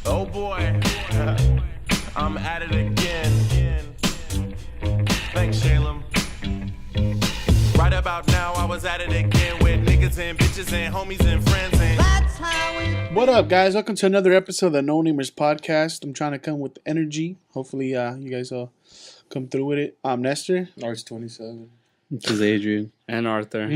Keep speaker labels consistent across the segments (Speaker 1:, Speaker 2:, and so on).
Speaker 1: Oh boy, I'm at it again. Thanks, Shalem. Right about now, I was at it again with niggas and bitches and homies and friends. And that's how we.
Speaker 2: What up, guys? Welcome to another episode of the NoNamers podcast. I'm trying to come with energy. Hopefully, you guys will come through with it. I'm Nestor.
Speaker 3: Art's 27.
Speaker 4: This is Adrian.
Speaker 5: And Arthur.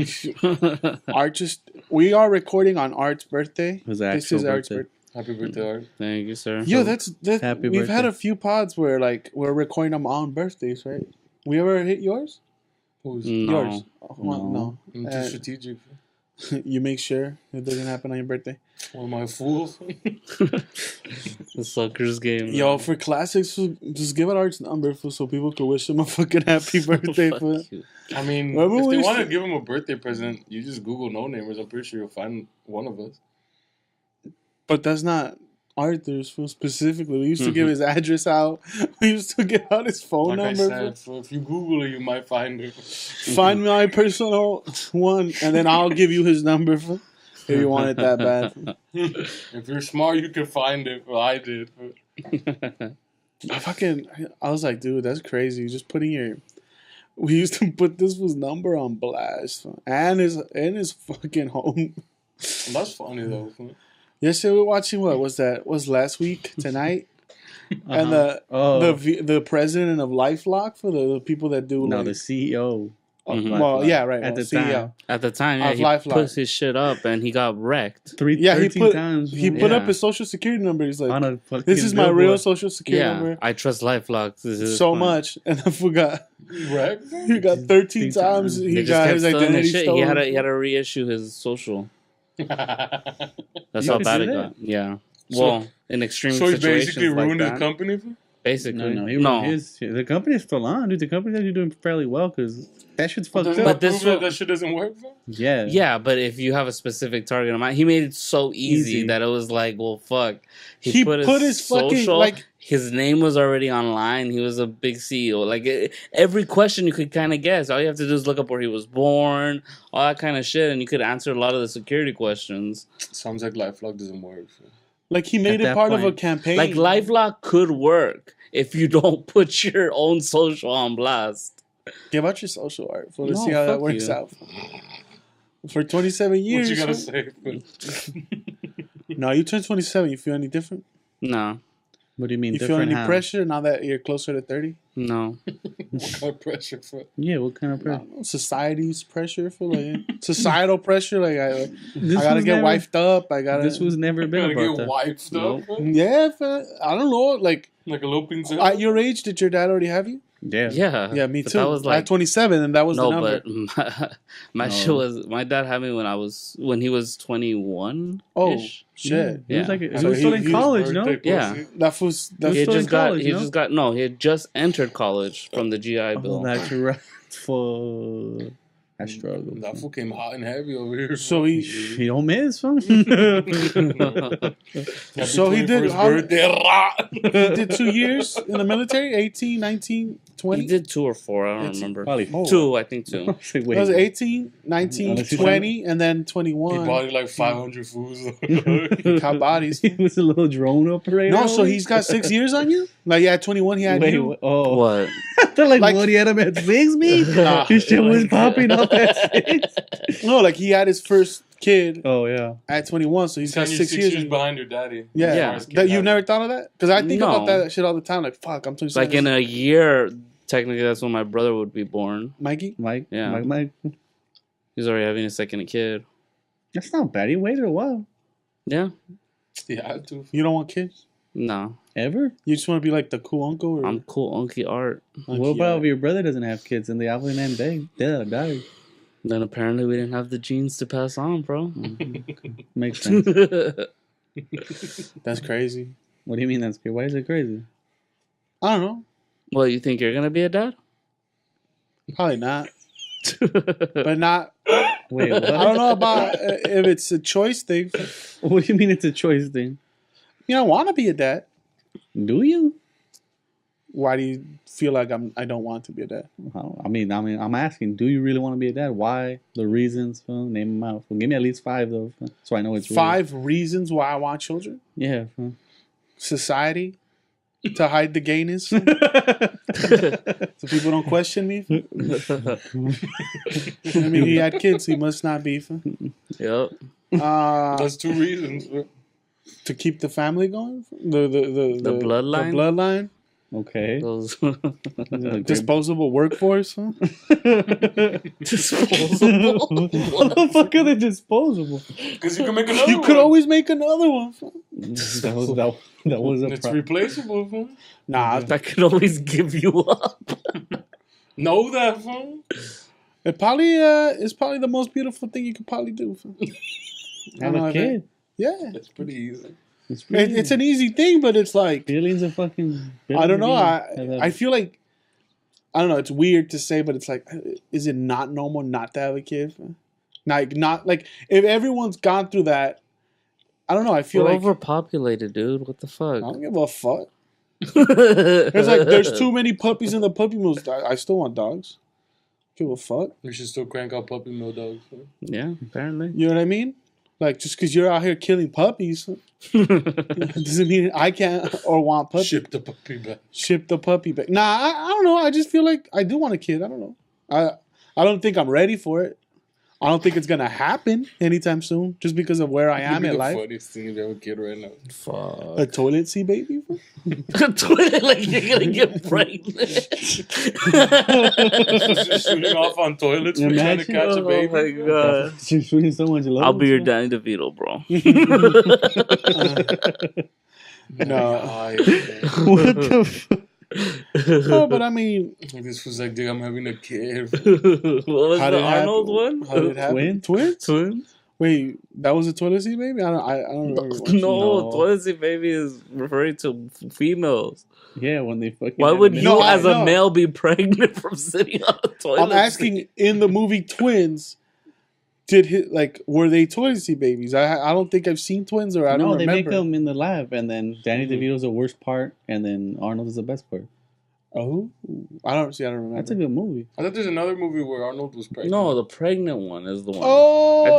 Speaker 2: We are recording on Art's birthday.
Speaker 4: His
Speaker 2: This
Speaker 4: actual
Speaker 2: is Art's
Speaker 4: birthday.
Speaker 2: birthday.
Speaker 3: Happy birthday, Art.
Speaker 5: Thank you, sir.
Speaker 2: Yo, that's
Speaker 4: Happy
Speaker 2: we've
Speaker 4: birthday.
Speaker 2: had a few pods where we're recording them on birthdays, right? We ever hit yours?
Speaker 3: Who's
Speaker 5: No.
Speaker 2: Yours? Oh, no.
Speaker 3: I'm too strategic.
Speaker 2: You make sure it doesn't happen on your birthday.
Speaker 3: One of my fools.
Speaker 5: The suckers game.
Speaker 2: Yo, for classics, just give it Art's number so people can wish him a fucking happy birthday.
Speaker 5: Fuck
Speaker 2: fool.
Speaker 5: you.
Speaker 3: I mean,
Speaker 2: Remember
Speaker 3: if
Speaker 2: we
Speaker 3: they
Speaker 2: used
Speaker 3: want
Speaker 2: to-
Speaker 3: to give him a birthday present, you just Google NoNamers. I'm pretty sure you'll find one of us.
Speaker 2: But that's not Arthur's fool specifically. We used to give his address out. We used to give out his phone
Speaker 3: Like I
Speaker 2: number.
Speaker 3: said, so if you Google it, you might find it.
Speaker 2: Find my personal one, and then I'll give you his number if you want it that bad.
Speaker 3: If you're smart, you can find it. Well, I did.
Speaker 2: I was like, dude, that's crazy. Just putting your. We used to put this was number on blast and his fucking home.
Speaker 3: That's funny, though.
Speaker 2: Yesterday we were watching what was that? Was last week tonight? And the president of LifeLock for the people that do
Speaker 4: No,
Speaker 2: like,
Speaker 4: the CEO.
Speaker 2: well, yeah, right.
Speaker 4: At the
Speaker 2: CEO.
Speaker 4: time.
Speaker 5: At the time,
Speaker 2: Of
Speaker 5: he
Speaker 2: LifeLock.
Speaker 5: put his shit up and he got wrecked.
Speaker 2: Yeah, he
Speaker 4: 13
Speaker 2: put
Speaker 4: times.
Speaker 2: he put up
Speaker 5: Yeah.
Speaker 2: his social security number. He's
Speaker 4: on
Speaker 2: like,
Speaker 4: a fucking
Speaker 2: this is my
Speaker 4: billboard.
Speaker 2: real social security
Speaker 5: Yeah,
Speaker 2: number.
Speaker 5: I trust LifeLock. This is
Speaker 2: So
Speaker 5: fine.
Speaker 2: much, and I forgot.
Speaker 3: Right?
Speaker 2: He got 13 times.
Speaker 5: They
Speaker 2: He
Speaker 5: just
Speaker 2: got
Speaker 5: kept
Speaker 2: his
Speaker 5: stealing
Speaker 2: identity
Speaker 5: his shit.
Speaker 2: stolen.
Speaker 5: He had to reissue his social. That's
Speaker 4: You
Speaker 5: how
Speaker 4: could
Speaker 5: bad
Speaker 4: do
Speaker 5: it
Speaker 4: that?
Speaker 5: got. Yeah.
Speaker 3: So-
Speaker 5: Well, in extreme
Speaker 3: So he
Speaker 5: situations
Speaker 3: basically
Speaker 5: like
Speaker 3: ruined
Speaker 5: that,
Speaker 3: his company?
Speaker 5: basically.
Speaker 4: No. The company's still on, dude. The company's actually doing fairly well because that shit's fucked
Speaker 3: Doesn't
Speaker 4: up.
Speaker 3: that
Speaker 5: But this
Speaker 3: prove
Speaker 5: will-
Speaker 3: that shit doesn't work?
Speaker 4: Yeah.
Speaker 5: Yeah, but if you have a specific target amount, he made it so easy
Speaker 4: Easy.
Speaker 5: that it was like, well, fuck.
Speaker 2: He put his fucking,
Speaker 5: social,
Speaker 2: like-
Speaker 5: his name was already online. He was a big CEO. Like every question you could kind of guess. All you have to do is look up where he was born, all that kind of shit, and you could answer a lot of the security questions.
Speaker 3: Sounds like LifeLock doesn't work.
Speaker 2: Like he made
Speaker 4: At
Speaker 2: it
Speaker 4: that
Speaker 2: part of a
Speaker 4: point.
Speaker 2: campaign.
Speaker 5: Like LifeLock could work if you don't put your own social on blast.
Speaker 2: Give out your social art. So let's
Speaker 5: No,
Speaker 2: see how that
Speaker 5: fuck
Speaker 2: works
Speaker 5: you.
Speaker 2: out. For 27 years.
Speaker 3: What you gotta
Speaker 2: fool.
Speaker 3: say?
Speaker 2: No, you turn 27. You feel any different?
Speaker 5: No,
Speaker 4: What do you mean?
Speaker 2: You feel
Speaker 4: different
Speaker 2: any
Speaker 4: how?
Speaker 2: pressure now that you're closer to 30?
Speaker 5: no.
Speaker 3: What kind of pressure for?
Speaker 4: Yeah, what kind of
Speaker 2: I
Speaker 4: pressure?
Speaker 2: don't know, society's pressure for like societal pressure. Like I gotta
Speaker 4: was
Speaker 2: get
Speaker 4: never-
Speaker 2: wifed up. I gotta.
Speaker 4: This was never been
Speaker 3: Gotta
Speaker 4: about
Speaker 3: get
Speaker 4: that.
Speaker 3: wiped up? Bro?
Speaker 2: Yeah, I don't know. Like
Speaker 3: Like a little pincel?
Speaker 2: at your age, did your dad already have you?
Speaker 4: Yeah.
Speaker 5: Yeah.
Speaker 2: Yeah, me
Speaker 5: But
Speaker 2: too.
Speaker 5: That was
Speaker 2: At
Speaker 5: like
Speaker 2: 27, and that was the
Speaker 5: no,
Speaker 2: number.
Speaker 5: but my
Speaker 4: No.
Speaker 5: shit was my dad had me when he was 21.
Speaker 2: Oh shit!
Speaker 4: He was
Speaker 5: Yeah.
Speaker 4: like, he
Speaker 2: So
Speaker 4: was still
Speaker 2: he-
Speaker 4: in
Speaker 2: he was
Speaker 4: college, no?
Speaker 3: Birthday
Speaker 5: Yeah.
Speaker 3: pussy.
Speaker 2: That was
Speaker 4: He
Speaker 2: that
Speaker 4: was
Speaker 5: He had
Speaker 4: still in
Speaker 5: just got
Speaker 4: college,
Speaker 5: he
Speaker 4: no?
Speaker 5: just got no, he had just entered college from the GI Bill.
Speaker 4: Oh, that's right. For I struggle.
Speaker 3: That fool came hot and heavy over here.
Speaker 2: So he
Speaker 4: He don't miss, fam.
Speaker 3: Happy
Speaker 2: So he did
Speaker 3: 21st
Speaker 2: how-
Speaker 3: birthday. Rah!
Speaker 2: he did 2 years in the military. 18, 19, 20.
Speaker 5: He did 2 or 4, I don't
Speaker 2: It's
Speaker 5: remember.
Speaker 4: Probably
Speaker 2: Oh.
Speaker 5: 2, I think 2.
Speaker 2: It was 18, 19,
Speaker 4: Unless he's
Speaker 2: 20, and then
Speaker 3: He
Speaker 2: 21.
Speaker 3: bought like 500 fools.
Speaker 2: Cop bodies.
Speaker 4: He was a little drone operator.
Speaker 2: No, so he's got 6 years on you? Like, yeah, at 21, he had
Speaker 4: Wait,
Speaker 2: you?
Speaker 4: what? Oh.
Speaker 5: What?
Speaker 4: They're like,
Speaker 2: Like-
Speaker 4: what, he had him at 6, me?
Speaker 2: Nah.
Speaker 4: His shit was popping up at 6.
Speaker 2: No, like, he had his first kid
Speaker 4: Oh, yeah.
Speaker 2: at 21, so he's got 6
Speaker 3: 6
Speaker 2: years.
Speaker 3: years behind your daddy.
Speaker 2: Yeah.
Speaker 5: Yeah.
Speaker 2: That you never thought of that? Because I think
Speaker 5: No.
Speaker 2: about that shit all the time. Like, fuck, I'm 27.
Speaker 5: Like in a year, technically that's when my brother would be born.
Speaker 2: Mikey?
Speaker 4: Mike,
Speaker 5: Yeah.
Speaker 4: Mike.
Speaker 5: He's already having a second kid.
Speaker 4: That's not bad. He waited a while.
Speaker 5: Yeah.
Speaker 3: He had to.
Speaker 2: You don't want kids?
Speaker 5: No.
Speaker 4: Ever?
Speaker 2: You just want to be like the cool uncle? Or
Speaker 5: I'm cool Unky Art.
Speaker 4: What about if your brother doesn't have kids and they obviously named Day? Yeah, die.
Speaker 5: Then apparently we didn't have the genes to pass on, bro.
Speaker 4: Makes sense.
Speaker 2: That's crazy.
Speaker 4: What do you mean that's crazy? Why is it crazy?
Speaker 2: I don't know.
Speaker 5: Well, you think you're gonna be a dad?
Speaker 2: Probably not. But not.
Speaker 4: Wait, what?
Speaker 2: I don't know about if it's a choice thing.
Speaker 4: What do you mean it's a choice thing?
Speaker 2: You know, I want to be a dad.
Speaker 4: Do you?
Speaker 2: Why do you feel like I don't want to be a dad?
Speaker 4: I mean, I'm asking, do you really want to be a dad? Why? The reasons? Name them out. Give me at least 5 though, so I know it's real.
Speaker 2: 5 reasons why I want children.
Speaker 4: Yeah.
Speaker 2: society to hide the gayness, so people don't question me. I mean, he had kids, he must not be.
Speaker 5: Yep.
Speaker 3: That's 2 reasons.
Speaker 2: To keep the family going, the
Speaker 5: bloodline?
Speaker 2: the bloodline,
Speaker 4: Okay.
Speaker 5: Those
Speaker 2: disposable workforce. Huh?
Speaker 5: disposable.
Speaker 4: What the fuck are they disposable?
Speaker 3: Because you can make another
Speaker 2: You could always make another one.
Speaker 4: That was a
Speaker 3: It's replaceable, fool.
Speaker 2: Nah,
Speaker 5: That could always give you up.
Speaker 3: Know that, fool.
Speaker 2: it probably is probably the most beautiful thing you could probably do.
Speaker 4: Have a kid.
Speaker 2: Yeah,
Speaker 3: It's pretty easy.
Speaker 2: it's an easy thing, but it's like
Speaker 4: Billions of fucking.
Speaker 2: I don't know.
Speaker 4: billions
Speaker 2: I feel like I don't know. It's weird to say, but it's like, is it not normal not to have a kid? Not like if everyone's gone through that. I don't know. I feel
Speaker 5: We're
Speaker 2: like
Speaker 5: overpopulated, dude. What the fuck?
Speaker 2: I don't give a fuck. There's too many puppies in the puppy mills. I still want dogs. Give a fuck.
Speaker 3: We should still crank out puppy mill dogs. Fool.
Speaker 5: Yeah, apparently.
Speaker 2: You know what I mean? Like just because you're out here killing puppies doesn't mean I can't or want puppies.
Speaker 3: Ship the puppy back.
Speaker 2: Ship the puppy back. Nah, I don't know. I just feel like I do want a kid. I don't know. I don't think I'm ready for it. I don't think it's gonna happen anytime soon, just because of where I am in life.
Speaker 3: The funniest thing if you have a kid right now.
Speaker 5: Fuck.
Speaker 2: A toilet seat baby.
Speaker 5: Like you're gonna get pregnant.
Speaker 3: Just shooting off on toilets for trying to catch a baby.
Speaker 5: Oh my god.
Speaker 4: She's shooting so much love.
Speaker 5: I'll be your Danny DeVito, bro.
Speaker 2: No.
Speaker 4: What the fuck?
Speaker 2: No, but I mean,
Speaker 3: This was like, dude, I'm having a kid.
Speaker 5: What was
Speaker 2: how
Speaker 5: the
Speaker 2: did it
Speaker 5: Arnold
Speaker 2: happen?
Speaker 5: one?
Speaker 2: How did it happen?
Speaker 4: Twins?
Speaker 5: Twins?
Speaker 2: Wait, that was a toilet seat baby? I don't remember. watching.
Speaker 5: No, toilet seat baby is referring to females.
Speaker 4: Yeah, when they fucking.
Speaker 5: Why
Speaker 4: have
Speaker 5: would
Speaker 4: a
Speaker 5: you,
Speaker 2: No, I
Speaker 5: as a
Speaker 2: know.
Speaker 5: male, be pregnant from sitting on a toilet
Speaker 2: I'm asking
Speaker 5: seat?
Speaker 2: in the movie Twins. Were they toilet seat babies? I don't think I've seen twins or I don't
Speaker 4: No, they
Speaker 2: remember.
Speaker 4: make them in the lab, and then Danny DeVito's the worst part, and then Arnold is the best part.
Speaker 2: Oh, I don't remember.
Speaker 4: That's a good movie.
Speaker 3: I thought there's another movie where Arnold was pregnant.
Speaker 5: No, the pregnant one is the one.
Speaker 2: Oh,
Speaker 5: I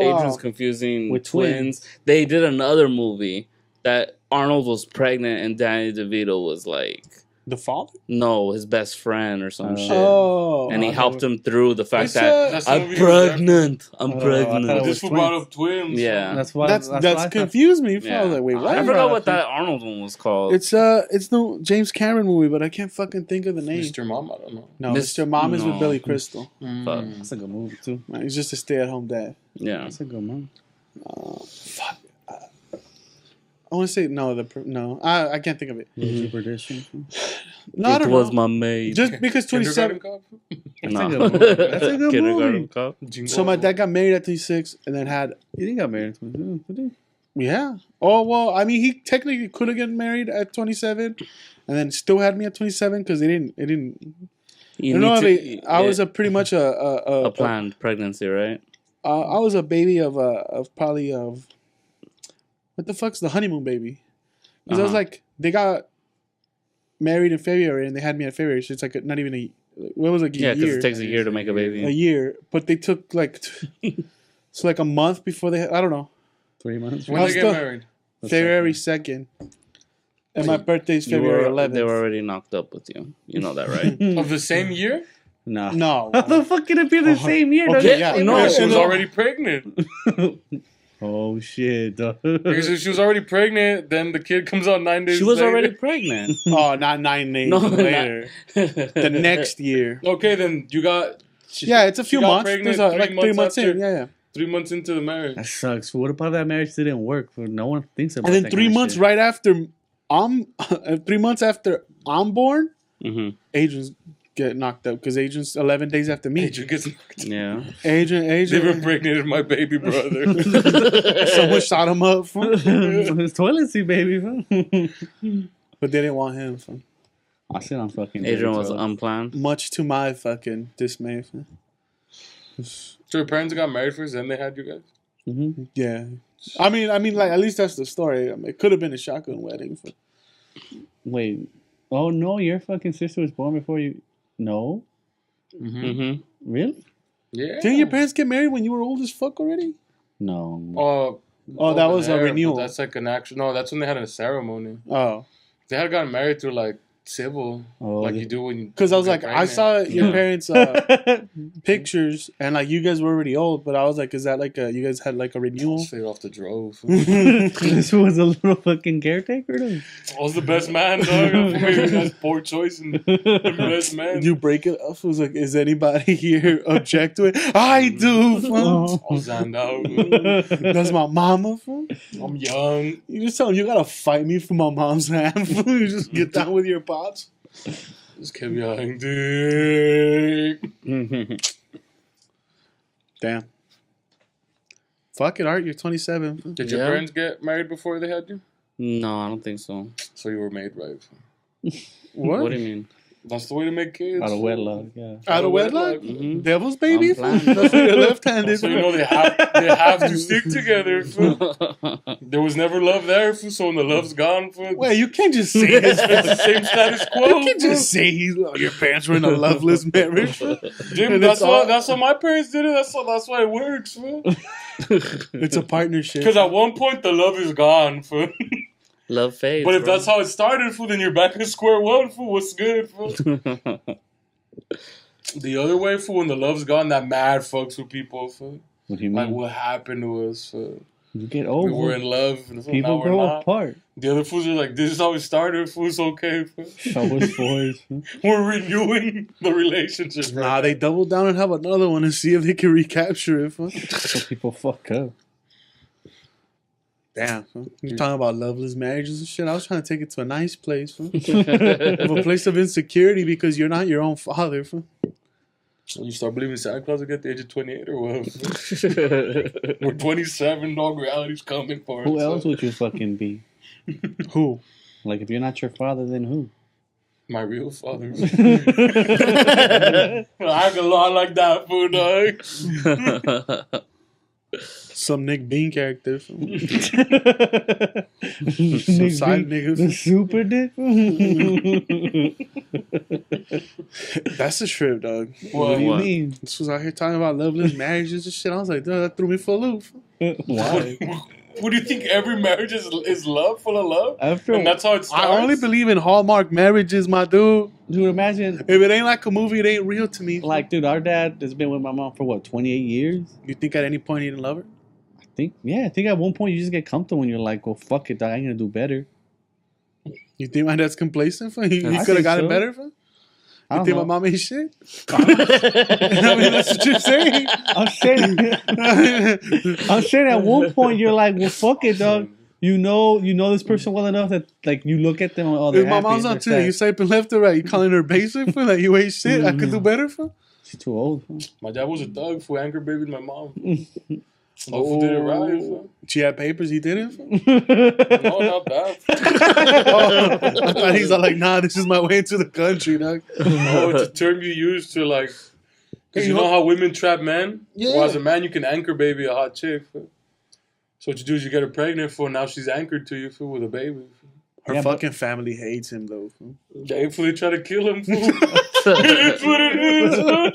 Speaker 5: think Adrian's confusing
Speaker 4: With
Speaker 5: twins.
Speaker 4: twins.
Speaker 5: They did another movie that Arnold was pregnant and Danny DeVito was like,
Speaker 2: the father.
Speaker 5: no, his best friend or some shit.
Speaker 2: Oh,
Speaker 5: And he helped him through the fact
Speaker 2: It's,
Speaker 5: that
Speaker 3: That's the
Speaker 5: I'm
Speaker 3: movie
Speaker 5: pregnant. I'm
Speaker 4: I thought
Speaker 5: pregnant.
Speaker 4: it
Speaker 3: This
Speaker 4: was
Speaker 3: fool
Speaker 4: twins.
Speaker 3: brought up twins.
Speaker 5: Yeah.
Speaker 4: That's why.
Speaker 2: that's
Speaker 4: why I thought-
Speaker 2: confused me.
Speaker 5: Yeah.
Speaker 2: I was like, wait, what?
Speaker 5: I forgot what that Arnold one was called.
Speaker 2: It's the James Cameron movie, but I can't fucking think of the name.
Speaker 3: Mr. Mom, I don't know.
Speaker 2: No,
Speaker 5: Mis-
Speaker 2: Mr. Mom is with
Speaker 5: no.
Speaker 2: Billy Crystal.
Speaker 5: Fuck.
Speaker 4: That's a good movie too.
Speaker 2: He's just a stay-at-home dad.
Speaker 5: Yeah.
Speaker 4: That's a good movie.
Speaker 2: Fuck. I want to say no. I can't think of it.
Speaker 4: Music Perdition.
Speaker 2: No, I
Speaker 5: It
Speaker 2: don't
Speaker 5: was
Speaker 2: know.
Speaker 5: my maid.
Speaker 2: Just because 27.
Speaker 3: Kindergarten Cop?
Speaker 5: No.
Speaker 4: a good movie. That's a good
Speaker 5: Kindergarten
Speaker 4: movie.
Speaker 5: Cop.
Speaker 3: Jingle.
Speaker 2: So my dad got married at 26, and then had
Speaker 4: He didn't got married. Did he?
Speaker 2: yeah. Oh well, I mean, he technically could have gotten married at 27, and then still had me at 27 because it didn't.
Speaker 5: You
Speaker 2: You know,
Speaker 5: need to-
Speaker 2: I was pretty much
Speaker 5: a planned pregnancy, right?
Speaker 2: I was a baby of probably what the fuck's the honeymoon baby? Because I was like, they got married in February and they had me in February. So it's like not even what was it?
Speaker 5: Yeah,
Speaker 2: A
Speaker 5: because
Speaker 2: year.
Speaker 5: it takes a year to make a baby.
Speaker 2: A year, but they took like it's like a month before they. I don't know.
Speaker 4: 3 months.
Speaker 3: When
Speaker 2: I
Speaker 3: they
Speaker 2: was
Speaker 3: get
Speaker 2: still-
Speaker 3: married?
Speaker 2: February 2nd, and my birthday's February 11th.
Speaker 5: They were already knocked up with you. You know that, right?
Speaker 3: Of the same year?
Speaker 4: Nah.
Speaker 2: No.
Speaker 4: How the fuck can it be the same year?
Speaker 2: Okay,
Speaker 4: That's-
Speaker 2: yeah.
Speaker 5: No,
Speaker 3: Yeah, she
Speaker 2: and
Speaker 3: was
Speaker 2: the-
Speaker 3: already pregnant.
Speaker 4: Oh shit. dog.
Speaker 3: Because if she was already pregnant, then the kid comes out 9 days
Speaker 5: She was
Speaker 3: later.
Speaker 5: already pregnant.
Speaker 2: Oh, not 9 days
Speaker 5: No,
Speaker 2: later.
Speaker 5: not-
Speaker 2: The next year.
Speaker 3: Okay, then you got...
Speaker 2: Yeah, it's a few
Speaker 3: got
Speaker 2: months.
Speaker 3: pregnant
Speaker 2: There's like 3 months
Speaker 3: after-
Speaker 2: in. Yeah.
Speaker 3: 3 months into the marriage.
Speaker 4: That sucks. What about that marriage didn't work? No one thinks about
Speaker 2: And then
Speaker 4: that
Speaker 2: 3
Speaker 4: kind of
Speaker 2: months
Speaker 4: shit.
Speaker 2: right after 3 months after I'm born,
Speaker 5: hmm
Speaker 2: Adrian's get knocked up because Adrian's 11 days after me.
Speaker 3: Adrian gets knocked.
Speaker 5: Yeah.
Speaker 2: Adrian,
Speaker 3: They've impregnated my baby brother.
Speaker 2: someone shot him up,
Speaker 4: It's toilet seat, baby.
Speaker 2: but they didn't want him.
Speaker 4: I sit on fucking.
Speaker 5: Adrian was
Speaker 4: Doritos.
Speaker 5: unplanned.
Speaker 2: Much to my fucking dismay.
Speaker 3: So your parents got married first, then they had you guys?
Speaker 4: Mhm.
Speaker 2: Yeah, I mean, like at least that's the story. I mean, it could have been a shotgun wedding.
Speaker 4: Wait. Oh no, your fucking sister was born before you. No,
Speaker 5: Mm-hmm.
Speaker 4: really?
Speaker 3: Yeah.
Speaker 2: Didn't your parents get married when you were old as fuck already?
Speaker 4: No.
Speaker 2: Oh, that was a
Speaker 3: There, but
Speaker 2: renewal.
Speaker 3: That's like an actual. No, that's when they had a ceremony.
Speaker 2: Oh,
Speaker 3: They had gotten married through like civil,
Speaker 4: Oh,
Speaker 3: like
Speaker 4: they-
Speaker 3: you do when you.
Speaker 2: because I was
Speaker 3: get
Speaker 2: like, I
Speaker 3: pregnant.
Speaker 2: saw your
Speaker 3: Yeah.
Speaker 2: parents' pictures, and like you guys were already old, but I was like, is that like you guys had like a renewal?
Speaker 3: Straight off the drove.
Speaker 4: This was a little fucking caretaker. Though.
Speaker 3: I was the best man, dog. Maybe that's poor choice and the best man.
Speaker 2: You break it off. It was like, is anybody here object to it? I do. Fool.
Speaker 3: I was zoned out.
Speaker 2: That's my mama. Fool.
Speaker 3: I'm young.
Speaker 2: You just tell them you gotta fight me for my mom's hand. Fool. You just get down with your pops.
Speaker 3: Just kept yelling, dick.
Speaker 2: Damn. Fuck it, Art. You're 27. Fool.
Speaker 3: Did your
Speaker 5: Yeah.
Speaker 3: parents get married before they had you?
Speaker 5: No, I don't think so.
Speaker 3: So you were made right.
Speaker 5: What do you mean?
Speaker 3: That's the way to make kids.
Speaker 4: Out of wedlock, yeah.
Speaker 2: Out of wedlock?
Speaker 5: Mhm.
Speaker 2: Devil's baby?
Speaker 5: I'm
Speaker 2: Fool.
Speaker 5: planned.
Speaker 2: That's why you're left-handed.
Speaker 3: So you know they have to stick together. Fool. There was never love there, fool, so when the love's gone, fool,
Speaker 2: Wait, you can't just say this.
Speaker 3: it's the same status quo.
Speaker 2: You can't just say your parents were in a loveless marriage. Fool.
Speaker 3: Jim,
Speaker 2: And
Speaker 3: that's
Speaker 2: it's all-
Speaker 3: how my parents did it. That's why it works, fool.
Speaker 2: It's a partnership.
Speaker 3: Because at one point the love is gone, fool.
Speaker 5: Love fades.
Speaker 3: But if
Speaker 5: bro.
Speaker 3: that's how it started, fool, then you're back at square one, fool. What's good, fool? The other way, fool, when the love's gone, that mad fucks with people, fool.
Speaker 4: What do you
Speaker 3: Like
Speaker 4: mean?
Speaker 3: what happened to us, fool.
Speaker 4: You get
Speaker 3: We
Speaker 4: old.
Speaker 3: were in love, and so
Speaker 4: People
Speaker 3: now we're
Speaker 4: grow
Speaker 3: not.
Speaker 4: apart.
Speaker 3: The other fools are like, this is how it started, fool. It's okay, fool.
Speaker 4: I was forced.
Speaker 3: We're renewing the relationship.
Speaker 2: Nah, they double down and have another one and see if they can recapture it. Fool.
Speaker 4: So people fuck up.
Speaker 2: Damn. Fool. You're talking about loveless marriages and shit. I was trying to take it to a nice place. Fool. Of a place of insecurity because you're not your own father. Fool.
Speaker 3: You start believing Santa Claus at the age of 28 or what? We're 27, dog. Reality's coming for us.
Speaker 4: Who else would you fucking be?
Speaker 2: Who?
Speaker 4: Like, if you're not your father, then who?
Speaker 3: My real father. I can lie like that, fool, dog.
Speaker 2: Some Nick Bean character. Fool.
Speaker 4: Nick
Speaker 2: side
Speaker 4: Bean,
Speaker 2: niggas.
Speaker 4: The super dick?
Speaker 2: That's the trip, dog.
Speaker 4: What do you
Speaker 5: What?
Speaker 4: mean?
Speaker 2: This was out here talking about loveless marriages and shit. I was like, dude, that threw me for a loop.
Speaker 4: Why?
Speaker 3: What do you think? Every marriage is love, full of love?
Speaker 4: After,
Speaker 3: And that's how it starts?
Speaker 2: I only believe in Hallmark marriages, my dude.
Speaker 4: dude, imagine,
Speaker 2: If it ain't like a movie, it ain't real to me.
Speaker 4: like, dude, our dad has been with my mom for what, 28 years?
Speaker 2: You think at any point he didn't love her?
Speaker 4: I think at one point you just get comfortable and you're like, well, fuck it, dog, I'm gonna do better.
Speaker 2: You think my dad's complacent? Fool? He
Speaker 4: I
Speaker 2: could have
Speaker 4: think
Speaker 2: gotten
Speaker 4: so.
Speaker 2: better? Fool?
Speaker 4: I
Speaker 2: You
Speaker 4: don't
Speaker 2: think my
Speaker 4: know.
Speaker 2: mom ain't shit? I mean, that's what you're saying.
Speaker 4: I'm saying, at one point you're like, well, fuck it, dog. You know this person well enough that like you look at them. Oh, they're
Speaker 2: If my
Speaker 4: happy,
Speaker 2: mom's
Speaker 4: they're
Speaker 2: on too,
Speaker 4: sad.
Speaker 2: you swiping left or right? You calling her basic? Fool? Like you ain't shit? I could do better? Fool?
Speaker 4: She's too old. Huh?
Speaker 3: My dad was a thug, fool. Anchor babied my mom. No fool did it right, fool.
Speaker 2: She had papers, he didn't? Fool?
Speaker 3: No, not that.
Speaker 2: I thought he's all like, nah, this is my way into the country, dog.
Speaker 3: No, it's a term you use to like... Because you know how women trap men?
Speaker 2: Yeah.
Speaker 3: Well, as a man, you can anchor baby a hot chick, fool. So what you do is you get her pregnant, fool. Now she's anchored to you, fool, with a baby. Fool.
Speaker 2: Her
Speaker 4: Yeah, but-
Speaker 2: fucking family hates him, though. Fool.
Speaker 3: They fully try to kill him, fool. It's what it is, fool.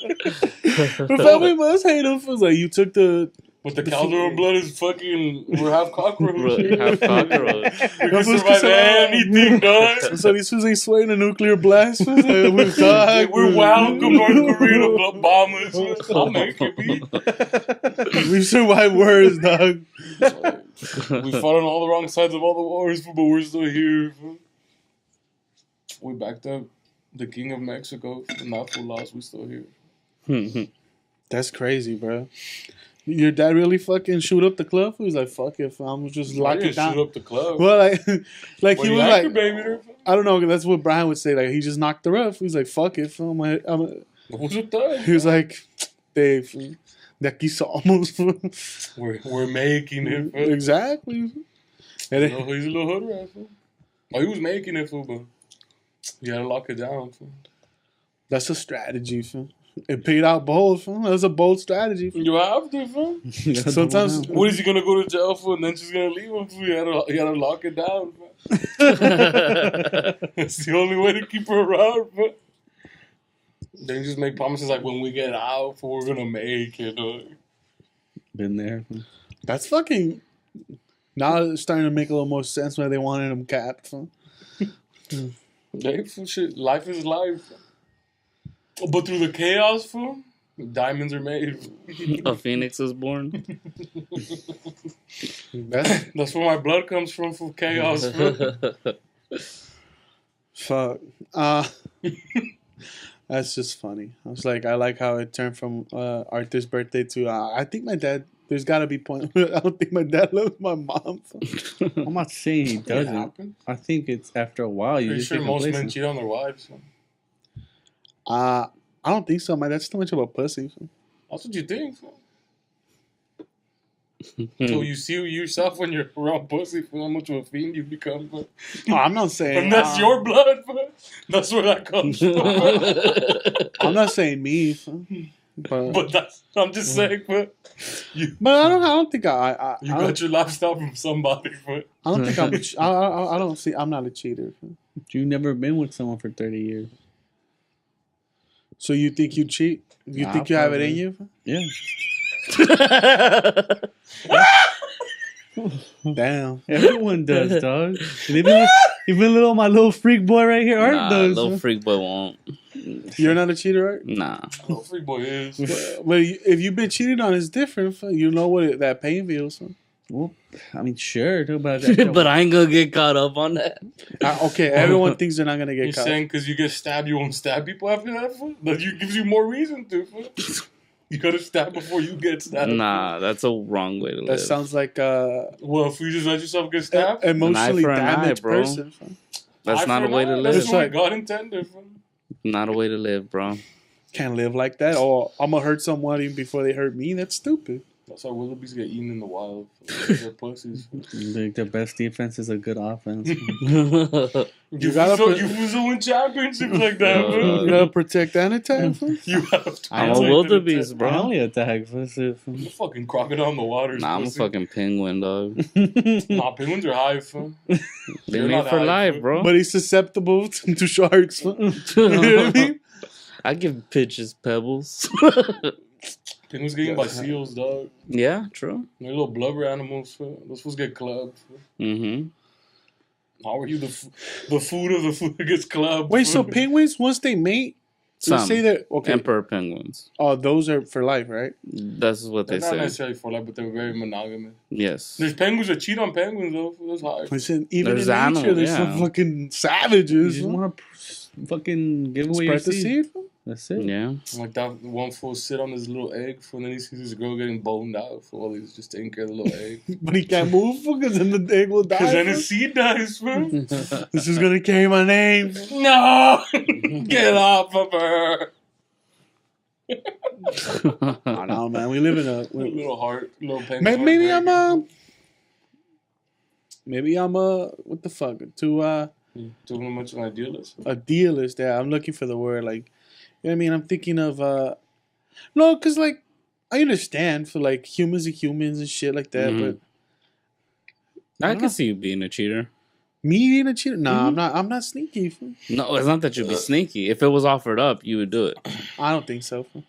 Speaker 2: Her family must hate him. Fool. Like, you took the...
Speaker 3: But the Calderon blood is fucking... We're half cockroach.
Speaker 5: Half cockroach.
Speaker 3: We can survive anything, dog.
Speaker 2: So these fools ain't sweating a nuclear blast. Fool. Like, we're dog.
Speaker 3: We're welcome North Korea to bomb us. I'll make it be.
Speaker 2: We survived worse, dog.
Speaker 3: We fought on all the wrong sides of all the wars, but we're still here. We backed up the King of Mexico, and that fool lost. We still here.
Speaker 2: That's crazy, bro. Your dad really fucking shoot up the club? He was like, fuck it, fool. I'm just
Speaker 3: I
Speaker 2: lock
Speaker 3: didn't
Speaker 2: it down.
Speaker 3: shoot up the club.
Speaker 2: Well, like
Speaker 3: Well,
Speaker 2: he
Speaker 3: you
Speaker 2: was
Speaker 3: anchored
Speaker 2: like,
Speaker 3: baby there.
Speaker 2: I don't know. That's what Brian would say. Like, he just knocked her up. He was like, fuck it, fool.
Speaker 3: Who's a thug?
Speaker 2: He was like, Dave, de aquí somos.
Speaker 3: We're making it. Fool.
Speaker 2: Exactly. And
Speaker 3: You
Speaker 2: then,
Speaker 3: know, he's a little hood rat. Fool. Oh, he was making it, fool, but you gotta lock it down. Fool.
Speaker 2: that's a strategy, fool. It paid out bold, fool. That's a bold strategy. Fool.
Speaker 3: You have to, fool.
Speaker 2: Sometimes,
Speaker 3: What is he gonna go to jail for, and then she's gonna leave him? Fool? You gotta lock it down. Fool. It's the only way to keep her around. Fool. Then you just make promises like, when we get out, fool, we're gonna make it. Dog.
Speaker 4: Been there.
Speaker 2: that's fucking Now it's starting to make a little more sense why they wanted him capped. Fool.
Speaker 3: Hey, fool, shit. Life is life. But through the chaos, fool, diamonds are made.
Speaker 5: A phoenix is born.
Speaker 3: That's where my blood comes from chaos, fool.
Speaker 2: Fuck. That's just funny. I was like, I like how it turned from Arthur's birthday to I think my dad. There's got to be point. I don't think my dad loves my mom.
Speaker 4: I'm not saying he doesn't.
Speaker 3: happens.
Speaker 4: I think it's after a while. You
Speaker 3: Pretty
Speaker 4: just
Speaker 3: sure
Speaker 4: get
Speaker 3: most men
Speaker 4: complacent.
Speaker 3: cheat on their wives. Fool.
Speaker 2: I don't think so. My dad's too much of a pussy.
Speaker 3: That's what you think. Fool. So you see yourself when you're around pussy, fool, how much of a fiend you become. Fool.
Speaker 2: Oh, I'm not saying.
Speaker 3: And that's your blood. Fool. That's where that comes from.
Speaker 2: I'm not saying me. Fool.
Speaker 3: But that's. I'm just saying. Fool.
Speaker 2: But I don't think I
Speaker 3: You
Speaker 2: don't,
Speaker 3: got your lifestyle from somebody. Fool.
Speaker 2: I don't think I'm. I don't see. I'm not a cheater.
Speaker 4: You've never been with someone for 30 years.
Speaker 2: So you think you cheat? You
Speaker 4: Nah,
Speaker 2: think you have it
Speaker 4: probably.
Speaker 2: in you?
Speaker 4: Yeah.
Speaker 2: Damn.
Speaker 4: Everyone does, dog. And even little my little freak boy right here, Art
Speaker 5: Nah,
Speaker 4: does.
Speaker 5: little freak boy won't.
Speaker 2: You're not a cheater, right?
Speaker 5: Nah.
Speaker 3: Oh, free boy is.
Speaker 2: But if you've been cheated on, it's different. You know what that pain feels.
Speaker 4: Well, I mean, sure, dude, but
Speaker 5: But I ain't gonna get caught up on that.
Speaker 2: Okay, everyone thinks they're not gonna get
Speaker 3: You're
Speaker 2: caught.
Speaker 3: saying because you get stabbed, you won't stab people after that? Fool? That gives you more reason to. Fool. You gotta stab before you get stabbed.
Speaker 5: Nah, that's a wrong way to
Speaker 2: That
Speaker 5: live.
Speaker 2: sounds like
Speaker 3: Well, if you just let yourself get stabbed,
Speaker 2: emotionally
Speaker 5: for an eye,
Speaker 2: damaged
Speaker 5: bro.
Speaker 2: person.
Speaker 5: That's
Speaker 3: eye
Speaker 5: not
Speaker 3: for
Speaker 5: a way
Speaker 3: an
Speaker 5: to
Speaker 3: eye.
Speaker 5: live.
Speaker 3: That's what
Speaker 2: like-
Speaker 3: God intended. Fool.
Speaker 5: Not a way to live, bro.
Speaker 2: Can't live like that. Or I'm gonna hurt someone even before they hurt me. That's stupid.
Speaker 3: That's how wildebeest get eaten in the wild. Fool. They're pussies. Fool.
Speaker 4: the best defense is a good offense.
Speaker 3: You
Speaker 2: gotta
Speaker 3: so
Speaker 2: put-
Speaker 3: you so win championships like that,
Speaker 5: Uh,
Speaker 3: bro.
Speaker 2: You gotta protect and attack.
Speaker 3: You have to.
Speaker 5: I'm a
Speaker 3: protect
Speaker 5: wildebeest,
Speaker 3: it.
Speaker 5: bro.
Speaker 4: I only attack.
Speaker 3: I'm a fucking crocodile in the water.
Speaker 5: Nah, I'm a fucking penguin, dog.
Speaker 3: Nah, penguins are high, fool.
Speaker 5: They
Speaker 3: You're
Speaker 5: made
Speaker 3: not
Speaker 5: for
Speaker 3: high,
Speaker 5: life,
Speaker 3: fool.
Speaker 5: bro.
Speaker 2: But he's susceptible to sharks. You know what I mean?
Speaker 5: I give bitches pebbles.
Speaker 3: Penguins get eaten by seals, dog.
Speaker 5: Yeah, true.
Speaker 3: They're little blubber animals, fool. Those fools get clubbed. Fool.
Speaker 5: Mm-hmm.
Speaker 3: How are you the food of the food that gets clubbed?
Speaker 2: Wait, so
Speaker 3: fool?
Speaker 2: penguins once they mate, they
Speaker 5: Some
Speaker 2: say that okay.
Speaker 5: emperor penguins.
Speaker 2: Oh, those are for life, right?
Speaker 5: That's what
Speaker 3: They're
Speaker 5: they
Speaker 3: not
Speaker 5: say.
Speaker 3: necessarily for life, but they're very monogamous.
Speaker 5: Yes.
Speaker 3: There's penguins that cheat on penguins, though. Fool. That's high.
Speaker 2: Listen, even
Speaker 5: There's
Speaker 2: in nature,
Speaker 5: animal,
Speaker 2: there's
Speaker 5: yeah.
Speaker 2: some fucking
Speaker 4: You
Speaker 2: savages.
Speaker 4: just want to fucking give away your
Speaker 2: Spread the
Speaker 4: seed.
Speaker 2: seed.
Speaker 4: That's it.
Speaker 5: Yeah.
Speaker 3: Like that one fool sit on his little egg, fool, and then he sees this girl getting boned out, fool, while he's just taking care of the little egg.
Speaker 2: But he can't move because then the egg will die.
Speaker 3: Because then
Speaker 2: fool.
Speaker 3: his seed dies, fool.
Speaker 2: This is gonna carry my name.
Speaker 3: No! Get off of her!
Speaker 2: I know, man. We live in a.
Speaker 3: Little heart, little penguin.
Speaker 2: Maybe I'm what the fuck? Too
Speaker 3: Too much of an idealist.
Speaker 2: a dealist. Yeah, I'm looking for the word. Like, you know what I mean? I'm thinking of no, cause like I understand for like humans are humans and shit like that,
Speaker 5: Mhm.
Speaker 2: but
Speaker 5: I
Speaker 2: don't
Speaker 5: can
Speaker 2: know.
Speaker 5: see you being a cheater.
Speaker 2: me being a cheater? Nah, I'm not sneaky. Fool.
Speaker 5: No, it's not that you'd be sneaky. If it was offered up, you would do it.
Speaker 2: I don't think so. Fool.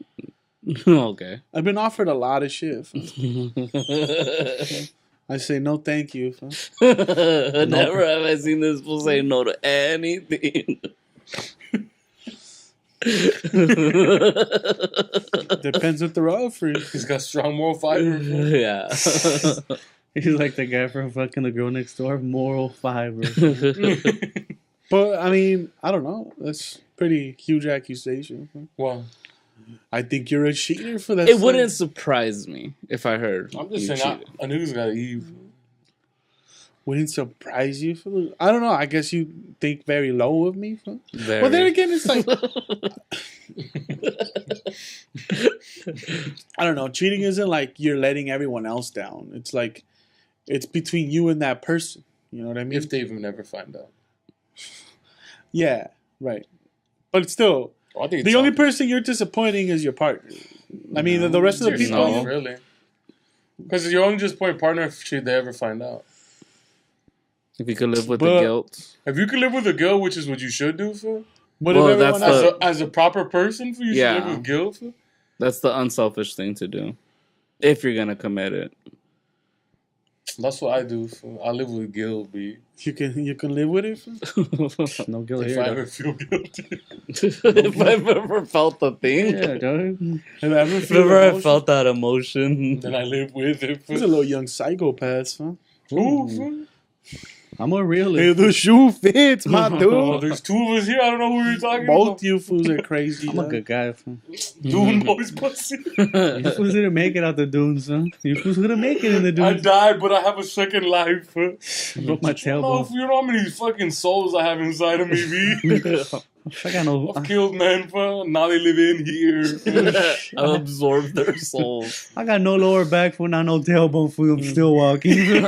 Speaker 5: Okay.
Speaker 2: I've been offered a lot of shit. Fool. I say no, thank you. Fool.
Speaker 5: Never have I seen this fool say no to anything.
Speaker 2: Depends what they're offering.
Speaker 3: He's got strong moral fiber. fool.
Speaker 5: Yeah.
Speaker 4: He's like the guy from fucking The Girl Next Door. Moral fiber.
Speaker 2: But I mean, I don't know. That's pretty huge accusation. Fool.
Speaker 3: Wow.
Speaker 2: I think you're a cheater for that.
Speaker 5: It wouldn't surprise me if I heard.
Speaker 3: I'm just
Speaker 5: you
Speaker 3: saying,
Speaker 5: cheated.
Speaker 3: a nigga's got to eat.
Speaker 2: Wouldn't surprise you for the, I don't know. I guess you think very low of me. Fool.
Speaker 5: Very.
Speaker 2: But then again, it's like I don't know. Cheating isn't like you're letting everyone else down. It's like it's between you and that person. You know what I mean?
Speaker 3: If they even never find out.
Speaker 2: Yeah, right. But it's still,
Speaker 3: Well, I think
Speaker 2: the only person you're disappointing is your partner. I mean, the rest of the people.
Speaker 5: No.
Speaker 3: Really. Because you only just point partner if should they ever find out.
Speaker 5: If you could live with the
Speaker 2: But-
Speaker 5: guilt.
Speaker 3: If you could live with a guilt, which is what you should do, fool.
Speaker 2: What
Speaker 5: Well,
Speaker 2: if everyone
Speaker 5: that's
Speaker 2: else?
Speaker 3: As a proper person, fool, you
Speaker 5: Yeah.
Speaker 3: should live with guilt, fool.
Speaker 5: That's the unselfish thing to do. If you're going to commit it.
Speaker 3: That's what I do. I live with guilt, B.
Speaker 2: You can live with it.
Speaker 4: No guilt
Speaker 3: If
Speaker 4: here.
Speaker 3: I
Speaker 4: dog.
Speaker 3: ever feel guilty.
Speaker 5: If I've ever felt a thing.
Speaker 4: Yeah, dog.
Speaker 2: Have I ever
Speaker 5: If
Speaker 2: feel
Speaker 5: ever I
Speaker 2: emotion?
Speaker 5: felt that emotion.
Speaker 3: Then I live with it.
Speaker 2: He's a little young psychopath, huh?
Speaker 3: Ooh,
Speaker 4: I'm a
Speaker 2: Hey,
Speaker 4: realist.
Speaker 2: the shoe fits, my
Speaker 3: oh,
Speaker 2: dude.
Speaker 3: there's two of us here. I don't know who you're talking
Speaker 2: Both
Speaker 3: about.
Speaker 2: you fools are crazy.
Speaker 4: I'm a
Speaker 2: huh?
Speaker 4: good guy. Fam.
Speaker 3: Dune boys pussy.
Speaker 4: You fools didn't make it out the dunes, huh? You fools didn't make it in the
Speaker 3: I
Speaker 4: dunes.
Speaker 3: died, but I have a second life.
Speaker 4: I broke my
Speaker 3: You know
Speaker 4: tailbone.
Speaker 3: how many fucking souls I have inside of me, B?
Speaker 4: I got no.
Speaker 3: I've killed men, fam. Now they live in here.
Speaker 5: I've absorbed their souls.
Speaker 4: I got no lower back foot, not no tailbone foot. I'm still walking.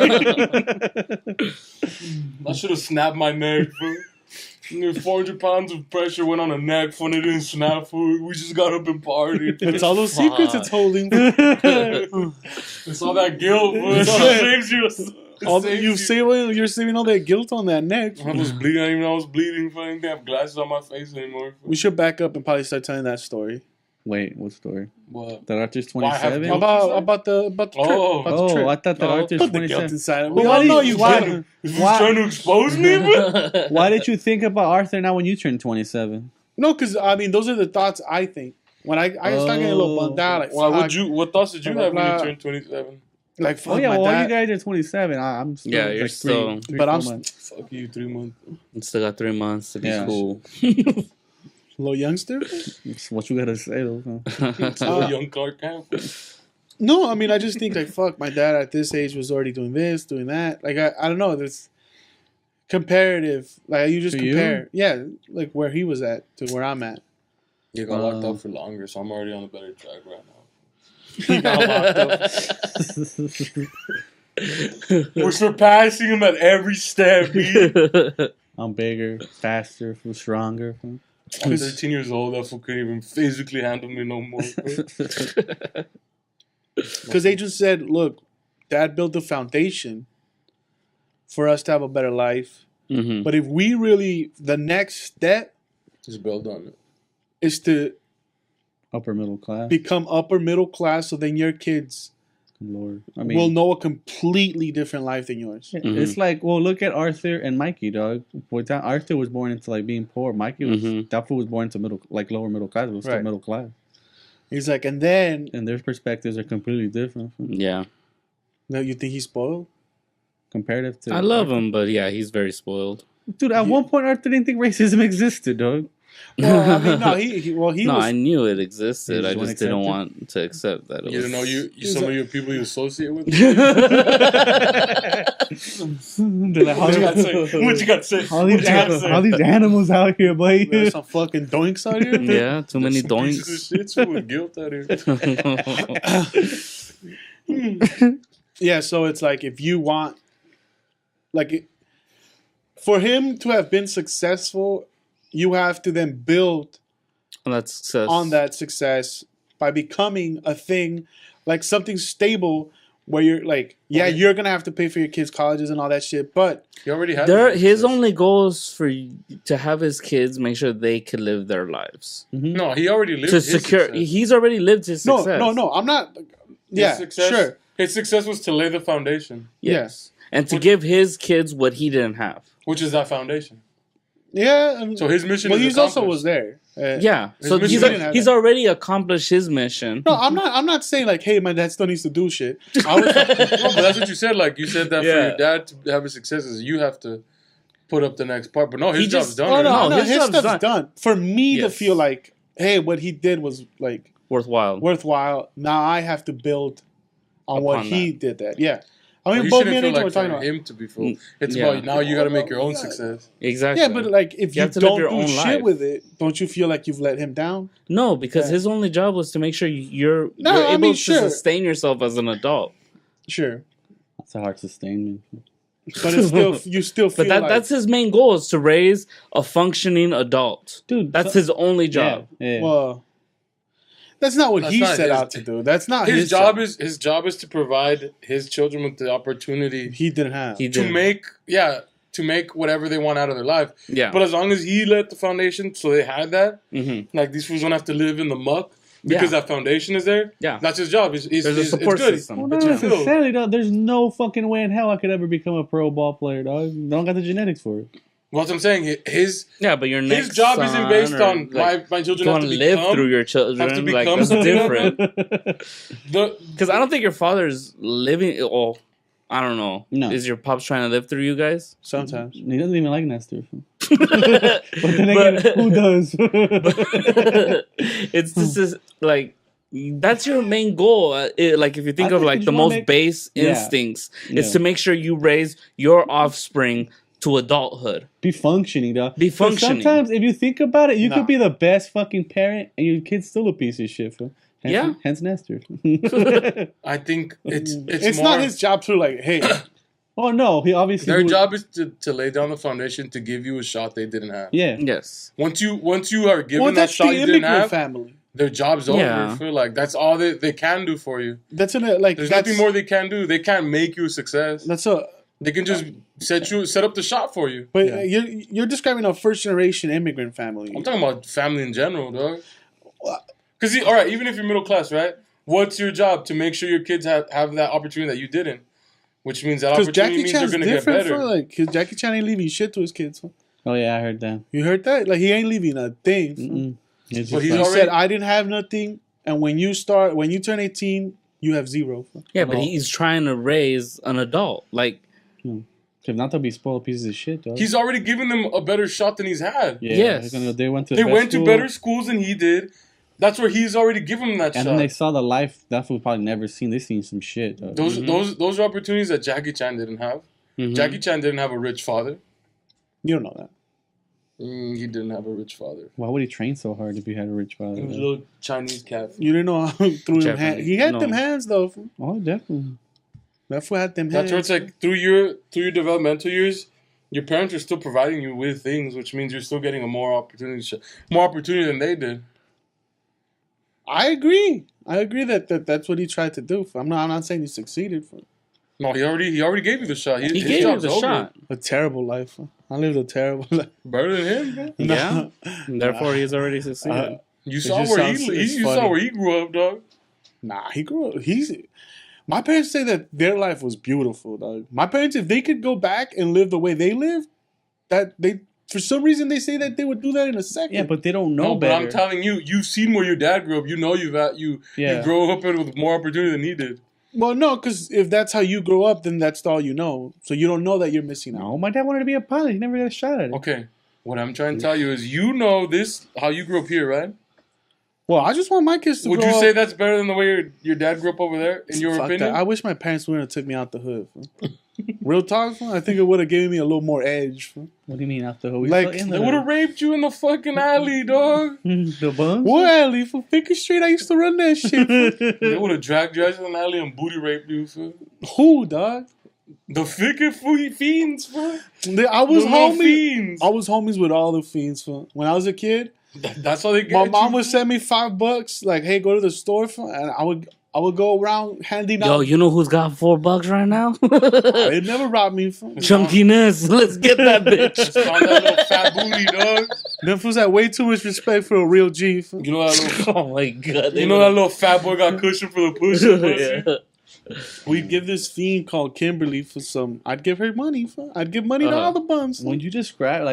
Speaker 3: I should have snapped my neck, fam. 400 pounds of pressure went on the neck, fam. It didn't snap, fam. We just got up and partied.
Speaker 2: It's all those secrets it's holding.
Speaker 3: It's all that guilt, fam. It saves you.
Speaker 2: You're saving all that guilt on that neck.
Speaker 3: I was bleeding. I didn't even know I was bleeding. Fam. I didn't have glasses on my face anymore.
Speaker 2: We should back up and probably start telling that story
Speaker 4: Wait, what story?
Speaker 3: What?
Speaker 4: That Arthur's
Speaker 3: Why have
Speaker 4: 27?
Speaker 3: guilt?
Speaker 2: about the trip.
Speaker 3: Oh.
Speaker 2: About the
Speaker 4: Oh,
Speaker 2: trip.
Speaker 4: I thought that Arthur's
Speaker 2: Put the guilt
Speaker 4: 27.
Speaker 2: inside.
Speaker 4: Well,
Speaker 2: We
Speaker 4: why
Speaker 2: all
Speaker 4: do
Speaker 2: know
Speaker 4: you-
Speaker 2: you
Speaker 4: why-
Speaker 2: can.
Speaker 3: Is he
Speaker 4: Why-
Speaker 3: trying to expose me, bro?
Speaker 4: Why did you think about Arthur now when you turned 27?
Speaker 2: No, because I mean those are the thoughts I think when I start getting a little bummed out. Like,
Speaker 3: Why would
Speaker 2: fuck,
Speaker 3: you? What thoughts did you
Speaker 2: Blah,
Speaker 3: have when you
Speaker 2: blah.
Speaker 3: turned 27?
Speaker 2: like fuck
Speaker 4: Oh, yeah,
Speaker 2: my
Speaker 4: well,
Speaker 2: dad.
Speaker 4: you guys are 27. I'm still
Speaker 5: Yeah, you're
Speaker 4: like
Speaker 5: still-
Speaker 4: three,
Speaker 2: But
Speaker 4: 4
Speaker 2: I'm
Speaker 4: months.
Speaker 3: Fuck you, 3 months.
Speaker 5: Still got 3 months to be
Speaker 4: Yeah.
Speaker 5: cool.
Speaker 2: Little youngster.
Speaker 4: That's what you gotta say, though. Huh?
Speaker 3: Still a young Clark Kent.
Speaker 2: No, I mean I just think like fuck. My dad at this age was already doing this, doing that. Like I don't know. There's comparative. Like you just
Speaker 4: To you?
Speaker 2: compare. Yeah, like where he was at to where I'm at.
Speaker 3: You got locked up for longer, so I'm already on a better track right now.
Speaker 2: He got locked up.
Speaker 3: We're surpassing him at every step, B.
Speaker 4: I'm bigger, faster, feel stronger. Huh?
Speaker 3: I'm 13 years old. That fool couldn't even physically handle me no more. Bro.
Speaker 2: Because they just said, look, Dad built the foundation for us to have a better life.
Speaker 5: Mhm.
Speaker 2: But if we really, the next step
Speaker 3: Just build on it.
Speaker 2: is to
Speaker 4: Upper middle class.
Speaker 2: become upper middle class, so then your kids
Speaker 4: Lord. I mean,
Speaker 2: will know a completely different life than yours.
Speaker 4: it's like, well, look at Arthur and Mikey, dog. Arthur was born into like being poor. Mikey was that fool was born into lower middle class, but was still
Speaker 2: Right.
Speaker 4: middle class.
Speaker 2: He's like, and then,
Speaker 4: And their perspectives are completely different
Speaker 5: Yeah.
Speaker 2: now you think he's spoiled?
Speaker 4: comparative to.
Speaker 5: I love him, but yeah, he's very spoiled.
Speaker 4: Dude, at one point, Arthur didn't think racism existed, dog.
Speaker 2: Well, I mean, no, he
Speaker 5: No,
Speaker 2: was.
Speaker 5: I knew it existed.
Speaker 4: You
Speaker 5: I
Speaker 4: just
Speaker 5: just didn't
Speaker 4: wouldn't
Speaker 5: want to accept that. It
Speaker 3: You
Speaker 5: was...
Speaker 3: don't know some of your people you associate with.
Speaker 4: They're like,
Speaker 3: What you got to say? What you got to say?
Speaker 4: all
Speaker 3: What you got to say?
Speaker 4: all these animals out here, boy.
Speaker 2: There's some fucking doinks out here.
Speaker 5: Yeah, too many
Speaker 3: Some pieces of
Speaker 5: doinks.
Speaker 3: shit with guilt out here.
Speaker 2: Yeah, so it's like if you want, for him to have been successful, you have to then build
Speaker 5: That's success.
Speaker 2: on that success by becoming a thing, like something stable, where you're like, yeah, you're gonna have to pay for your kids' colleges and all that shit, but
Speaker 3: He already had
Speaker 5: His
Speaker 3: that.
Speaker 5: only goal is to have his kids make sure they can live their lives.
Speaker 3: No, he already lived
Speaker 5: To
Speaker 3: his
Speaker 5: secure,
Speaker 3: success.
Speaker 5: he's already lived his success.
Speaker 2: no, I'm not. Yeah,
Speaker 3: His success,
Speaker 2: sure,
Speaker 3: His success was to lay the foundation,
Speaker 5: Yes, and to give his kids what he didn't have.
Speaker 3: which is that foundation.
Speaker 2: yeah.
Speaker 3: So his mission
Speaker 2: well,
Speaker 3: is
Speaker 2: he's also
Speaker 3: accomplished.
Speaker 2: was there.
Speaker 5: Yeah,
Speaker 3: His
Speaker 5: so
Speaker 3: mission
Speaker 5: he's,
Speaker 2: didn't have
Speaker 5: he's
Speaker 2: that.
Speaker 5: already accomplished his mission.
Speaker 2: No, I'm not saying like, hey, my dad still needs to do shit. I was,
Speaker 3: No, but that's what you said. Like you said that
Speaker 5: Yeah.
Speaker 3: for your dad to have a success is you have to put up the next part. But no, his
Speaker 5: He
Speaker 3: job's
Speaker 5: just-
Speaker 3: done.
Speaker 2: oh
Speaker 3: right
Speaker 2: no,
Speaker 3: now.
Speaker 2: no,
Speaker 5: his
Speaker 2: his
Speaker 5: job's
Speaker 2: stuff's done. For me to
Speaker 5: Yes.
Speaker 2: feel like, hey, what he did was like
Speaker 5: Worthwhile.
Speaker 2: worthwhile. Now I have to build on what
Speaker 5: Upon
Speaker 2: he did. That I
Speaker 3: You
Speaker 2: mean, both
Speaker 3: shouldn't
Speaker 2: me and
Speaker 3: feel
Speaker 2: Angel
Speaker 3: like
Speaker 2: were talking
Speaker 3: for
Speaker 2: about.
Speaker 3: him to be full. It's
Speaker 5: Yeah.
Speaker 3: about now you got to make your own success.
Speaker 5: Exactly.
Speaker 2: Yeah, but like if
Speaker 5: You
Speaker 2: you,
Speaker 5: have to live
Speaker 2: don't
Speaker 5: your
Speaker 2: do
Speaker 5: own
Speaker 2: shit
Speaker 5: life.
Speaker 2: with it, don't you feel like you've let him down?
Speaker 5: No, because
Speaker 2: Yeah.
Speaker 5: his only job was to make sure you're
Speaker 2: No,
Speaker 5: you're
Speaker 2: I
Speaker 5: able
Speaker 2: mean,
Speaker 5: to
Speaker 2: sure.
Speaker 5: sustain yourself as an adult.
Speaker 2: Sure,
Speaker 4: That's a hard sustainment.
Speaker 2: but it's still you still feel
Speaker 5: But
Speaker 2: like
Speaker 5: that's his main goal is to raise a functioning adult.
Speaker 4: Dude,
Speaker 5: That's his only job.
Speaker 4: Yeah.
Speaker 2: well. That's not what
Speaker 3: That's
Speaker 2: he
Speaker 3: not
Speaker 2: set
Speaker 3: his-
Speaker 2: out to do. That's not
Speaker 3: His
Speaker 2: his
Speaker 3: job is to provide his children with the opportunity
Speaker 2: He didn't have.
Speaker 5: He
Speaker 3: to
Speaker 5: did.
Speaker 3: make whatever they want out of their life.
Speaker 5: Yeah.
Speaker 3: But as long as he let the foundation, so they had that,
Speaker 5: Mhm.
Speaker 3: like these fools don't have to live in the muck. because that foundation is there.
Speaker 5: Yeah.
Speaker 3: That's his job. There's
Speaker 5: a support
Speaker 3: it's good.
Speaker 5: system.
Speaker 4: Well,
Speaker 3: It's
Speaker 4: not
Speaker 3: fulfilled.
Speaker 4: necessarily, dog. There's no fucking way in hell I could ever become a pro ball player, dog. I don't got the genetics for it.
Speaker 3: Well, that's what I'm saying. His
Speaker 5: but your next
Speaker 3: job isn't
Speaker 5: son
Speaker 3: based
Speaker 5: or,
Speaker 3: on
Speaker 5: like,
Speaker 3: my children
Speaker 5: you
Speaker 3: have
Speaker 5: want
Speaker 3: to
Speaker 5: to live
Speaker 3: become
Speaker 5: through your children. Like
Speaker 3: become
Speaker 5: that's
Speaker 3: something
Speaker 5: different.
Speaker 3: the
Speaker 5: Because I don't think your father's living. Oh, I don't know.
Speaker 4: No.
Speaker 5: Is your pops trying to live through you guys?
Speaker 2: Sometimes.
Speaker 4: He doesn't even like Nestor. But then again, who does?
Speaker 5: It's just like that's your main goal. Like if you think
Speaker 4: I
Speaker 5: of
Speaker 4: think
Speaker 5: like
Speaker 4: you
Speaker 5: the
Speaker 4: wanna
Speaker 5: most
Speaker 4: make-
Speaker 5: base
Speaker 4: Yeah.
Speaker 5: instincts, it's
Speaker 4: Yeah.
Speaker 5: to make sure you raise your offspring to adulthood.
Speaker 4: Be functioning, dog.
Speaker 5: Be
Speaker 4: But
Speaker 5: functioning.
Speaker 4: sometimes, if you think about it, you
Speaker 2: Nah.
Speaker 4: could be the best fucking parent, and your kid's still a piece of shit. Fool. Hence,
Speaker 5: Yeah.
Speaker 4: Hence Nestor.
Speaker 3: I think it's
Speaker 2: It's
Speaker 3: more,
Speaker 2: not his job to like, hey,
Speaker 4: Oh no, he obviously.
Speaker 3: Their
Speaker 4: would-
Speaker 3: job is to lay down the foundation to give you a shot they didn't have.
Speaker 4: Yeah.
Speaker 5: Yes.
Speaker 3: Once you are given
Speaker 2: well,
Speaker 3: that
Speaker 2: that's
Speaker 3: shot
Speaker 2: the
Speaker 3: you didn't
Speaker 2: immigrant
Speaker 3: have,
Speaker 2: family.
Speaker 3: their job's over.
Speaker 5: Yeah.
Speaker 3: For like that's all they can do for you.
Speaker 2: That's in a, like
Speaker 3: There's
Speaker 2: that's
Speaker 3: nothing more they can do. They can't make you a success.
Speaker 2: That's a.
Speaker 3: They can just set up the shot for you.
Speaker 2: But
Speaker 4: Yeah.
Speaker 2: you're describing a first generation immigrant family.
Speaker 3: I'm talking about family in general, dog. Because all right, even if you're middle class, right? What's your job to make sure your kids have that opportunity that you didn't? Which means that
Speaker 2: Because
Speaker 3: opportunity
Speaker 2: Jackie
Speaker 3: means they're
Speaker 2: Chan's
Speaker 3: going to get
Speaker 2: different.
Speaker 3: better.
Speaker 2: For, like, cause Jackie Chan ain't leaving shit to his kids. Huh?
Speaker 4: Oh yeah, I heard that.
Speaker 2: You heard that? Like he ain't leaving a thing.
Speaker 4: Mm-mm. It's
Speaker 3: But
Speaker 4: just
Speaker 3: he's
Speaker 2: He
Speaker 4: like-
Speaker 3: already-
Speaker 2: said, "I didn't have nothing, and when you turn 18, you have zero."
Speaker 5: Yeah, but
Speaker 3: Oh.
Speaker 5: he's trying to raise an adult. Like
Speaker 4: if not, they'll be spoiled pieces of shit, dog.
Speaker 3: He's already given them a better shot than he's had.
Speaker 4: Yeah,
Speaker 5: Yes.
Speaker 4: they went to
Speaker 3: They
Speaker 4: the best
Speaker 3: went to
Speaker 4: school,
Speaker 3: better schools than he did. That's where he's already given them that
Speaker 4: and
Speaker 3: shot.
Speaker 4: then they saw the life that fool probably never seen. They seen some shit. Dog.
Speaker 3: Those are opportunities that Jackie Chan didn't have.
Speaker 5: mhm.
Speaker 3: Jackie Chan didn't have a rich father.
Speaker 2: You don't know that.
Speaker 3: He didn't have a rich father.
Speaker 4: Why would he train so hard if he had a rich father?
Speaker 3: He was a little Chinese cat.
Speaker 2: You didn't know how through them hands.
Speaker 5: Japanese.
Speaker 2: He had
Speaker 5: No.
Speaker 2: them hands though. Fool.
Speaker 4: Oh, definitely.
Speaker 2: That fool had them
Speaker 3: That's
Speaker 2: hands.
Speaker 3: where it's like through your developmental years, your parents are still providing you with things, which means you're still getting a more opportunity than they did.
Speaker 2: I agree. I agree that that's what he tried to do. Fool. I'm not saying he succeeded. Fool.
Speaker 3: No, he already gave you the shot.
Speaker 5: He
Speaker 3: His
Speaker 5: gave you
Speaker 3: job's
Speaker 5: the
Speaker 3: over.
Speaker 5: shot.
Speaker 2: A terrible life. Fool. I lived a terrible life.
Speaker 3: Better than him, bro.
Speaker 5: Yeah. Therefore, he's already succeeded.
Speaker 3: You
Speaker 2: It
Speaker 3: saw
Speaker 2: just
Speaker 3: where
Speaker 2: sounds-
Speaker 3: he
Speaker 2: it's
Speaker 3: you saw
Speaker 2: funny.
Speaker 3: where he grew up, dog.
Speaker 2: Nah, he grew up. My parents say that their life was beautiful, dog. My parents, if they could go back and live the way they lived, that they for some reason they say that they would do that in a second.
Speaker 4: Yeah, but they don't know
Speaker 3: No, but
Speaker 4: better.
Speaker 3: I'm telling you, you've seen where your dad grew up. You know you
Speaker 4: Yeah.
Speaker 3: grow up with more opportunity than he did.
Speaker 2: well, no, because if that's how you grow up, then that's all you know. So you don't know that you're missing out.
Speaker 4: No, my dad wanted to be a pilot. He never got a shot at it.
Speaker 3: Okay, what I'm trying to tell you is, you know this how you grew up here, right?
Speaker 2: Well, I just want my kids to.
Speaker 3: Would
Speaker 2: grow
Speaker 3: you say
Speaker 2: up.
Speaker 3: that's better than the way your dad grew up over there? In your
Speaker 2: Fuck
Speaker 3: opinion,
Speaker 2: that. I wish my parents wouldn't have took me out the hood. Fool. Real talk, fool. I think it would have given me a little more edge. Fool.
Speaker 4: What do you mean after who?
Speaker 2: Like,
Speaker 3: they would have raped you in the fucking alley, dog.
Speaker 4: the buns?
Speaker 2: What alley? For Picker Street, I used to run that shit. Fool.
Speaker 3: They would have dragged you out in the alley and booty raped you. Fool.
Speaker 2: Who, dog?
Speaker 3: The fickle fiends, bro.
Speaker 2: I was
Speaker 3: The little
Speaker 2: homies.
Speaker 3: fiends.
Speaker 2: I was homies with all the fiends. Fool. When I was a kid,
Speaker 3: That's how they get
Speaker 2: my
Speaker 3: you.
Speaker 2: mom would send me $5, like, "Hey, go to the store," fool, and I would go around handing
Speaker 5: Yo,
Speaker 2: out.
Speaker 5: you know who's got $4 right now?
Speaker 2: They never robbed me. Fool.
Speaker 5: Chunkiness. Let's get that bitch.
Speaker 3: Found that little fat booty, dog.
Speaker 2: Them fools had way too much respect for a real G. Fool.
Speaker 3: You know that little.
Speaker 5: Oh my god.
Speaker 3: You know that little fat boy got cushion for the pussy. Pussy?
Speaker 5: Yeah.
Speaker 2: We'd give this fiend called Kimberly for some. I'd give her money. Fool. I'd give money to
Speaker 5: Uh-huh.
Speaker 2: all the bums.
Speaker 4: When you describe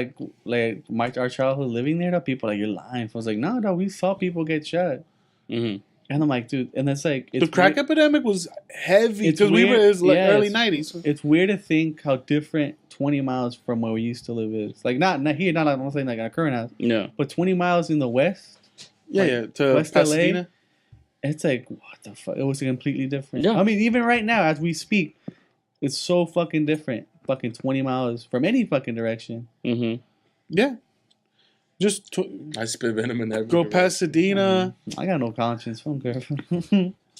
Speaker 4: like our childhood living there, though, people are like, you're lying. I was like, no, we saw people get shot,
Speaker 5: Mhm.
Speaker 4: and I'm like, dude, and it's like
Speaker 2: The crack
Speaker 4: weird,
Speaker 2: epidemic was heavy
Speaker 4: It's
Speaker 2: because we were
Speaker 4: weird.
Speaker 2: it was like
Speaker 4: Yeah,
Speaker 2: early
Speaker 4: it's-
Speaker 2: '90s.
Speaker 4: It's weird to think how different 20 miles from where we used to live is. Like not here, not I'm not saying like our current house,
Speaker 5: Yeah.
Speaker 4: but 20 miles in the west.
Speaker 2: Yeah,
Speaker 4: like,
Speaker 2: yeah. To
Speaker 4: West LA?
Speaker 2: Pasadena.
Speaker 4: It's like, what the fuck? It was completely different.
Speaker 5: Yeah.
Speaker 4: I mean, even right now, as we speak, it's so fucking different. Fucking 20 miles from any fucking direction.
Speaker 5: Mm-hmm.
Speaker 2: Yeah. Just
Speaker 3: I spit venom in every
Speaker 2: go
Speaker 3: direction.
Speaker 2: Pasadena.
Speaker 4: I got no conscience. Don't care.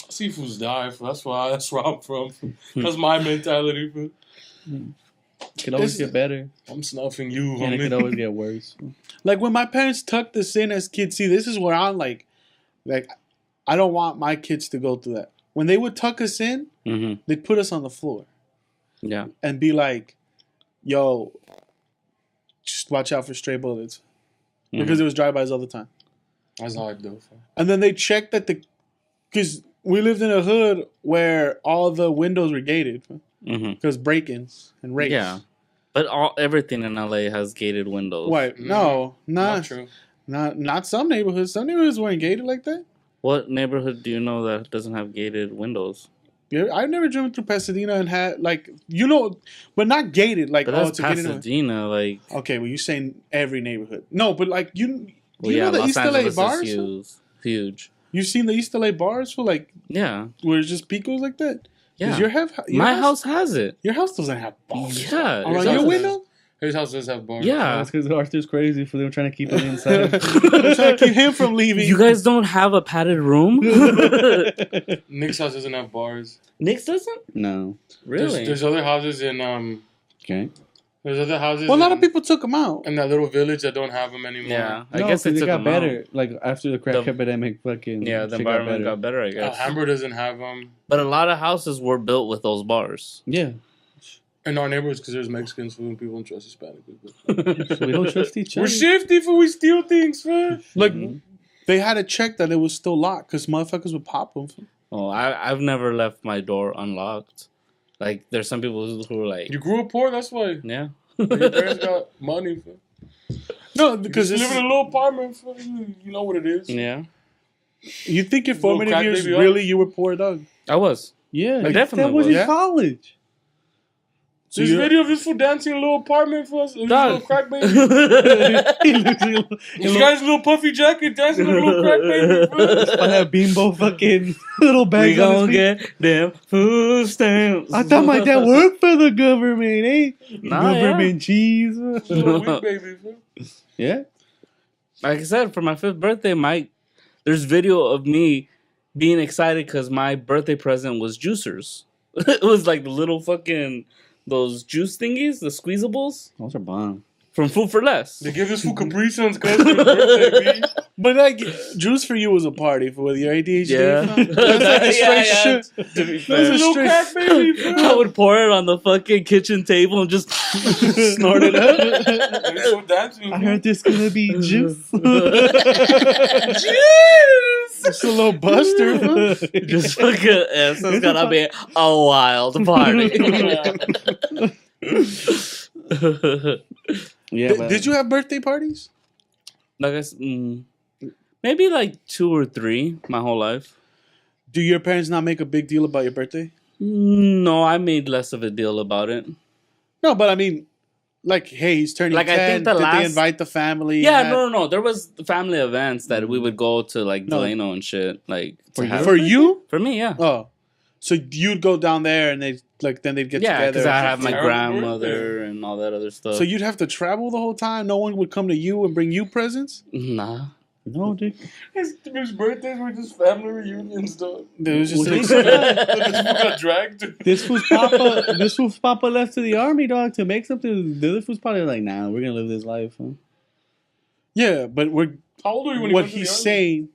Speaker 3: Seafood's die. That's where I'm from. That's my mentality. Fool.
Speaker 4: Could always
Speaker 2: It's-
Speaker 4: get better,
Speaker 3: I'm snuffing you,
Speaker 4: and it
Speaker 3: homie.
Speaker 4: could always get worse.
Speaker 2: Like when my parents tucked us in as kids. See, this is where I'm like, I don't want my kids to go through that. When they would tuck us in,
Speaker 5: Mm-hmm.
Speaker 2: they'd put us on the floor
Speaker 5: Yeah.
Speaker 2: and be like, "Yo, just watch out for stray bullets," because it was drive-bys all the time.
Speaker 3: That's hype though.
Speaker 2: And then they checked that because we lived in a hood where all the windows were gated because break-ins and rapes.
Speaker 5: Yeah. But everything in LA has gated windows.
Speaker 2: What? No,
Speaker 3: Not true.
Speaker 2: Not some neighborhoods. Some neighborhoods weren't gated like that.
Speaker 5: What neighborhood do you know that doesn't have gated windows?
Speaker 2: Yeah, I've never driven through Pasadena and had but not gated. Like,
Speaker 5: But that's
Speaker 2: it's a gated.
Speaker 5: Pasadena, like.
Speaker 2: Okay, well, you're saying every neighborhood. No, but like you
Speaker 5: Well,
Speaker 2: know the
Speaker 5: Los
Speaker 2: East
Speaker 5: Angeles
Speaker 2: LA bars?
Speaker 5: is huge.
Speaker 2: You've seen the East LA bars for like
Speaker 5: Yeah.
Speaker 2: where it's just picos like that?
Speaker 5: Yeah.
Speaker 2: Your
Speaker 5: My house has it.
Speaker 2: Your house doesn't have bars.
Speaker 5: Yeah.
Speaker 2: Around
Speaker 3: Your
Speaker 2: your
Speaker 3: house
Speaker 2: window?
Speaker 3: His house does have bars.
Speaker 5: Yeah.
Speaker 4: That's because Arthur's crazy for them trying to keep it inside.
Speaker 2: I'm trying to keep him from leaving.
Speaker 5: You guys don't have a padded room?
Speaker 3: Nick's house doesn't have bars.
Speaker 5: Nick's doesn't?
Speaker 4: No.
Speaker 5: Really?
Speaker 3: There's other houses in
Speaker 4: Okay.
Speaker 3: There's other houses.
Speaker 2: Well, a lot of people took them out.
Speaker 3: in that little village that don't have them anymore.
Speaker 5: Yeah. I
Speaker 4: No,
Speaker 5: guess
Speaker 4: 'cause
Speaker 5: it
Speaker 4: it
Speaker 5: took
Speaker 4: got
Speaker 5: them out.
Speaker 4: better. Like after the crack epidemic, fucking
Speaker 5: Yeah, the
Speaker 4: shit
Speaker 5: environment got better, I guess.
Speaker 3: Alhambra doesn't have them.
Speaker 5: But a lot of houses were built with those bars.
Speaker 4: Yeah,
Speaker 3: In our neighborhoods, because there's Mexicans food and people don't trust Hispanic people.
Speaker 4: so we don't trust each
Speaker 3: We're
Speaker 4: other.
Speaker 3: shifty for we steal things, man.
Speaker 2: Like, they had to check that it was still locked because motherfuckers would pop them.
Speaker 5: Oh, I've never left my door unlocked. Like, there's some people who are like,
Speaker 3: You grew up poor, that's why.
Speaker 5: yeah.
Speaker 3: Your parents got money. For.
Speaker 2: No, because
Speaker 3: You live in a little apartment. For, you know what it is.
Speaker 5: Yeah.
Speaker 2: you think your
Speaker 3: Little
Speaker 2: formative
Speaker 3: crack
Speaker 2: years,
Speaker 3: baby
Speaker 2: really, you were poor, dog.
Speaker 5: I was.
Speaker 4: Yeah,
Speaker 5: Like, definitely
Speaker 4: that was
Speaker 5: was.
Speaker 4: in
Speaker 2: Yeah?
Speaker 4: college.
Speaker 2: So
Speaker 3: There's
Speaker 2: you're-
Speaker 3: video of this fool dancing in a little apartment for us. This
Speaker 5: Dog.
Speaker 3: little crack baby.
Speaker 4: He looks like
Speaker 3: This guy's little puffy jacket dancing like a little crack baby. Bro.
Speaker 4: on that bimbo fucking little
Speaker 5: We
Speaker 4: bag on
Speaker 5: gonna
Speaker 4: his feet.
Speaker 5: get them food stamps.
Speaker 4: I thought my dad worked for the government, eh?
Speaker 5: Nah,
Speaker 4: Government cheese.
Speaker 3: Little weak baby. Bro.
Speaker 4: Yeah.
Speaker 5: Like I said, for my 5th birthday, there's video of me being excited because my birthday present was juicers. It was like the little fucking, those juice thingies, the squeezables
Speaker 4: Those are bomb.
Speaker 5: from Food for Less.
Speaker 3: They give this fool Capri Suns cuz for his birthday, B.
Speaker 2: But like, juice for you was a party for your ADHD.
Speaker 5: Yeah.
Speaker 2: fam. That's like a straight shit.
Speaker 5: To be
Speaker 2: That's
Speaker 5: fair.
Speaker 2: a
Speaker 3: Little
Speaker 2: straight-
Speaker 3: crack baby, bro.
Speaker 5: I would pour it on the fucking kitchen table and just snort it up.
Speaker 3: He's so dancing.
Speaker 4: I heard there's gonna be juice.
Speaker 2: It's a little buster. fam.
Speaker 5: Just fucking, it's gonna be a wild party.
Speaker 4: Yeah, but
Speaker 2: Did you have birthday parties?
Speaker 5: Like maybe like 2 or 3 my whole life.
Speaker 2: Do your parents not make a big deal about your birthday?
Speaker 5: No, I made less of a deal about it.
Speaker 2: No, but I mean, like, hey, he's turning
Speaker 5: Like,
Speaker 2: 10.
Speaker 5: I think the
Speaker 2: Did they
Speaker 5: last-
Speaker 2: invite the family?
Speaker 5: Yeah,
Speaker 2: Had-
Speaker 5: no. There was family events that we would go to, like
Speaker 2: No.
Speaker 5: Delano and shit. Like
Speaker 4: For
Speaker 5: to have-
Speaker 2: For you?
Speaker 5: for me, yeah,
Speaker 2: Oh. So you'd go down there and then they'd get
Speaker 5: yeah,
Speaker 2: together.
Speaker 5: because I have my
Speaker 3: Terrible
Speaker 5: grandmother and all that other stuff.
Speaker 2: So you'd have to travel the whole time? No one would come to you and bring you presents?
Speaker 5: Nah,
Speaker 4: no, dude.
Speaker 3: His birthdays were just family reunions, dog.
Speaker 2: It was just
Speaker 4: Well,
Speaker 2: like,
Speaker 3: This fool got dragged.
Speaker 4: This was Papa left to the army, dog, to make something. The other fool's probably like, nah, we're gonna live this life. Huh?
Speaker 2: yeah, but
Speaker 3: How old were you when
Speaker 2: what
Speaker 3: he went to
Speaker 2: he's
Speaker 3: the army?
Speaker 2: saying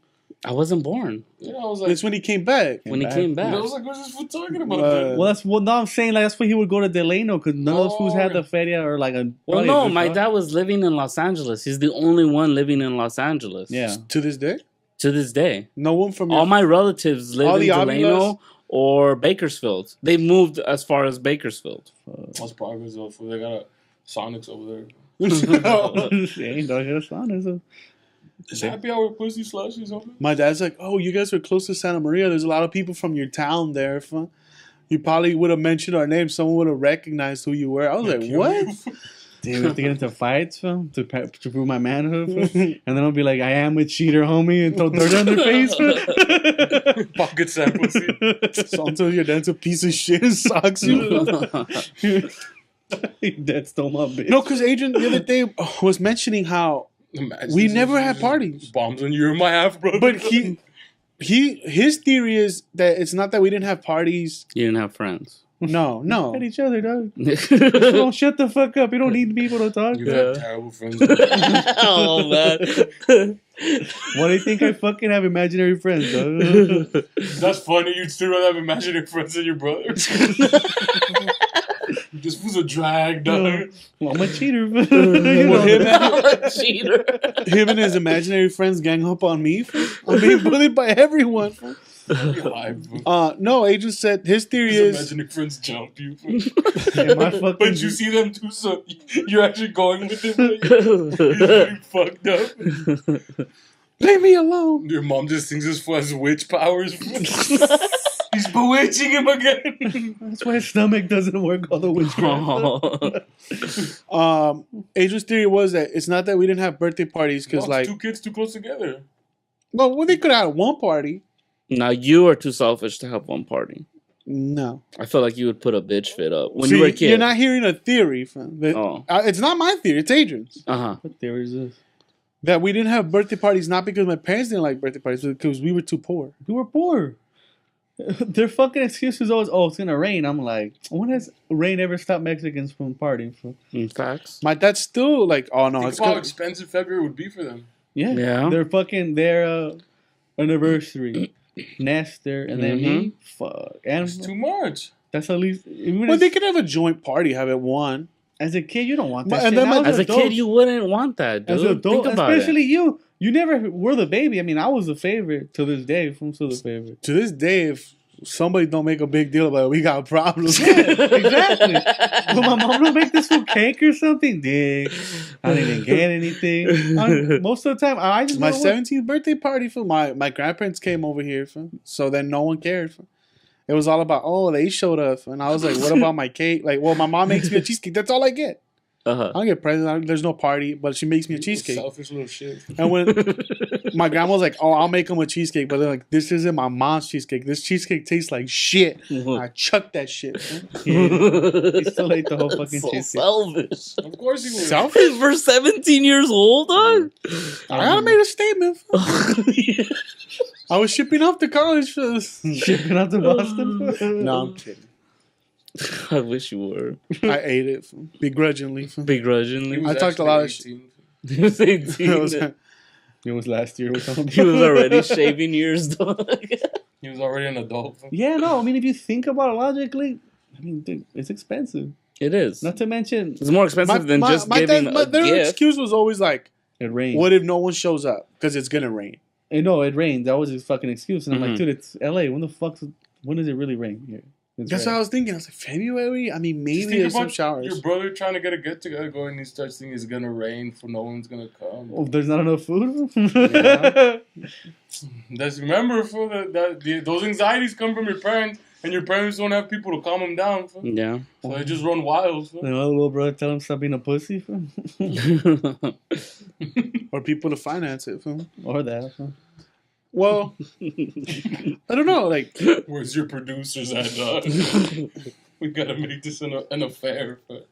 Speaker 5: I wasn't born
Speaker 3: Yeah, I was like,
Speaker 2: is when he came back.
Speaker 5: when he
Speaker 4: back.
Speaker 5: came
Speaker 3: I
Speaker 5: back.
Speaker 3: was like, what's this fool talking about?
Speaker 2: Uh,
Speaker 4: Well, that's what. No, I'm saying like that's when he would go to Delano because none of those fools had
Speaker 3: Oh,
Speaker 4: the feria or like a.
Speaker 5: Well,
Speaker 4: probably a
Speaker 5: no,
Speaker 4: good
Speaker 5: my
Speaker 4: car.
Speaker 5: dad was living in Los Angeles. He's the only one living in Los Angeles.
Speaker 4: Yeah.
Speaker 2: To this day?
Speaker 5: to this day.
Speaker 2: No one from your...
Speaker 5: All my relatives live
Speaker 2: All
Speaker 5: in
Speaker 2: the
Speaker 5: Delano
Speaker 2: Avilas?
Speaker 5: or Bakersfield. They moved as far as Bakersfield.
Speaker 3: That's progress, though. Fool. They got a Sonics over there.
Speaker 4: Ain't dog had a sauna, so.
Speaker 3: Is happy hour pussy slushies over there?
Speaker 2: My dad's like, oh, you guys were close to Santa Maria. There's a lot of people from your town there. Fam. You probably would have mentioned our name. Someone would have recognized who you were. I was like, what?
Speaker 4: Dude, we have to get into fights, fam, to prove my manhood, fam. And then I'll be like, I am a cheater, homie, and throw dirt on their face, fam.
Speaker 3: Pocket sand pussy.
Speaker 2: So until your dad's a piece of shit and socks you.
Speaker 4: Dad stole my bitch.
Speaker 2: No, because Adrian the other day was mentioning how
Speaker 3: Imagine
Speaker 2: we
Speaker 3: this
Speaker 2: never
Speaker 3: is
Speaker 2: had
Speaker 3: just
Speaker 2: parties.
Speaker 3: Bombs on you and my half brother.
Speaker 2: But his theory is that it's not that we didn't have parties.
Speaker 5: You didn't have friends.
Speaker 2: No.
Speaker 4: At each other, dog. Don't shut the fuck up. You don't need people to talk.
Speaker 3: You've
Speaker 5: Yeah.
Speaker 3: had terrible friends.
Speaker 5: Oh man.
Speaker 4: Why do you think I fucking have imaginary friends, dog?
Speaker 3: That's funny. You'd still rather have imaginary friends than your brother. This was a drag, dog.
Speaker 4: I'm a cheater.
Speaker 2: Well,
Speaker 5: I'm a cheater.
Speaker 2: him and his imaginary friends gang up on me. I'm being bullied by everyone. No, Agent said his theory
Speaker 3: His
Speaker 2: is
Speaker 3: imaginary friends jump you.
Speaker 4: But
Speaker 3: You see them too, so you're actually going with them. Like, he's getting fucked up.
Speaker 2: leave me alone.
Speaker 3: Your mom just thinks this fool has witch powers. He's bewitching him again.
Speaker 4: that's why his stomach doesn't work all the witchcraft.
Speaker 2: Agent's theory was that it's not that we didn't have birthday parties because,
Speaker 3: No,
Speaker 2: like,
Speaker 3: it's two kids too close together.
Speaker 2: well, they could have had one party.
Speaker 5: Now you are too selfish to have one party.
Speaker 2: No,
Speaker 5: I feel like you would put a bitch fit up when
Speaker 2: see,
Speaker 5: you were a kid.
Speaker 2: you're not hearing a theory, fam.
Speaker 5: Oh.
Speaker 2: It's not my theory. It's Adrian's.
Speaker 4: What theory is this?
Speaker 2: That we didn't have birthday parties not because my parents didn't like birthday parties, but because we were too poor.
Speaker 4: We were poor. Their fucking excuse is always, "Oh, it's gonna rain." I'm like, when has rain ever stopped Mexicans from partying?
Speaker 5: Facts.
Speaker 2: My dad's still like, oh no,
Speaker 3: Think
Speaker 2: it's
Speaker 3: of how
Speaker 2: good.
Speaker 3: expensive February would be for them.
Speaker 4: Yeah. Their anniversary, Nestor, and then me. Fuck, and
Speaker 3: It's too much.
Speaker 4: that's at least. Even
Speaker 2: Well, they could have a joint party, have it one.
Speaker 4: as a kid, you don't want that.
Speaker 2: And
Speaker 4: shit.
Speaker 2: then
Speaker 4: Now
Speaker 5: As a
Speaker 4: adults-
Speaker 5: kid, you wouldn't want that, dude.
Speaker 4: as an adult,
Speaker 5: Think about
Speaker 4: especially
Speaker 5: it.
Speaker 4: you. You never were the baby. I mean, I was the favorite to this day. I'm still the favorite.
Speaker 2: To this day, if somebody don't make a big deal about it, we got problems.
Speaker 4: Exactly. Will my mom don't make this food cake or something? Dick. I didn't even get anything. Most of the time, I just
Speaker 2: My
Speaker 4: wanna work.
Speaker 2: 17th birthday party, for my grandparents came over here, fam. So then no one cared. Fam. It was all about, oh, they showed up. And I was like, what about my cake? Like, well, my mom makes me a cheesecake. That's all I get. I don't get presents. There's no party, but she makes me a cheesecake.
Speaker 3: Selfish little shit.
Speaker 2: And when my grandma was like, oh, I'll make them a cheesecake. But they're like, this isn't my mom's cheesecake. This cheesecake tastes like shit. I chucked that shit. Man.
Speaker 4: He still ate the whole fucking
Speaker 5: So
Speaker 4: cheesecake.
Speaker 5: selfish.
Speaker 3: Of course he would.
Speaker 2: Selfish?
Speaker 5: For 17 years old, dog?
Speaker 2: I gotta make a statement. I was shipping off to college for this.
Speaker 4: Shipping out to Boston.
Speaker 2: No, I'm kidding.
Speaker 5: I wish you were.
Speaker 2: I ate it begrudgingly.
Speaker 5: Begrudgingly.
Speaker 3: He was
Speaker 2: I talked a lot of
Speaker 3: actually 18.
Speaker 5: He was 18.
Speaker 2: It was-
Speaker 4: It was last year or something.
Speaker 5: He was already shaving years, dog.
Speaker 3: He was already an adult.
Speaker 4: Yeah, no. I mean, if you think about it logically, I mean, dude, it's expensive.
Speaker 5: It is.
Speaker 4: Not to mention,
Speaker 5: It's more expensive than just giving a
Speaker 2: their
Speaker 5: gift.
Speaker 2: excuse was always like,
Speaker 4: it rains.
Speaker 2: what if no one shows up? Because it's gonna rain.
Speaker 4: No, it rains. That was his fucking excuse. And I'm like,
Speaker 5: Mhm.
Speaker 4: dude, it's LA. When does it really rain here? It's
Speaker 2: That's
Speaker 4: rain.
Speaker 2: what I was thinking. I was like, February? I mean,
Speaker 3: Just
Speaker 2: maybe
Speaker 3: think
Speaker 2: there's some
Speaker 3: about
Speaker 2: showers.
Speaker 3: your brother trying to get a get together going and he starts thinking it's gonna rain for no one's gonna come.
Speaker 4: Oh, there's not enough food?
Speaker 2: Yeah.
Speaker 3: That's remember for those anxieties come from your parents and your parents don't have people to calm them down. Fool.
Speaker 5: Yeah.
Speaker 3: So they just run wild. Fool.
Speaker 4: You know, little brother tell him stop being a pussy?
Speaker 2: Or people to finance it.
Speaker 4: Or that.
Speaker 2: Well, I don't know. Like,
Speaker 3: Where's your producers at, dog? We gotta make this an affair. But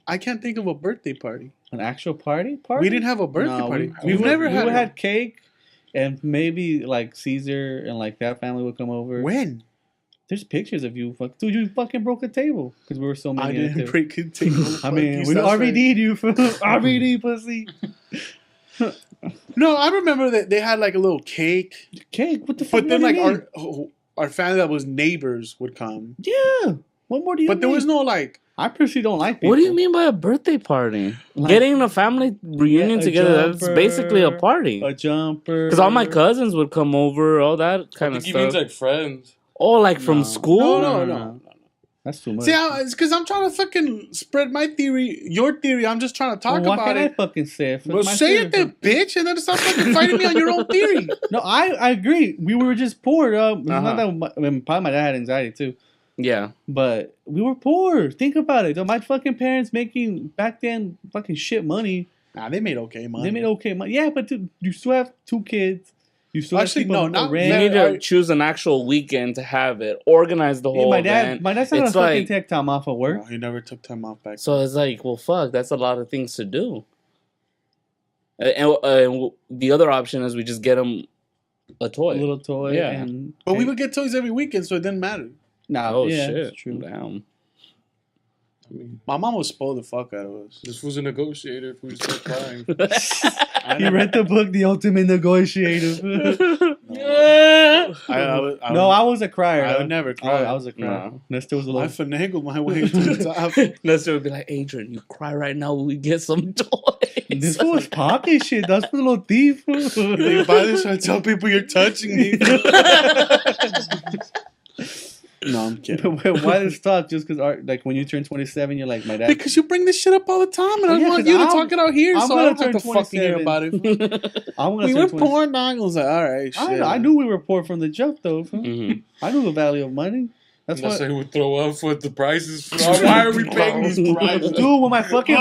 Speaker 2: I can't think of a birthday party.
Speaker 4: An actual party?
Speaker 2: We didn't have a birthday
Speaker 4: No,
Speaker 2: party.
Speaker 4: we
Speaker 2: We've never had.
Speaker 4: had cake, and maybe like Caesar and like that family would come over.
Speaker 2: When?
Speaker 4: There's pictures of you. Dude, you fucking broke a table because we were so many.
Speaker 2: I
Speaker 4: at the
Speaker 2: didn't
Speaker 4: table.
Speaker 2: break a table.
Speaker 4: I mean,
Speaker 2: Fuck
Speaker 4: we
Speaker 2: you, sounds
Speaker 4: RVD'd you for RVD pussy.
Speaker 2: No, I remember that they had like a little cake.
Speaker 4: Cake? What the fuck?
Speaker 2: But then,
Speaker 4: more
Speaker 2: like,
Speaker 4: do you mean?
Speaker 2: our family that was neighbors would come.
Speaker 4: Yeah. What more do you
Speaker 2: But there
Speaker 4: mean?
Speaker 2: was no, like,
Speaker 4: I personally don't like people.
Speaker 5: What do you mean by a birthday party?
Speaker 4: Like-
Speaker 5: Getting a family reunion
Speaker 4: Yeah, a
Speaker 5: together, that's
Speaker 4: jumper,
Speaker 5: basically a party.
Speaker 4: A jumper.
Speaker 5: Because all my cousins would come over, all that kind
Speaker 3: I
Speaker 5: of
Speaker 3: think he means
Speaker 5: stuff.
Speaker 3: like friends.
Speaker 5: Oh, like from
Speaker 4: No.
Speaker 5: school?
Speaker 2: no.
Speaker 4: That's too much.
Speaker 2: See, it's because I'm trying to fucking spread my theory, your theory. I'm just trying to talk
Speaker 4: Well, why
Speaker 2: about
Speaker 4: can't I
Speaker 2: it.
Speaker 4: fucking say it?
Speaker 2: Well,
Speaker 4: It's my
Speaker 2: say it
Speaker 4: favorite.
Speaker 2: then, bitch, and then stop fucking fighting me on your own theory.
Speaker 4: No, I agree. We were just poor. It's
Speaker 5: Uh-huh.
Speaker 4: not that. I mean, probably my dad had anxiety too.
Speaker 5: Yeah.
Speaker 4: But we were poor. Think about it. My fucking parents making back then fucking shit money.
Speaker 2: Nah, they made okay money.
Speaker 4: They made okay money. Yeah, but dude, you still have 2 kids. You still
Speaker 2: Actually,
Speaker 4: have people
Speaker 2: no,
Speaker 4: to
Speaker 2: not
Speaker 4: rent.
Speaker 5: You need
Speaker 2: Yeah,
Speaker 5: to choose an actual weekend to have it, organize the
Speaker 4: Yeah,
Speaker 5: whole
Speaker 4: my dad,
Speaker 5: event.
Speaker 4: my dad's not gonna
Speaker 5: It's
Speaker 4: fucking
Speaker 5: like-
Speaker 4: take time off of work.
Speaker 2: No, he never took time off back.
Speaker 5: So it's like, well, fuck, that's a lot of things to do. And the other option is we just get them a toy.
Speaker 4: A little toy.
Speaker 5: Yeah.
Speaker 4: And,
Speaker 2: But we would get toys every weekend, so it didn't matter.
Speaker 4: Nah,
Speaker 5: Oh,
Speaker 4: yeah,
Speaker 5: shit.
Speaker 4: it's true.
Speaker 5: Damn.
Speaker 3: I mean,
Speaker 2: My mom would spoil the fuck out of us.
Speaker 3: this was a negotiator if we start crying.
Speaker 4: You read the book, The Ultimate Negotiator.
Speaker 3: Yeah,
Speaker 4: I was a crier.
Speaker 2: I would never cry.
Speaker 4: I was a crier. Nestor was a
Speaker 2: I
Speaker 4: little.
Speaker 2: finagled my way to the top.
Speaker 5: Nestor would be like, Adrian, you cry right now, we get some toys.
Speaker 4: This was pocket shit. That's for the little thief.
Speaker 2: They buy this and I tell people you're touching me. No, I'm kidding.
Speaker 4: Why this talk? Just because, like, when you turn 27, you're like, my dad.
Speaker 2: Because you bring this shit up all the time, and I want
Speaker 4: 'cause
Speaker 2: you to talk it out here,
Speaker 4: I'm
Speaker 2: so I
Speaker 4: gonna
Speaker 2: don't have to
Speaker 4: turn
Speaker 2: fucking hear
Speaker 4: 27.
Speaker 2: about it.
Speaker 4: I'm gonna
Speaker 2: We
Speaker 4: turn
Speaker 2: were
Speaker 4: 20
Speaker 2: poor, dog. I was like, all right, shit.
Speaker 4: I knew we were poor from the jump, though.
Speaker 5: Mhm.
Speaker 4: I knew the value of money. That's
Speaker 3: That's
Speaker 4: why.
Speaker 3: why he would throw up for the prices. Why are we paying these prices?
Speaker 4: Dude, when my fucking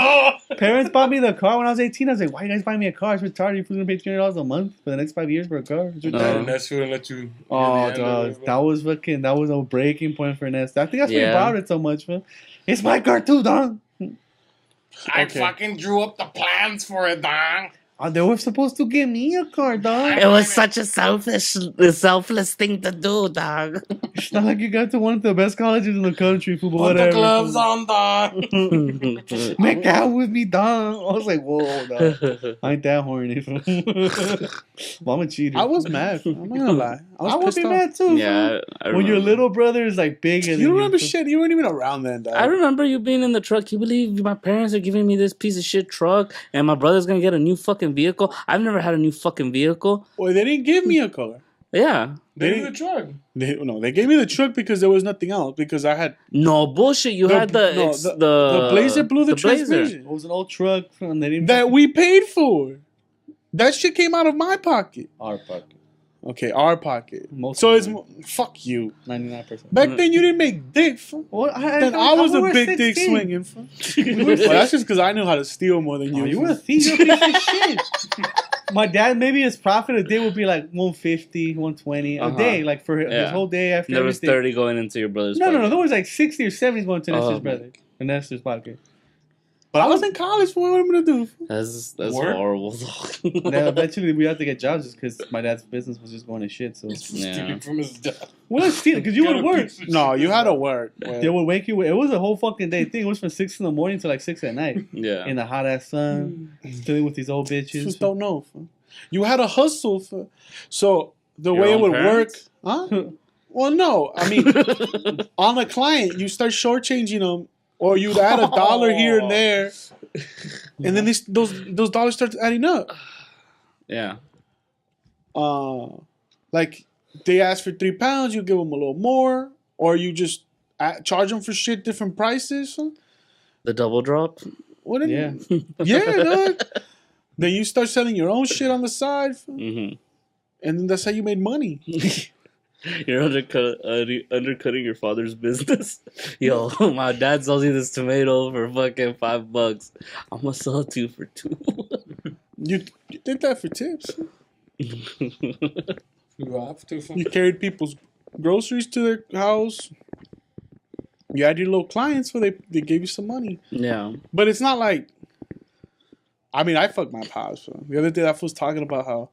Speaker 4: parents bought me the car when I was 18, I was like, why are you guys buying me a car? It's retarded. You're going to pay $300 a month for the next 5 years for a car. It's retarded.
Speaker 3: And that's wouldn't let you.
Speaker 4: Oh, dog. That was a breaking point for Nest. I think that's why he
Speaker 5: Yeah.
Speaker 4: bought it so much, man. It's my car too, dog.
Speaker 3: I
Speaker 2: Okay.
Speaker 3: fucking drew up the plans for it, dog.
Speaker 4: They were supposed to give me a car, dog.
Speaker 5: It was such a selfless thing to do, dog.
Speaker 4: It's not like you got to one of the best colleges in the country, fool, but
Speaker 3: Put
Speaker 4: whatever.
Speaker 3: the gloves on, dog.
Speaker 4: Make out with me, dog. I was like, whoa, dog. I ain't that horny. Fool. Well, I'm a cheater.
Speaker 2: I was mad. I'm not gonna lie.
Speaker 4: I would
Speaker 2: pissed
Speaker 4: be
Speaker 2: off.
Speaker 4: mad too.
Speaker 5: Yeah,
Speaker 4: fool. When your little brother is like big and
Speaker 2: You remember shit? You weren't even around then, dog.
Speaker 5: I remember you being in the truck. You believe my parents are giving me this piece of shit truck, and my brother's gonna get a new fucking vehicle. I've never had a new fucking vehicle.
Speaker 2: Well, they didn't give me a car.
Speaker 5: Yeah,
Speaker 3: They did the truck.
Speaker 2: They gave me the truck because there was nothing else. Because I had
Speaker 5: no bullshit. You had
Speaker 2: the Blazer blew the transmission
Speaker 4: It was an old truck and they didn't
Speaker 2: that we paid for. That shit came out of my pocket.
Speaker 4: our pocket.
Speaker 2: Okay, our pocket.
Speaker 4: Most
Speaker 2: So
Speaker 4: of
Speaker 2: it's
Speaker 4: mine.
Speaker 2: fuck you.
Speaker 4: 99%.
Speaker 2: Back then you didn't make dick. Fool.
Speaker 4: Well,
Speaker 2: Then I was a
Speaker 4: we were
Speaker 2: big dick
Speaker 4: 16.
Speaker 2: swinging. Fool. Well, that's just because I knew how to steal more than you.
Speaker 4: Oh, you
Speaker 2: fool.
Speaker 4: were a thief. You're a piece of shit. My dad, maybe his profit a day would be like 150, 120 a day, like for his
Speaker 5: Yeah.
Speaker 4: whole day after
Speaker 5: there was
Speaker 4: everything.
Speaker 5: 30 going into your brother's.
Speaker 4: No,
Speaker 5: pocket.
Speaker 4: there was like 60 or 70 going to Nestor's
Speaker 5: Oh,
Speaker 4: brother. And Nestor's pocket.
Speaker 2: But I was in college. What am I gonna do? Fool?
Speaker 5: That's
Speaker 3: Work?
Speaker 5: horrible.
Speaker 4: And then eventually we had to get jobs just because my dad's business was just going to shit. So
Speaker 3: Stealing from his dad.
Speaker 4: well, stealing because you would work.
Speaker 2: No, you had to work.
Speaker 4: They would wake you. It was a whole fucking day thing. It was from 6 in the morning to like 6 at night
Speaker 5: Yeah.
Speaker 4: in the hot ass sun, dealing with these old bitches.
Speaker 2: Just don't know. Fool. You had a hustle. Fool. So the
Speaker 5: Your
Speaker 2: way it
Speaker 5: own
Speaker 2: would
Speaker 5: parents?
Speaker 2: work, huh? Well, no. I mean, on a client, you start shortchanging them, or you'd add a dollar here and there, and then those dollars start adding up.
Speaker 5: Yeah.
Speaker 2: Like they ask for £3, you give them a little more, or you just charge them for shit different prices.
Speaker 5: The double drop.
Speaker 2: What?
Speaker 4: Yeah.
Speaker 2: Yeah, dog. Then you start selling your own shit on the side,
Speaker 5: Mm-hmm.
Speaker 2: and then that's how you made money.
Speaker 5: You're undercutting your father's business. Yo, my dad sells you this tomato for fucking $5. I'm gonna sell it to you for $2.
Speaker 2: You did that for tips.
Speaker 3: You have to.
Speaker 2: You carried people's groceries to their house. You had your little clients, so they gave you some money.
Speaker 5: Yeah.
Speaker 2: But it's not like, I mean, I fucked my pops. So. The other day, that was talking about how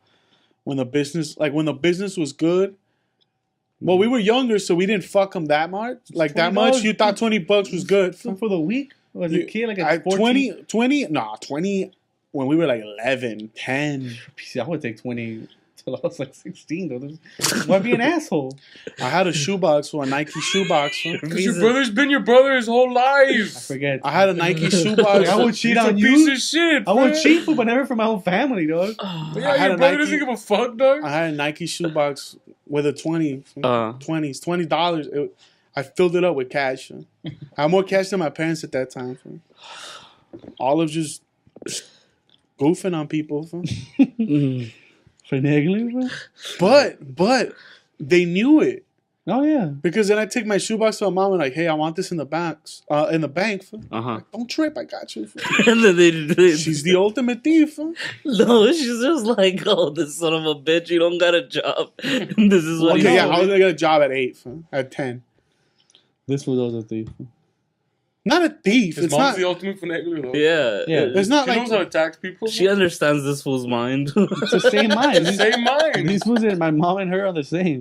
Speaker 2: when the business was good. Well, we were younger, so we didn't fuck them that much. Like that much, you thought $20 was good.
Speaker 4: So for the week, was a kid like a
Speaker 2: at 20, when we were like 11, 10.
Speaker 4: I would take 20 till I was like 16. Though. Why be an asshole?
Speaker 2: I had a shoebox, a Nike shoebox.
Speaker 3: Because your brother's been your brother his whole life.
Speaker 4: I forget.
Speaker 2: I had a Nike shoebox.
Speaker 4: I would cheat
Speaker 3: He's a
Speaker 4: on
Speaker 3: piece
Speaker 4: you.
Speaker 3: of shit.
Speaker 4: I would
Speaker 3: man.
Speaker 4: cheat, but never for my own family, dog.
Speaker 3: Yeah,
Speaker 2: I had
Speaker 3: your
Speaker 2: a
Speaker 3: brother
Speaker 2: Nike-
Speaker 3: doesn't give a fuck, dog.
Speaker 2: I had a Nike shoebox with a 20s, I filled it up with cash. I had more cash than my parents at that time. Olive just goofing on people.
Speaker 4: Finagling, bro?
Speaker 2: But they knew it.
Speaker 4: Oh yeah.
Speaker 2: Because then I take my shoebox to my mom and like, hey, I want this in the bank.
Speaker 5: Uh-huh.
Speaker 2: Don't trip, I got you.
Speaker 5: And then they
Speaker 2: She's the ultimate thief.
Speaker 5: No, she's just like, oh, this son of a bitch, you don't got a job. This is what
Speaker 2: Okay,
Speaker 5: you
Speaker 2: yeah, I was gonna get a job at 8, at 10.
Speaker 4: This was a thief.
Speaker 2: Not a thief.
Speaker 3: His
Speaker 2: It's
Speaker 3: mom's
Speaker 2: not.
Speaker 3: the ultimate finagler, though.
Speaker 5: Yeah.
Speaker 4: Yeah.
Speaker 2: It's not
Speaker 3: She
Speaker 2: like
Speaker 3: knows how to tax people.
Speaker 5: She understands this fool's mind.
Speaker 4: It's the same mind.
Speaker 3: Same mind.
Speaker 4: These fools, my mom and her are the same.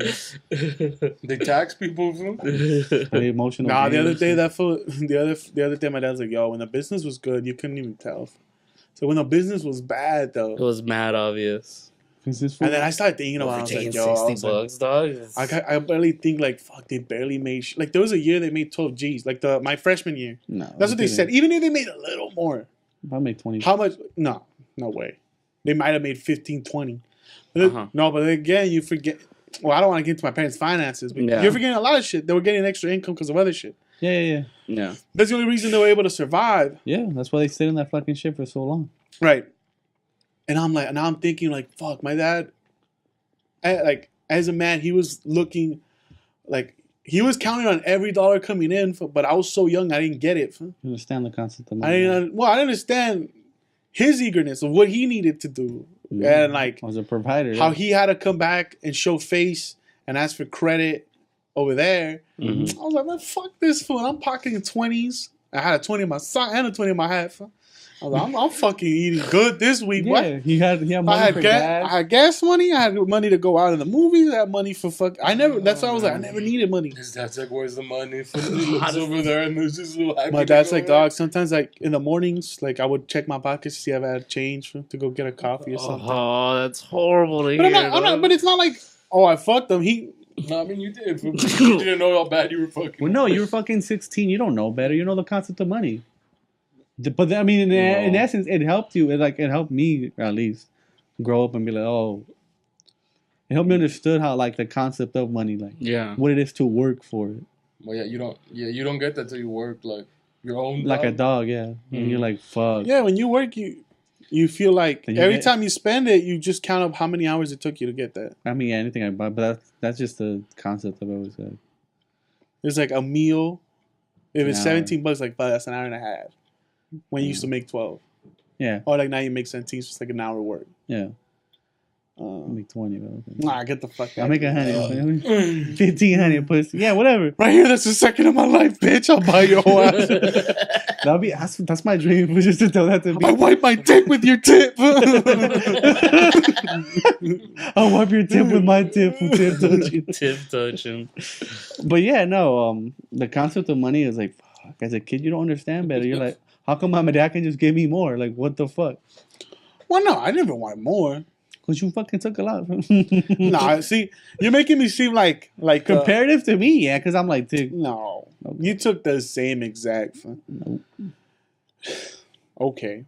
Speaker 3: They tax people. Fool.
Speaker 4: The emotional.
Speaker 2: Nah, the other
Speaker 4: abuse.
Speaker 2: day the other day my dad's like, yo, when the business was good, you couldn't even tell. So when the business was bad
Speaker 5: It
Speaker 2: though,
Speaker 5: was mad obvious.
Speaker 4: 'Cause this fool-
Speaker 2: And then I started thinking about it. I was
Speaker 5: taking
Speaker 2: like, yo, I
Speaker 5: 60
Speaker 2: was like,
Speaker 5: bucks, dog.
Speaker 2: I barely think like, fuck, they barely made like there was a year they made 12 G's, like my freshman year.
Speaker 4: No,
Speaker 2: That's what they said. Even if they made a little more,
Speaker 4: I make 20.
Speaker 2: how much? No way. They might have made 15, 20.
Speaker 5: Uh-huh.
Speaker 2: No, but again, you forget. Well, I don't want to get into my parents' finances, but
Speaker 5: Yeah.
Speaker 2: you're forgetting a lot of shit. They were getting extra income because of other shit.
Speaker 4: Yeah.
Speaker 5: Yeah.
Speaker 2: That's the only reason they were able to survive.
Speaker 4: Yeah, that's why they stayed in that fucking shit for so long.
Speaker 2: Right. And I'm like, now I'm thinking like, fuck, my dad, like as a man, he was looking like he was counting on every dollar coming in, but I was so young, I didn't get it.
Speaker 4: You understand the concept of
Speaker 2: I
Speaker 4: money.
Speaker 2: didn't understand his eagerness of what he needed to do, and like
Speaker 4: I was a provider.
Speaker 2: how he had to come back and show face and ask for credit over there.
Speaker 5: Mhm.
Speaker 2: I was like, man, fuck this fool. I'm pocketing 20s. I had a 20 in my sock and a 20 in my hat. I was like, I'm fucking eating good this week.
Speaker 4: yeah,
Speaker 2: What?
Speaker 4: he had money for
Speaker 2: I
Speaker 4: gas.
Speaker 2: had gas money. I had money to go out in the movies. I had money for fuck. That's why I was like, I never needed money.
Speaker 3: His dad's like, where's the money? He looks over there and there's this little happy
Speaker 2: My dad's
Speaker 3: thing
Speaker 2: like,
Speaker 3: over there.
Speaker 2: dog. Sometimes, like in the mornings, like I would check my pockets to see if I had change to go get a coffee or something.
Speaker 5: Oh, that's horrible to
Speaker 2: But
Speaker 5: hear.
Speaker 2: I'm not. But it's not like, oh, I fucked him.
Speaker 3: No, I mean, you did. You didn't know how bad you were fucking.
Speaker 4: Well, no, you were fucking 16. You don't know better. You know the concept of money. But I mean, in essence, it helped you. It helped me at least grow up and be like, oh, it helped me understood how like the concept of money, like
Speaker 5: Yeah.
Speaker 4: what it is to work for it,
Speaker 3: Well, yeah, you don't get that till you work like your own.
Speaker 4: like a
Speaker 3: job.
Speaker 4: dog. Yeah, and you're like, fuck.
Speaker 2: Yeah, when you work, you feel like
Speaker 4: And you
Speaker 2: every
Speaker 4: get-
Speaker 2: time you spend it, you just count up how many hours it took you to get that.
Speaker 4: I mean, yeah, anything I buy, but that's just the concept I've always had.
Speaker 2: There's like a meal. If it's
Speaker 4: An hour.
Speaker 2: $17, like fuck, that's an hour and a half. When you used to make 12,
Speaker 4: Yeah,
Speaker 2: or like now you make 17, so it's like an hour work.
Speaker 4: yeah. I make 20. But okay.
Speaker 2: Nah, get the fuck out.
Speaker 4: I'll make 100. 1500 pussy. Yeah, whatever.
Speaker 2: Right here, that's the second of my life, bitch. I'll buy your whole ass.
Speaker 4: That'll be that's my dream. Was just to tell that to
Speaker 2: I
Speaker 4: me.
Speaker 2: wipe my dick with your tip.
Speaker 4: I'll wipe your tip with my tip. Tip touching.
Speaker 5: Tip touching.
Speaker 4: But yeah, no. The concept of money is like, fuck. As a kid, you don't understand better. You're like, how come my dad can just give me more? Like, what the fuck?
Speaker 2: Well, no, I never want more.
Speaker 4: Because you fucking took a lot.
Speaker 2: Nah, see, you're making me seem like
Speaker 4: Comparative to me, yeah. Because I'm like, dude.
Speaker 2: no, you took the same exact. Okay.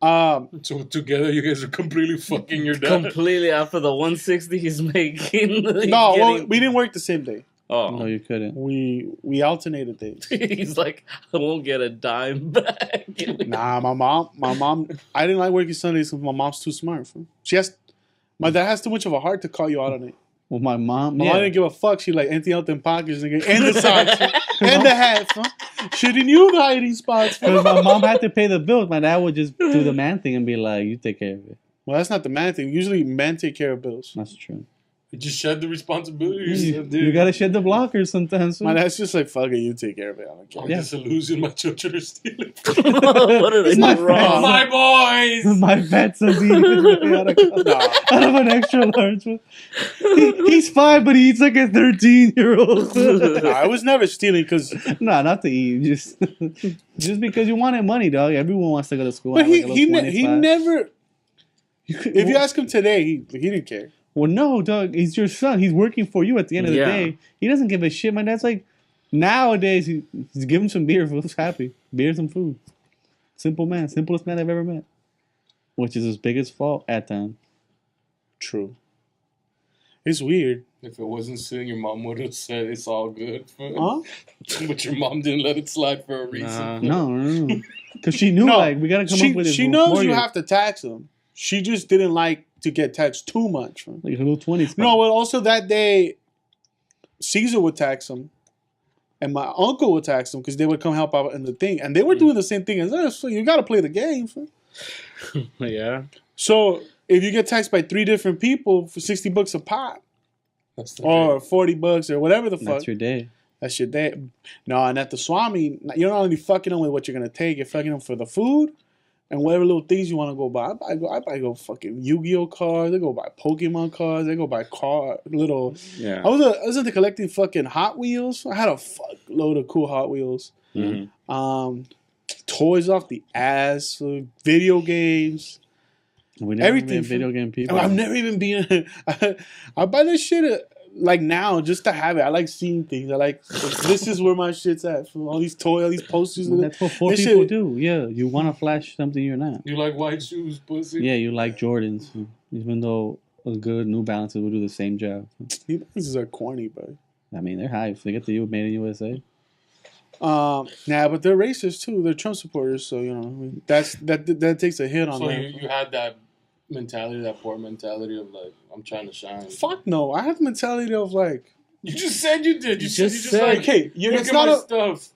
Speaker 3: So together, you guys are completely fucking your dad.
Speaker 5: Completely after the 160 he's making.
Speaker 2: No, well, we didn't work the same day.
Speaker 5: Oh.
Speaker 4: No, you couldn't.
Speaker 2: We alternated days.
Speaker 5: He's like, I won't get a dime back.
Speaker 2: Nah, my mom. I didn't like working Sundays because my mom's too smart. Fool. My dad has too much of a heart to call you out on it.
Speaker 4: Well, my mom.
Speaker 2: My mom didn't give a fuck. She like empty out them pockets and the socks fool, and the hat. Fool. She didn't knew the hiding spots. Fool.
Speaker 4: Because my mom had to pay the bills. My dad would just do the man thing and be like, you take care of it.
Speaker 2: Well, that's not the man thing. Usually, men take care of bills.
Speaker 4: That's true.
Speaker 3: You just shed the responsibilities.
Speaker 4: You gotta shed the blockers sometimes.
Speaker 2: My dad's just like, fuck it, you take care of it. I don't care.
Speaker 3: I'm
Speaker 4: Yeah.
Speaker 3: disillusioned. My children are stealing.
Speaker 5: What are they
Speaker 4: It's not
Speaker 5: doing wrong?
Speaker 3: My boys.
Speaker 4: My fat son's eating his way out of an extra large one. He's 5, but he eats like a 13-year-old.
Speaker 2: Nah, I was never stealing because.
Speaker 4: Nah, not to eat. Just because you wanted money, dog. Everyone wants to go to school.
Speaker 2: But
Speaker 4: have
Speaker 2: he
Speaker 4: like a little
Speaker 2: he
Speaker 4: 25.
Speaker 2: never. If you ask him today, he didn't care.
Speaker 4: Well, no, dog. He's your son. He's working for you at the end of the
Speaker 5: Yeah.
Speaker 4: day. He doesn't give a shit. My dad's like, nowadays, he's give him some beer. He's happy. Beer, some food. Simple man. Simplest man I've ever met. Which is his biggest fault at times.
Speaker 2: True. It's weird.
Speaker 3: If it wasn't sin, your mom would have said it's all good.
Speaker 2: Huh?
Speaker 3: But your mom didn't let it slide for a reason.
Speaker 4: No. Because she knew,
Speaker 2: No,
Speaker 4: like, we got to come up with it.
Speaker 2: She knows you have to tax them. She just didn't like to get taxed too much.
Speaker 4: Like a little 20s.
Speaker 2: No, well, also that day, Caesar would tax him, and my uncle would tax him because they would come help out in the thing, and they were doing the same thing as us. So you got to play the game.
Speaker 5: Yeah.
Speaker 2: So if you get taxed by 3 different people for $60 a pop,
Speaker 3: That's the
Speaker 2: or $40 or whatever the fuck,
Speaker 4: That's your day.
Speaker 2: that's your day. No, and at the Swami, you're not only fucking them with what you're gonna take, you're fucking them for the food and whatever little things you want to go buy. I go fucking Yu-Gi-Oh cards. I go buy Pokemon cards. I go buy little.
Speaker 5: Yeah.
Speaker 2: I was into collecting fucking Hot Wheels. I had a fuckload of cool Hot Wheels.
Speaker 5: Mhm.
Speaker 2: Toys off the ass, video games.
Speaker 4: We never
Speaker 2: Everything,
Speaker 4: been video game people.
Speaker 2: I've never even been. I buy this shit like now just to have it. I like seeing things. I like this is where my shit's at. From all these toys, all these posters.
Speaker 4: Well, that's what 4
Speaker 2: This
Speaker 4: people
Speaker 2: shit-
Speaker 4: do. Yeah, you want to flash something you're not.
Speaker 3: You like white shoes, pussy?
Speaker 4: Yeah, you like Jordans, even though a good New Balances will do the same job.
Speaker 2: These are corny, but
Speaker 4: I mean, they're hype. They get the made in USA.
Speaker 2: nah, but they're racist too. They're Trump supporters, so you know, I mean, that takes a hit on
Speaker 3: So
Speaker 2: them.
Speaker 3: you had that mentality, that poor mentality of like, I'm trying to shine.
Speaker 2: Fuck no, I have the mentality of like,
Speaker 3: You just said you did. You
Speaker 5: just
Speaker 3: just
Speaker 5: said-
Speaker 3: like,
Speaker 2: okay,
Speaker 3: look
Speaker 2: it's
Speaker 3: at
Speaker 2: not
Speaker 3: my
Speaker 2: a.
Speaker 3: stuff.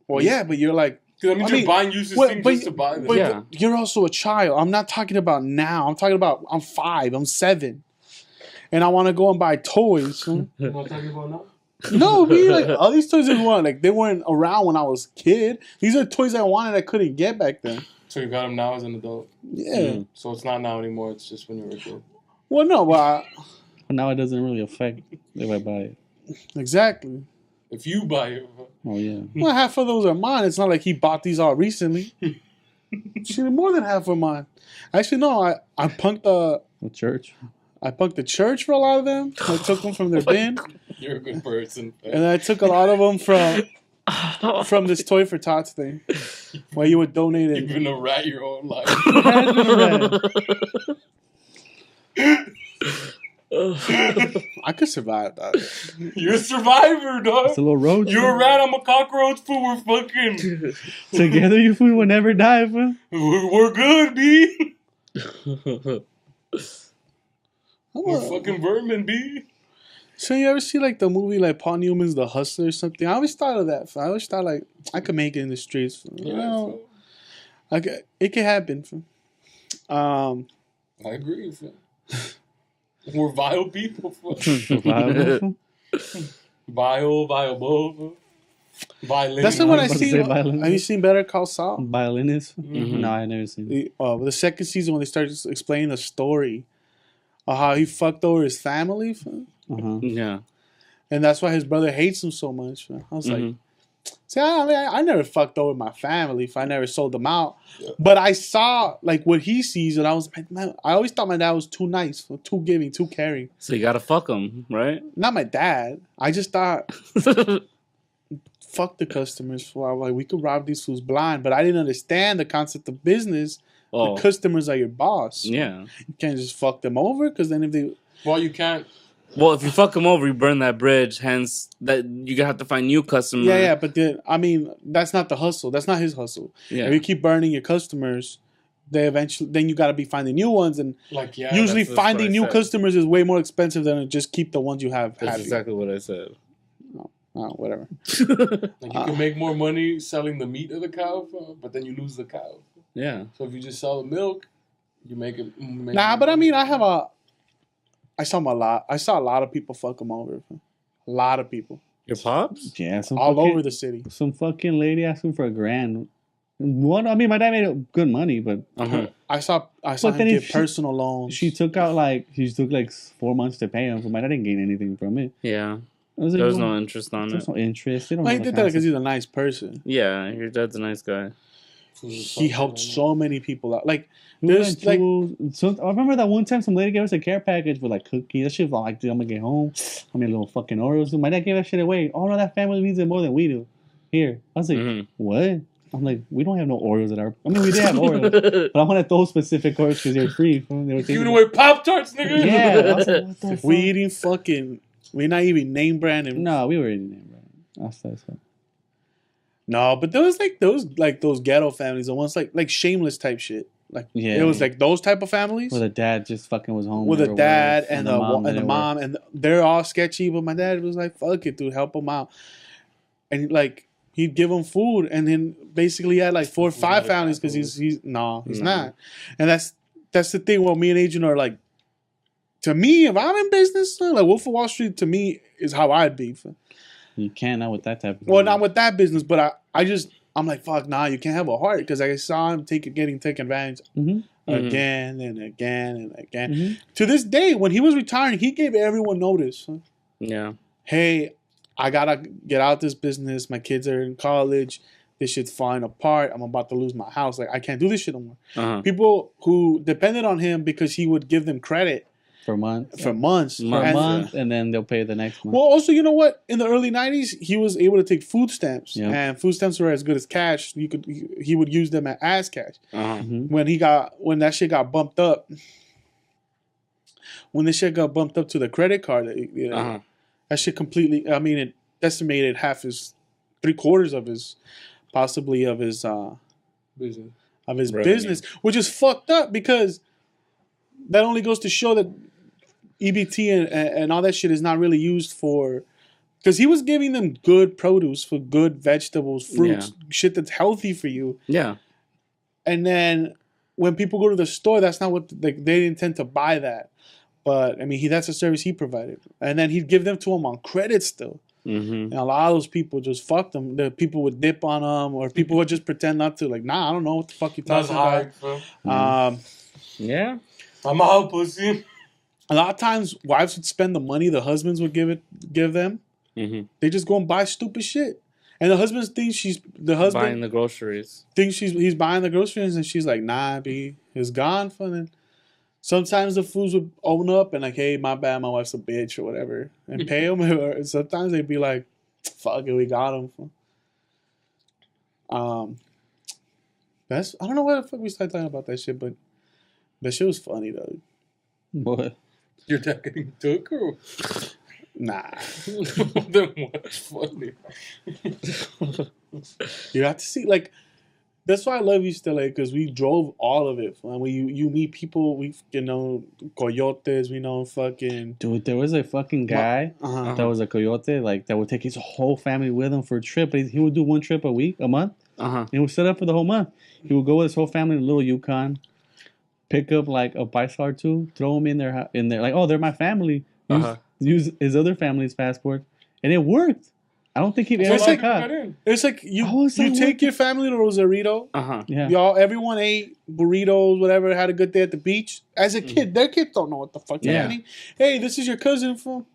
Speaker 2: Well, yeah, but you're like,
Speaker 3: Because I mean,
Speaker 2: I
Speaker 3: you're
Speaker 2: mean,
Speaker 3: buying useless
Speaker 2: well,
Speaker 3: things
Speaker 2: but-
Speaker 3: just to buy them.
Speaker 2: but
Speaker 5: Yeah.
Speaker 2: you're also a child. I'm not talking about now. I'm talking about I'm 5, I'm 7, and I want to go and buy toys. Huh?
Speaker 3: What am I talking about now?
Speaker 2: No, me like all these toys I want, like they weren't around when I was a kid. These are toys I wanted I couldn't get back then.
Speaker 3: So you got them now as an adult.
Speaker 2: Yeah.
Speaker 3: So it's not now anymore. It's just when you were a kid.
Speaker 2: Well, no, but
Speaker 4: But now it doesn't really affect if I buy it.
Speaker 2: exactly.
Speaker 3: If you buy it,
Speaker 4: Oh, yeah.
Speaker 2: Well, half of those are mine. It's not like he bought these all recently. Shit, more than half of mine. Actually, no. I punked
Speaker 4: The church.
Speaker 2: the church for a lot of them. I took them from their bin,
Speaker 3: you're a good person.
Speaker 2: and I took a lot of them from this Toy for Tots thing, where you would donate
Speaker 3: You're
Speaker 2: it.
Speaker 3: gonna rat your own life.
Speaker 2: I could survive that.
Speaker 3: You're a survivor, dog.
Speaker 4: It's a little road.
Speaker 3: You're a rat. I'm a cockroach. Fool. We're fucking.
Speaker 4: Together, you food will never die, fool.
Speaker 3: We're good, B.
Speaker 2: I'm
Speaker 3: We're
Speaker 2: a-
Speaker 3: fucking vermin, B.
Speaker 2: So you ever see like the movie like Paul Newman's The Hustler or something? I always thought of that. I always thought like I could make it in the streets. You know, it could happen.
Speaker 3: I agree. Fool. We're vile people. Fool.
Speaker 4: Viable.
Speaker 3: Viable. Violin.
Speaker 2: That's not what I
Speaker 4: about to
Speaker 2: see.
Speaker 4: say violent.
Speaker 2: Have you seen Better Call Saul?
Speaker 4: Violinist.
Speaker 5: Mhm.
Speaker 4: No, I never seen it.
Speaker 2: The second season when they started explaining the story of how he fucked over his family,
Speaker 4: Uh-huh.
Speaker 5: Yeah.
Speaker 2: and that's why his brother hates him so much. I was like,
Speaker 5: Mhm.
Speaker 2: see, I never fucked over my family if I never sold them out.
Speaker 3: Yeah.
Speaker 2: But I saw like what he sees, and I was like, man, I always thought my dad was too nice, too giving, too caring.
Speaker 5: So you gotta fuck them, right?
Speaker 2: Not my dad. I just thought, fuck the customers. For like we could rob these fools blind, but I didn't understand the concept of business.
Speaker 5: Oh,
Speaker 2: The customers are your boss.
Speaker 5: yeah.
Speaker 2: You can't just fuck them over because then if they
Speaker 3: Well, you can't.
Speaker 5: Well, if you fuck them over, you burn that bridge. Hence, that you gonna have to find new customers.
Speaker 2: yeah, but then I mean that's not the hustle. That's not his hustle.
Speaker 5: Yeah.
Speaker 2: If you keep burning your customers, they eventually then you got to be finding new ones, and
Speaker 3: Like, yeah.
Speaker 2: usually
Speaker 5: that's what
Speaker 2: finding
Speaker 5: I
Speaker 2: new
Speaker 5: said.
Speaker 2: customers is way more expensive than to just keep the ones you have
Speaker 5: That's
Speaker 2: happy.
Speaker 5: exactly what I said.
Speaker 2: Oh, whatever.
Speaker 3: Like you can make more money selling the meat of the cow, but then you lose the cow.
Speaker 5: Yeah.
Speaker 3: So if you just sell the milk, you make it.
Speaker 2: Nah, but I mean, I saw a lot of people fuck them over. A lot of people
Speaker 5: Your pops?
Speaker 4: Yeah,
Speaker 2: all over the city.
Speaker 4: Some fucking lady asking for $1,000. One, I mean, my dad made good money, but
Speaker 5: Uh-huh.
Speaker 2: I saw
Speaker 4: But
Speaker 2: him
Speaker 4: then
Speaker 2: get
Speaker 4: if
Speaker 2: personal loans.
Speaker 4: she took like 4 months to pay him. So my dad didn't gain anything from it.
Speaker 5: Yeah.
Speaker 4: I was like,
Speaker 5: There was
Speaker 4: you
Speaker 5: no
Speaker 4: know,
Speaker 5: interest on
Speaker 4: there's
Speaker 5: it.
Speaker 4: no interest. They don't
Speaker 2: Well, he
Speaker 4: know the
Speaker 2: did that because
Speaker 4: concept.
Speaker 2: he's a nice person.
Speaker 5: Yeah, your dad's a nice guy.
Speaker 2: He helped so many people out. Like
Speaker 4: We
Speaker 2: there's
Speaker 4: went
Speaker 2: like
Speaker 4: to- I remember that one time some lady gave us a care package with like cookies. That shit was like, dude, I'm gonna get home. I mean, little fucking Oreos. My dad gave that shit away. Oh no, that family needs it more than we do. Here, I was like,
Speaker 5: Mhm.
Speaker 4: what? I'm like, we don't have no Oreos at our. I mean, we did have Oreos, but I wanted those specific Oreos because they're free. They were
Speaker 3: Giving
Speaker 4: taking-
Speaker 3: away Pop Tarts, nigga.
Speaker 4: Yeah, I was like, what the fuck?
Speaker 2: we eating fucking. We're not even name branding.
Speaker 4: No, we were eating it, bro. That's
Speaker 2: No, but there was like those ghetto families, the ones like shameless type shit. Like
Speaker 4: Yeah.
Speaker 2: it was like those type of families
Speaker 4: where the dad just fucking was home
Speaker 2: with a
Speaker 4: never
Speaker 2: dad
Speaker 4: worked,
Speaker 2: and the mom
Speaker 4: didn't work.
Speaker 2: and they're all sketchy. But my dad was like, "Fuck it, dude, help them out." And like he'd give them food, and then basically he had like 4 or 5 families because he's
Speaker 5: No.
Speaker 2: not. And that's the thing. Well, me and Adrian are like, to me, if I'm in business, like Wolf of Wall Street, to me is how I'd be.
Speaker 4: You can't not with that type of.
Speaker 2: Well, not with that business, but I'm like, fuck, nah, you can't have a heart because I saw him getting taken advantage
Speaker 4: Mhm.
Speaker 2: again and again and again.
Speaker 4: Mhm.
Speaker 2: To this day, when he was retiring, he gave everyone notice.
Speaker 5: Yeah.
Speaker 2: Hey, I gotta get out this business. My kids are in college. this shit's falling apart. I'm about to lose my house. Like, I can't do this shit no more.
Speaker 5: Uh-huh.
Speaker 2: People who depended on him because he would give them credit
Speaker 4: For months.
Speaker 2: for months.
Speaker 4: For a
Speaker 2: And-
Speaker 4: month, and then they'll pay the next month.
Speaker 2: Well, also, you know what? In the early 90s, he was able to take food stamps.
Speaker 4: Yeah.
Speaker 2: And food stamps were as good as cash. He would use them as cash.
Speaker 5: Uh-huh.
Speaker 2: When that shit got bumped up, when the shit got bumped up to the credit card,
Speaker 5: Uh-huh.
Speaker 2: that shit completely, I mean, it decimated three-quarters of his, possibly of his
Speaker 3: Business.
Speaker 5: Revenue.
Speaker 2: business, which is fucked up because that only goes to show that EBT and all that shit is not really used for, because he was giving them good produce for good vegetables, fruits, shit that's healthy for you.
Speaker 5: Yeah.
Speaker 2: And then when people go to the store, that's not what they didn't tend to buy that. But I mean, that's a service he provided, and then he'd give them to him on credit still.
Speaker 5: Mm-hmm.
Speaker 2: And a lot of those people just fucked them. The people would dip on them, or people would just pretend not to. Like, nah, I don't know what the fuck you
Speaker 3: That's
Speaker 2: talking
Speaker 3: hard, bro.
Speaker 5: Yeah.
Speaker 3: I'm out, pussy.
Speaker 2: A lot of times, wives would spend the money the husbands would give them.
Speaker 5: Mm-hmm.
Speaker 2: They just go and buy stupid shit, and the husband thinks
Speaker 5: Buying the groceries.
Speaker 2: he's buying the groceries, and she's like, nah, B, it's gone for them. Sometimes the fools would own up and like, hey, my bad, my wife's a bitch or whatever, and pay them. Or sometimes they'd be like, fuck it, we got him. I don't know why the fuck we started talking about that shit, but that shit was funny though.
Speaker 4: What?
Speaker 3: Your dad getting took or?
Speaker 2: Nah,
Speaker 3: Then what's funny?
Speaker 2: you have to see like. That's why I love East LA, because we drove all of it. When you meet people, coyotes, we know fucking.
Speaker 4: Dude, there was a fucking guy
Speaker 2: Uh-huh.
Speaker 4: that was a coyote, like, that would take his whole family with him for a trip. But he would do one trip a month.
Speaker 5: Uh-huh.
Speaker 4: He would set up for the whole month. He would go with his whole family to Little Yukon, pick up like a bicycle or two, throw them in there, like, oh, they're my family. Use his other family's passport, and it worked. I don't think he ever
Speaker 2: it's
Speaker 4: got
Speaker 2: like-
Speaker 4: caught.
Speaker 2: It's like you
Speaker 4: How is that
Speaker 2: take
Speaker 4: working?
Speaker 2: your family to Rosarito.
Speaker 5: Uh-huh.
Speaker 4: Yeah.
Speaker 2: Everyone ate burritos, whatever, had a good day at the beach. As a kid, their kids don't know what the fuck is
Speaker 4: Yeah.
Speaker 2: happening. Hey, this is your cousin from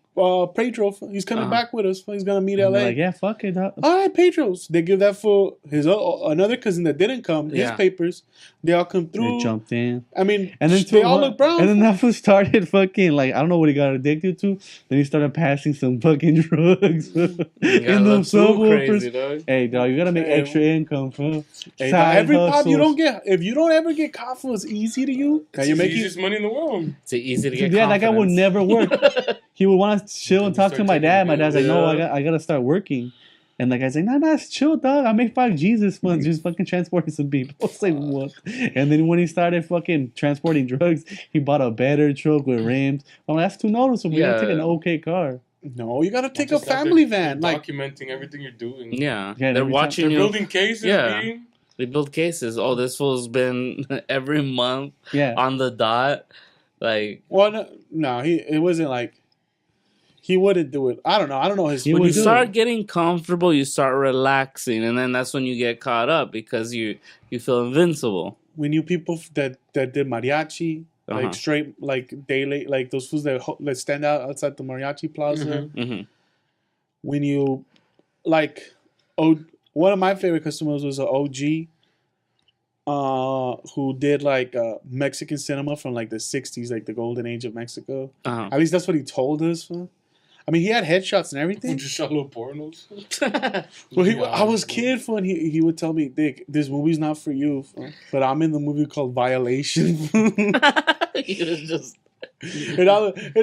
Speaker 2: Pedro. He's coming back with us. He's gonna meet
Speaker 4: And
Speaker 2: LA.
Speaker 4: they're like, yeah, fuck it.
Speaker 2: All right, Pedro's. They give that for his another cousin that didn't come. His
Speaker 5: Yeah.
Speaker 2: papers. They all come
Speaker 4: They
Speaker 2: through.
Speaker 4: jumped in.
Speaker 2: I mean,
Speaker 4: And then
Speaker 2: they all look brown.
Speaker 4: And then that fool started fucking, like, I don't know what he got addicted to. Then he started passing some fucking drugs in the subwoofer.
Speaker 5: crazy, dog.
Speaker 4: Hey, dog, you gotta make
Speaker 2: Hey,
Speaker 4: extra income, bro.
Speaker 2: Hey,
Speaker 4: Side
Speaker 2: every pop you
Speaker 4: hustles.
Speaker 2: don't get, if you don't ever get caught for, it's easy to you.
Speaker 3: It's
Speaker 2: And you're
Speaker 3: the
Speaker 2: making
Speaker 3: easiest money in the world.
Speaker 5: It's easy to get
Speaker 4: Yeah, that guy would
Speaker 5: confidence.
Speaker 4: never work. He would want to chill and talk to my dad. My dad's like, no,
Speaker 5: Yeah.
Speaker 4: I gotta start working. And the guy's like, nah, it's chill, dog. I make $5 this month just fucking transporting some people. I was like, what? And then when he started fucking transporting drugs, he bought a better truck with rims. I'm like, that's too noticeable. You gotta take an
Speaker 5: Yeah.
Speaker 4: okay car.
Speaker 2: No, you gotta take a
Speaker 3: Just out
Speaker 2: family
Speaker 3: there
Speaker 2: van. Like,
Speaker 3: documenting everything you're doing.
Speaker 5: Yeah.
Speaker 4: Yeah,
Speaker 5: They're
Speaker 4: every time-
Speaker 5: watching
Speaker 3: They're
Speaker 5: you.
Speaker 3: building cases.
Speaker 5: Yeah.
Speaker 3: B.
Speaker 5: They build cases. Oh, this fool's been every month
Speaker 4: Yeah.
Speaker 5: on the dot. Like,
Speaker 2: well, no, it wasn't like he wouldn't do it. I don't know his.
Speaker 4: He
Speaker 5: when
Speaker 4: would
Speaker 5: you
Speaker 4: do
Speaker 5: start
Speaker 4: it.
Speaker 5: getting comfortable, you start relaxing, and then that's when you get caught up because you feel invincible.
Speaker 2: We knew people that did mariachi,
Speaker 5: Uh-huh.
Speaker 2: like straight, like daily, like those fools that stand out outside the mariachi plaza.
Speaker 5: Mm-hmm.
Speaker 2: When you, like, one of my favorite customers was an OG, who did like Mexican cinema from like the '60s, like the golden age of Mexico.
Speaker 5: Uh-huh.
Speaker 2: At least that's what he told us. Huh? I mean, he had headshots and
Speaker 3: Who
Speaker 2: everything.
Speaker 3: just shot little pornos.
Speaker 2: Well, I was kid fun. He would tell me, Dick, this movie's not for you, fool. But I'm in the movie called Violation.
Speaker 5: You just
Speaker 2: and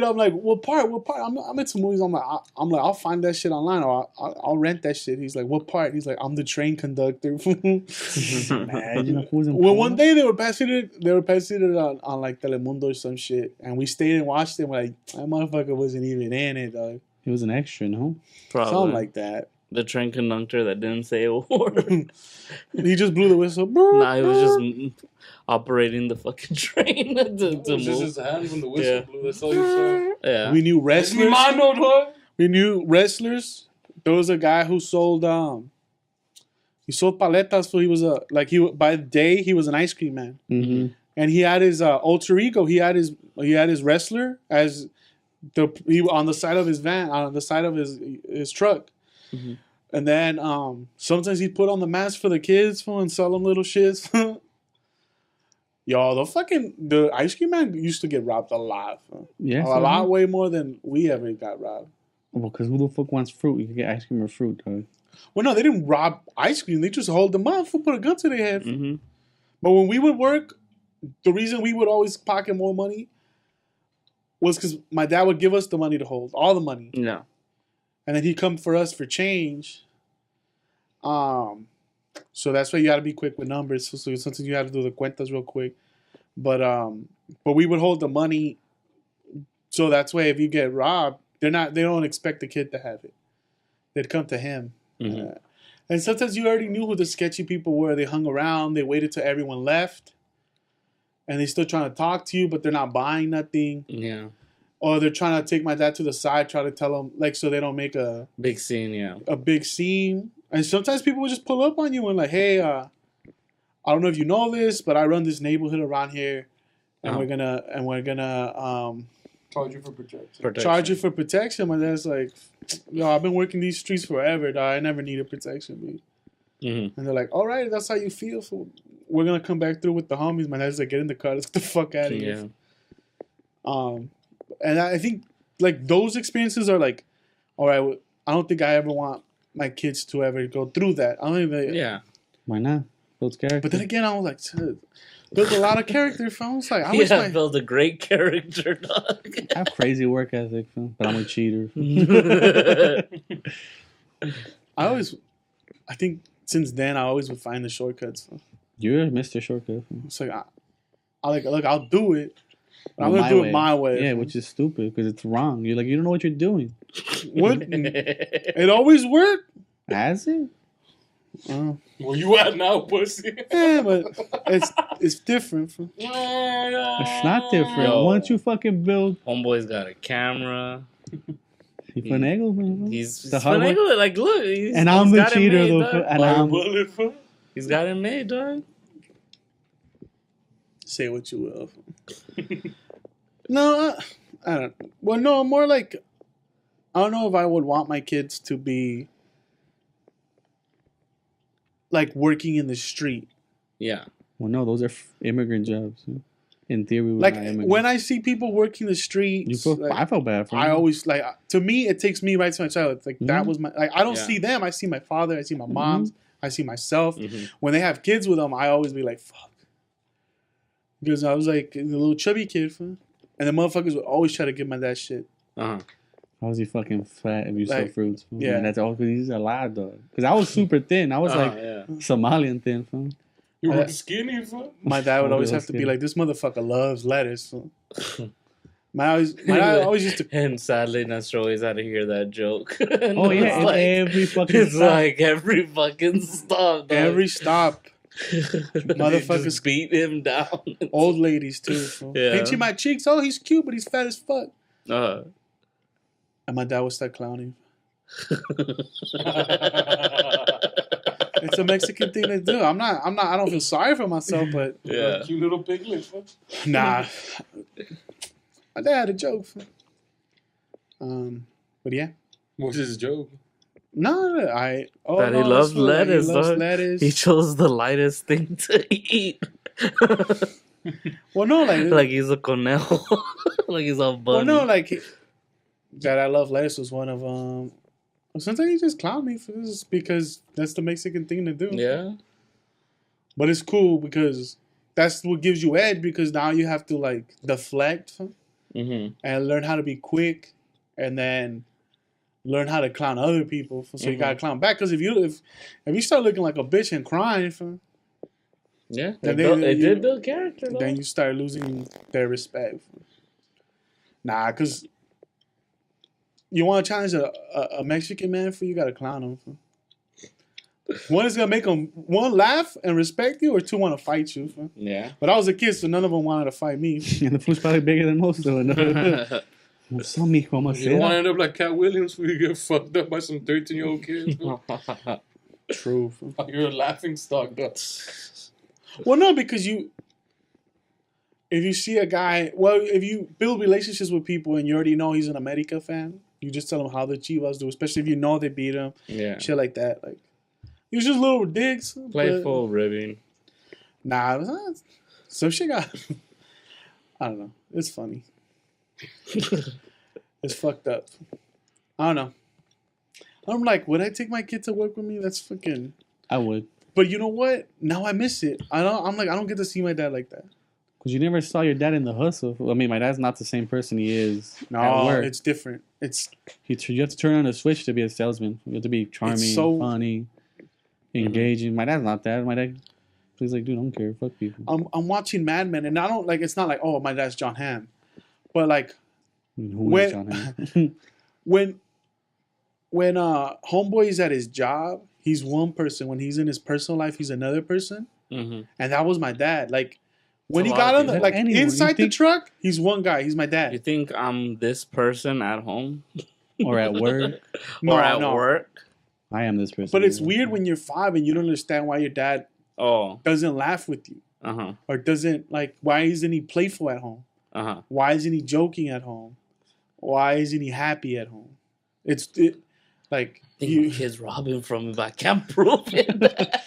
Speaker 2: I'm like, what part? I'm into movies. I'm like, I'll find that shit online, or I'll rent that shit. He's like, what part? He's like, I'm the train conductor.
Speaker 4: Imagine if who's in
Speaker 2: Well,
Speaker 4: porn.
Speaker 2: one day they were passing it on like Telemundo or some shit, and we stayed and watched it. We're like, that motherfucker wasn't even in it, dog.
Speaker 4: He was an extra, no?
Speaker 5: probably
Speaker 2: Something like that.
Speaker 5: the train conductor that didn't say a word.
Speaker 2: He just blew the whistle.
Speaker 5: Nah, he was just operating the fucking train to
Speaker 3: It was just
Speaker 5: move.
Speaker 3: his hand when the whistle
Speaker 5: Yeah.
Speaker 3: blew. That's all you saw.
Speaker 5: Yeah.
Speaker 2: We knew
Speaker 3: Es mi
Speaker 2: wrestlers.
Speaker 3: mano, dog.
Speaker 2: We knew wrestlers. There was a guy who sold he sold paletas. So he was by day he was an ice cream man,
Speaker 4: Mm-hmm.
Speaker 2: and he had his alter ego. He had his wrestler as on the side of his van, on the side of his truck.
Speaker 5: Mhm.
Speaker 2: And then sometimes he'd put on the mask for the kids, fool, and sell them little shits. Yo, the ice cream man used to get robbed a lot. Fool.
Speaker 4: Yeah,
Speaker 2: A lot way more than we ever got robbed.
Speaker 4: Well, because who the fuck wants fruit? You can get ice cream or fruit, dog.
Speaker 2: Well, no, they didn't rob ice cream. They just hold them up, fool, put a gun to their head.
Speaker 5: Mm-hmm.
Speaker 2: But when we would work, the reason we would always pocket more money was because my dad would give us the money to hold, all the money.
Speaker 5: Yeah.
Speaker 2: And then he'd come for us for change. So that's why you got to be quick with numbers. So sometimes you have to do the cuentas real quick. But we would hold the money. So that's why if you get robbed, they don't expect the kid to have it. They'd come to him.
Speaker 5: Mm-hmm.
Speaker 2: And sometimes you already knew who the sketchy people were. They hung around. They waited till everyone left. And they're still trying to talk to you, but they're not buying nothing.
Speaker 5: Yeah.
Speaker 2: Or they're trying to take my dad to the side, try to tell him, like, so they don't make a
Speaker 5: Big scene, yeah.
Speaker 2: a big scene. And sometimes people will just pull up on you and like, hey, I don't know if you know this, but I run this neighborhood around here, and we're gonna
Speaker 3: Charge you for protection.
Speaker 2: charge you for protection. My dad's like, yo, I've been working these streets forever, dog. I never needed protection, man.
Speaker 5: Mm-hmm.
Speaker 2: And they're like, all right, that's how you feel. So we're gonna come back through with the homies. My dad's like, get in the car, let's get the fuck out of here.
Speaker 5: Yeah.
Speaker 2: And I think like those experiences are like, all right, I don't think I ever want my kids to ever go through that. I don't even.
Speaker 5: Yeah.
Speaker 4: Why not? Builds character.
Speaker 2: But then again, I was like, built a lot of character. I was like, I wish my
Speaker 5: build a great character, dog.
Speaker 4: I have crazy work ethic, but I'm a cheater.
Speaker 2: I think since then I always would find the shortcuts.
Speaker 4: You're Mr. Shortcut.
Speaker 2: It's like I'll do it. But I'm
Speaker 4: Well,
Speaker 2: gonna do
Speaker 4: way.
Speaker 2: it my way.
Speaker 4: Yeah, which is stupid because it's wrong. You're like, you don't know what you're doing.
Speaker 2: What? It always worked.
Speaker 4: Has it?
Speaker 3: Where you at now, pussy?
Speaker 2: Yeah, but it's different.
Speaker 4: It's not different.
Speaker 5: Yo.
Speaker 4: Once you fucking build,
Speaker 5: Homeboy's got a camera.
Speaker 4: he finagled, man.
Speaker 5: He's
Speaker 4: the hard work.
Speaker 5: finagled. Like, look.
Speaker 4: And I'm the
Speaker 5: got it
Speaker 4: cheater,
Speaker 5: made,
Speaker 4: though.
Speaker 5: dog.
Speaker 4: And I'm
Speaker 3: Bullet, fool.
Speaker 5: He's got it made, dog.
Speaker 2: Say what you will. No, I don't. Well, no, more like I don't know if I would want my kids to be like working in the street.
Speaker 5: Yeah.
Speaker 4: Well, no, those are immigrant jobs. In theory, we're
Speaker 2: Like
Speaker 4: not immigrants.
Speaker 2: when I see people working the streets,
Speaker 4: I feel bad for them.
Speaker 2: I always like. To me, it takes me right to my childhood. It's like that was my. Like I don't
Speaker 5: Yeah.
Speaker 2: see them. I see my father. I see my moms. I see myself.
Speaker 5: Mhm.
Speaker 2: When they have kids with them, I always be like, "Fuck," because I was like a little chubby kid, and the motherfuckers would always try to give my dad shit.
Speaker 5: Uh-huh.
Speaker 4: How was he fucking fat if you sell
Speaker 2: Like,
Speaker 4: fruits?
Speaker 2: yeah.
Speaker 4: And that's all because he's a lot, dog. Because I was super thin. I was like
Speaker 5: Yeah.
Speaker 4: Somalian thin, fam.
Speaker 3: You were skinny, fool.
Speaker 2: My dad would always
Speaker 4: Little
Speaker 2: have to be
Speaker 4: skinny.
Speaker 2: like, "This motherfucker loves lettuce." My dad always used to.
Speaker 5: And sadly, Nestor always had to hear that joke.
Speaker 4: Oh yeah,
Speaker 5: It's
Speaker 4: and
Speaker 5: like,
Speaker 4: every fucking
Speaker 5: it's
Speaker 4: stop.
Speaker 5: like every fucking stop. Dog.
Speaker 2: Every stop,
Speaker 5: They
Speaker 2: motherfuckers-
Speaker 5: just beat him down.
Speaker 2: old ladies too. So.
Speaker 5: Yeah.
Speaker 2: Ain't you my cheeks? Oh, he's cute, but he's fat as fuck.
Speaker 5: Uh,
Speaker 2: And my dad would start clowning. It's a Mexican thing to do. I don't feel sorry for myself, but
Speaker 5: yeah.
Speaker 3: Cute little piglet, fool.
Speaker 2: nah. My dad had a joke. But yeah.
Speaker 3: What's his joke?
Speaker 2: No,
Speaker 5: That he loves
Speaker 2: that's what-
Speaker 5: lettuce,
Speaker 2: He loves
Speaker 5: dog.
Speaker 2: lettuce.
Speaker 5: He chose the lightest thing to eat.
Speaker 2: Well, no,
Speaker 5: Like he's a conejo. Like he's a bunny.
Speaker 2: well, no, like that. I love lettuce was one of them. Sometimes he just clown me for this because that's the Mexican thing to do.
Speaker 5: Yeah.
Speaker 2: But it's cool because that's what gives you edge because now you have to like deflect
Speaker 5: Mm-hmm.
Speaker 2: and learn how to be quick, and then learn how to clown other people. So you gotta clown back because if you start looking like a bitch and crying,
Speaker 5: Yeah.
Speaker 2: Then
Speaker 5: It did build character, though.
Speaker 2: then you start losing their respect. Nah, because you want to challenge a Mexican man for you gotta clown him. One is gonna make them one laugh and respect you, or two want to fight you.
Speaker 5: Yeah.
Speaker 2: But I was a kid, so none of them wanted to fight me.
Speaker 4: And the food's probably bigger than most of it. Some mijo,
Speaker 3: You don't want to
Speaker 4: macera.
Speaker 3: end up like Cat Williams where you get fucked up by some 13-year-old kids. fool.
Speaker 2: True.
Speaker 3: You're a laughing stock, dog.
Speaker 2: Well, no, because if you see a guy, if you build relationships with people and you already know he's an America fan, You just tell them how the Chivas do, especially if you know they beat them.
Speaker 5: Yeah.
Speaker 2: Shit like that. Like, it was just little digs.
Speaker 5: Playful ribbing.
Speaker 2: Nah, some shit got... I don't know. It's funny. It's fucked up. I don't know. I'm like, would I take my kid to work with me? That's fucking...
Speaker 4: I would.
Speaker 2: But you know what? Now I miss it. I'm like, I don't get to see my dad like that.
Speaker 4: Because you never saw your dad in the hustle. I mean, my dad's not the same person he is at
Speaker 2: No,
Speaker 4: work.
Speaker 2: it's different.
Speaker 4: You have to turn on a switch to be a salesman. You have to be charming, funny, engaging. My dad's not that. My dad, he's like, dude, I don't care. Fuck people.
Speaker 2: I'm watching Mad Men, and I don't like. It's not like, oh, my dad's John Hamm, but like
Speaker 4: Who is John Hamm?
Speaker 2: when homeboy is at his job, he's one person. When he's in his personal life, he's another person.
Speaker 5: Mm-hmm.
Speaker 2: And that was my dad. Like when
Speaker 5: A
Speaker 2: he
Speaker 5: lot
Speaker 2: got
Speaker 5: of
Speaker 2: on the,
Speaker 5: people.
Speaker 2: like
Speaker 4: Anyone,
Speaker 2: inside the truck, he's one guy. He's my
Speaker 5: You
Speaker 2: dad.
Speaker 5: think I'm this person at home?
Speaker 4: Or at work?
Speaker 5: Or at work?
Speaker 4: I am this person.
Speaker 2: But it's weird when you're 5 and you don't understand why your dad
Speaker 5: Oh.
Speaker 2: doesn't laugh with you, or doesn't like. Why isn't he playful at home? Why isn't he joking at home? Why isn't he happy at home? Like
Speaker 5: I think my kid's robbing from me, but I can't prove it.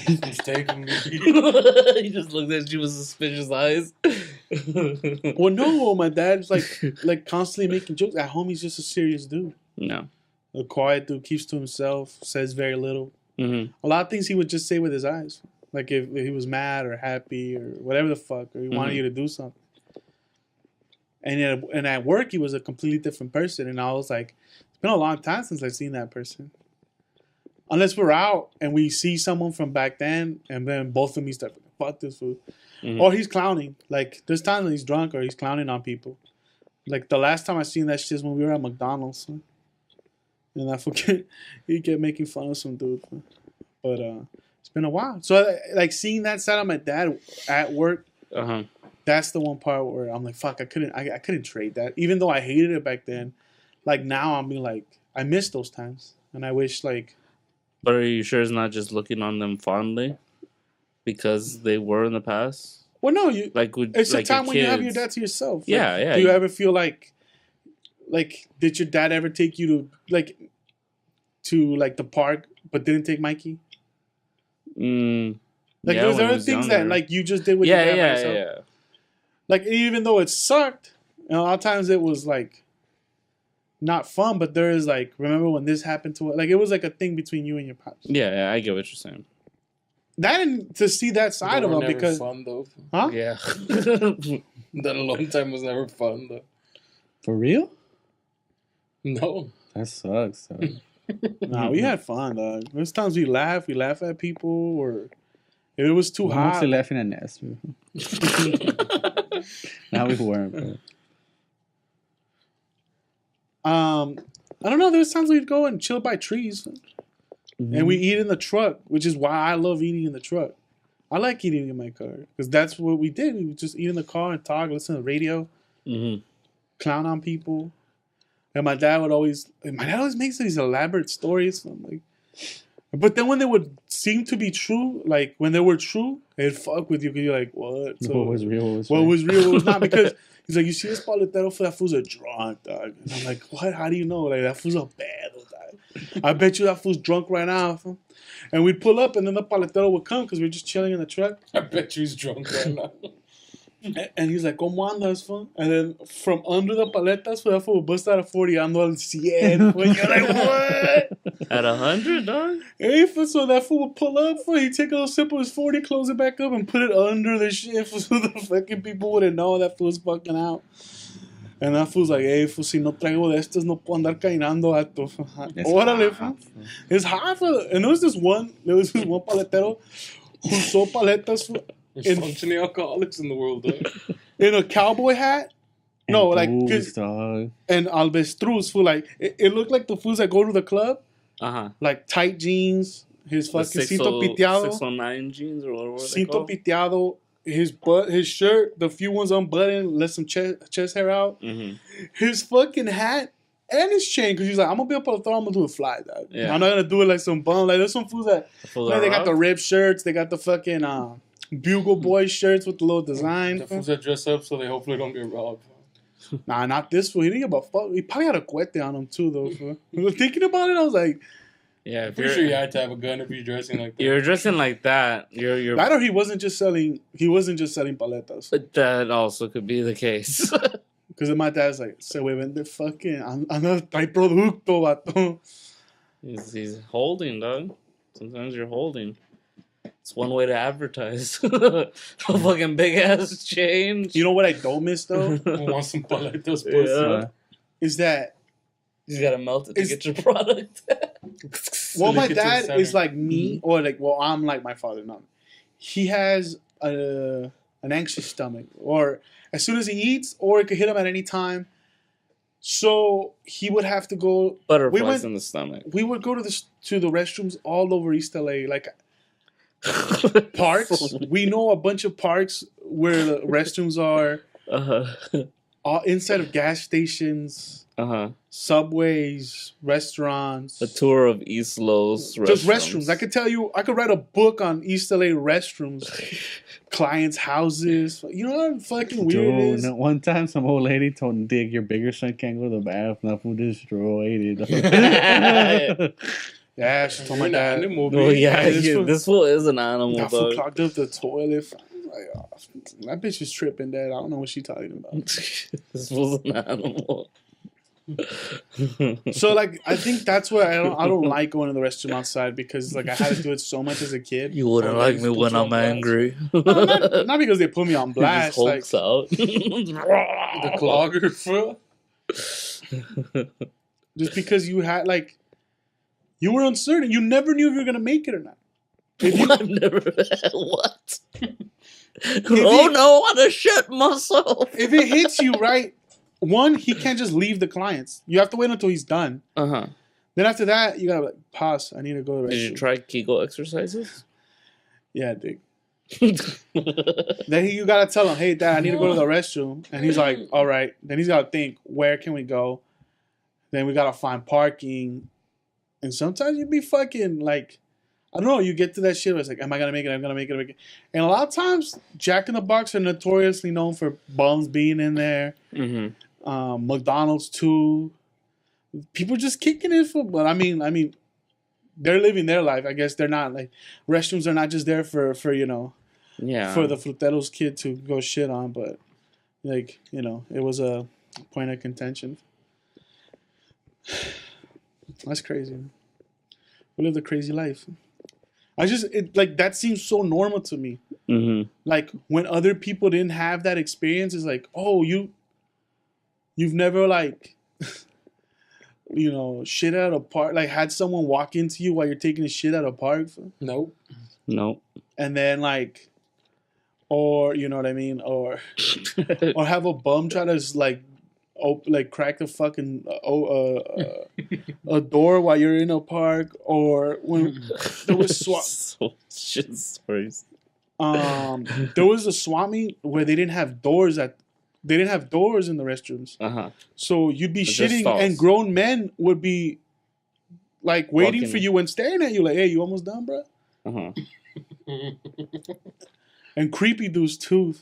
Speaker 3: He's taking me.
Speaker 5: He just looked at you with suspicious eyes.
Speaker 2: Well, no, my dad's like constantly making jokes. At home, he's just a serious dude.
Speaker 5: No.
Speaker 2: A quiet dude, keeps to himself, says very little.
Speaker 5: Mm-hmm.
Speaker 2: A lot of things he would just say with his eyes. Like if he was mad or happy or whatever the fuck, or he wanted you to do something. And at work, he was a completely different person. And I was like, it's been a long time since I've seen that person. Unless we're out and we see someone from back then, and then both of me start, fuck this fool.
Speaker 5: Mm-hmm.
Speaker 2: Or he's clowning. Like, there's times when he's drunk or he's clowning on people. Like, the last time I seen that shit is when we were at McDonald's. And I forget, he kept making fun of some dude. But it's been a while. So, like, seeing that side of my dad at work, that's the one part where I'm like, fuck, I couldn't trade that. Even though I hated it back then, like, now I'm being like, I miss those times. And I wish, like...
Speaker 5: But are you sure it's not just looking on them fondly? Because they were in the past?
Speaker 2: Well, no, it's
Speaker 5: like
Speaker 2: a time
Speaker 5: your
Speaker 2: when you have your
Speaker 5: kids.
Speaker 2: dad to yourself.
Speaker 5: Yeah,
Speaker 2: like,
Speaker 5: yeah.
Speaker 2: Do you ever feel like, did your dad ever take you to the park, but didn't take Mikey?
Speaker 5: Yeah,
Speaker 2: there's
Speaker 5: when he
Speaker 2: other
Speaker 5: was
Speaker 2: things
Speaker 5: younger.
Speaker 2: that you just did with your dad by yourself.
Speaker 5: Yeah.
Speaker 2: Like, even though it sucked, a lot of times it was not fun. But there is remember when this happened to it? Like, it was like a thing between you and your pops.
Speaker 5: Yeah, I get what you're saying.
Speaker 2: That and to see that side of him because
Speaker 3: fun though.
Speaker 2: huh?
Speaker 5: Yeah.
Speaker 3: That alone time was never fun though.
Speaker 4: For real?
Speaker 3: No.
Speaker 4: That sucks.
Speaker 2: Nah, we had fun, dog. There's times we laugh at people, or if it was too
Speaker 4: I'm
Speaker 2: hot.
Speaker 4: mostly laughing at Nestor. Now we weren't. But...
Speaker 2: I don't know. There was times we'd go and chill by trees, and we eat in the truck, which is why I love eating in the truck. I like eating in my car because that's what we did. We would just eat in the car and talk, listen to the radio, clown on people. And my dad always makes these elaborate stories. I'm like, but then when they would seem to be true, like when they were true, it'd fuck with you because you're like, what? So,
Speaker 4: what was real?
Speaker 2: What was real? What was not? Because he's like, you see this paletero for that fool's a drunk, dog. And I'm like, what? How do you know? Like, that fool's a bad dog. I bet you that fool's drunk right now. And we'd pull up, and then the paletero would come because we're just chilling in the truck.
Speaker 3: I bet you he's drunk right now.
Speaker 2: And he's like, ¿Cómo andas, fool? And then from under the paletas, fool, that fool would bust out a 40, ando al 100. Fool. You're like, what?
Speaker 5: At 100, dog?
Speaker 2: Hey, fool, so that fool would pull up, fool, he'd take a little sip of his 40, close it back up, and put it under the shit, fool, so the fucking people wouldn't know that fool's fucking out. And that fool's like, hey, fool, si no traigo de estos, no puedo andar caminando alto. Órale, fool. It's hot, fool. And there was this one paletero who sold paletas, fool.
Speaker 3: There's functioning alcoholics in the world, though.
Speaker 2: In a cowboy hat. No, like,
Speaker 4: booze, dog.
Speaker 2: And albestruz, fool. Like, it looked like the fools that go to the club. Like tight jeans, his fucking cinto piteado.
Speaker 5: 609 jeans or whatever they
Speaker 2: Cinto
Speaker 5: call.
Speaker 2: piteado, his shirt, the few ones unbuttoned, let some chest hair out. His fucking hat and his chain, because he's like, I'm gonna be up on the throne, I'm gonna do it fly, dog.
Speaker 5: Yeah.
Speaker 2: I'm not gonna do it like some bum. Like, there's some fools that they got the ripped shirts, they got the fucking Bugle Boy shirts with the little design.
Speaker 3: The fools that dress up so they hopefully don't get robbed.
Speaker 2: Nah, not this fool. He didn't give a fuck. He probably had a cuete on him too, though. Fool. Thinking about it, I was like,
Speaker 5: Yeah,
Speaker 3: I'm
Speaker 5: if
Speaker 3: pretty sure you had to have a gun if you're dressing like that.
Speaker 5: you're dressing like that, you're.
Speaker 2: that or he wasn't just selling paletas.
Speaker 5: But that also could be the case.
Speaker 2: Because my dad's like, se we vende fucking, anda, trae producto, vato.
Speaker 5: He's holding, dog. Sometimes you're holding. It's one way to advertise. A fucking big ass change.
Speaker 2: You know what I don't miss, though?
Speaker 3: I want some paletas, pussy.
Speaker 5: Yeah.
Speaker 2: Is that,
Speaker 5: You gotta melt it to get your product.
Speaker 2: well, my
Speaker 3: Lick it to the
Speaker 2: dad
Speaker 3: center.
Speaker 2: is like me, or like, well, I'm like my father. No, he has an anxious stomach, or as soon as he eats, or it could hit him at any time. So he would have to go.
Speaker 5: Butterflies in the stomach.
Speaker 2: We would go to the restrooms all over East LA, like parks. We know a bunch of parks where the restrooms are inside of gas stations. Subways, restaurants.
Speaker 5: A tour of East Los restrooms.
Speaker 2: Just restrooms. I could tell you, I could write a book on East LA restrooms, clients' houses. You know how fucking weird it is?
Speaker 4: Dude, one time some old lady told Dick, your bigger son can't go to the bathroom. That fool destroyed it.
Speaker 2: Yeah, she told my
Speaker 3: You're an
Speaker 2: dad.
Speaker 3: animal,
Speaker 5: Oh
Speaker 3: baby.
Speaker 5: yeah,
Speaker 2: this fool-
Speaker 5: this fool is an animal,
Speaker 2: That fool
Speaker 5: dog.
Speaker 2: clogged up the toilet. Like, oh, that bitch is tripping, Dad. I don't know what she's talking about.
Speaker 5: This fool's an animal.
Speaker 2: So, like, I think that's why I don't like going to the restroom outside, because, like, I had to do it so much as a kid.
Speaker 5: You wouldn't like me when I'm angry.
Speaker 2: No, not because they put me on
Speaker 5: He
Speaker 2: blast.
Speaker 5: just
Speaker 2: Like,
Speaker 5: hulks out.
Speaker 3: The clogger, fool.
Speaker 2: just because you had, like, you were uncertain. You never knew if you were going to make it or not.
Speaker 5: I've never. What? Oh no! I want to shit myself.
Speaker 2: If it hits you right, one, he can't just leave the clients. You have to wait until he's done. Then after that, you gotta like, pause. I need to go to the
Speaker 5: Did you
Speaker 2: restroom.
Speaker 5: try Kegel exercises?
Speaker 2: Yeah, dude. Then you gotta tell him, hey, Dad, I need to go to the restroom. And he's like, all right. Then he's gotta think, where can we go? Then we gotta find parking. And sometimes you'd be fucking like, I don't know, you get to that shit where it's like, am I gonna make it? I'm gonna make it. And a lot of times, Jack in the Box are notoriously known for bums being in there. McDonald's too. People just kicking it for, but I mean, they're living their life. I guess they're not like, restrooms are not just there for you know,
Speaker 5: Yeah.
Speaker 2: for the Fruteros kid to go shit on, but like, you know, it was a point of contention. That's crazy. We live the crazy life. Like, that seems so normal to me. Like, when other people didn't have that experience, it's like, oh, you've never, like, you know, shit at a park, like, had someone walk into you while you're taking a shit at a park?
Speaker 3: Nope.
Speaker 2: And then, like, or, you know what I mean? Or have a bum try to, like crack the fucking a door while you're in a park, or when there was
Speaker 5: shit stories.
Speaker 2: There was a swap meet where they didn't have doors in the restrooms. So you'd be shitting, and grown men would be like waiting for you and staring at you like, hey, you almost done, bro? And creepy dudes too.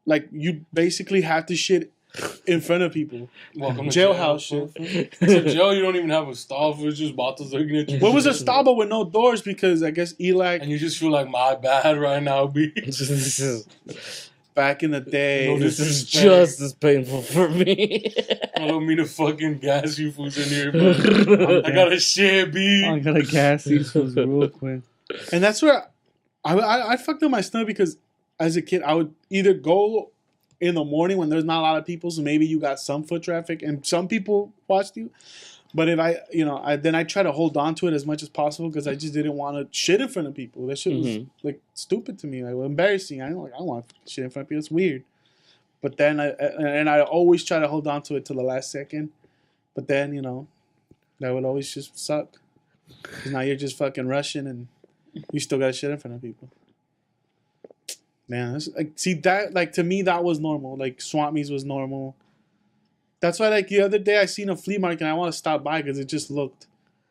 Speaker 2: Like, you basically have to shit in front of people.
Speaker 3: Welcome to
Speaker 2: Jailhouse
Speaker 3: jail.
Speaker 2: shit.
Speaker 3: So jail, you don't even have a stall. It's just bottles looking at you.
Speaker 2: What was a Starbucks with no doors? Because I guess Eli,
Speaker 3: And you just feel like, my bad right now, B.
Speaker 2: back in the day,
Speaker 3: No,
Speaker 5: This is just as painful for me.
Speaker 3: I don't mean to fucking gas you fools in here, but I got a shit, B.
Speaker 4: I gotta gas these fools real quick.
Speaker 2: and that's where I fucked up my stomach, because as a kid, I would either go in the morning when there's not a lot of people, so maybe you got some foot traffic and some people watched you. But if then I try to hold on to it as much as possible, because I just didn't want to shit in front of people. That shit was like stupid to me, like embarrassing. I don't want to shit in front of people. It's weird. But then I always try to hold on to it till the last second. But then, you know, that would always just suck, because now you're just fucking rushing and you still got shit in front of people. Man, that's, like, see that, like, to me that was normal. Like, swap meets was normal. That's why, like, the other day I seen a flea market and I want to stop by because it just looked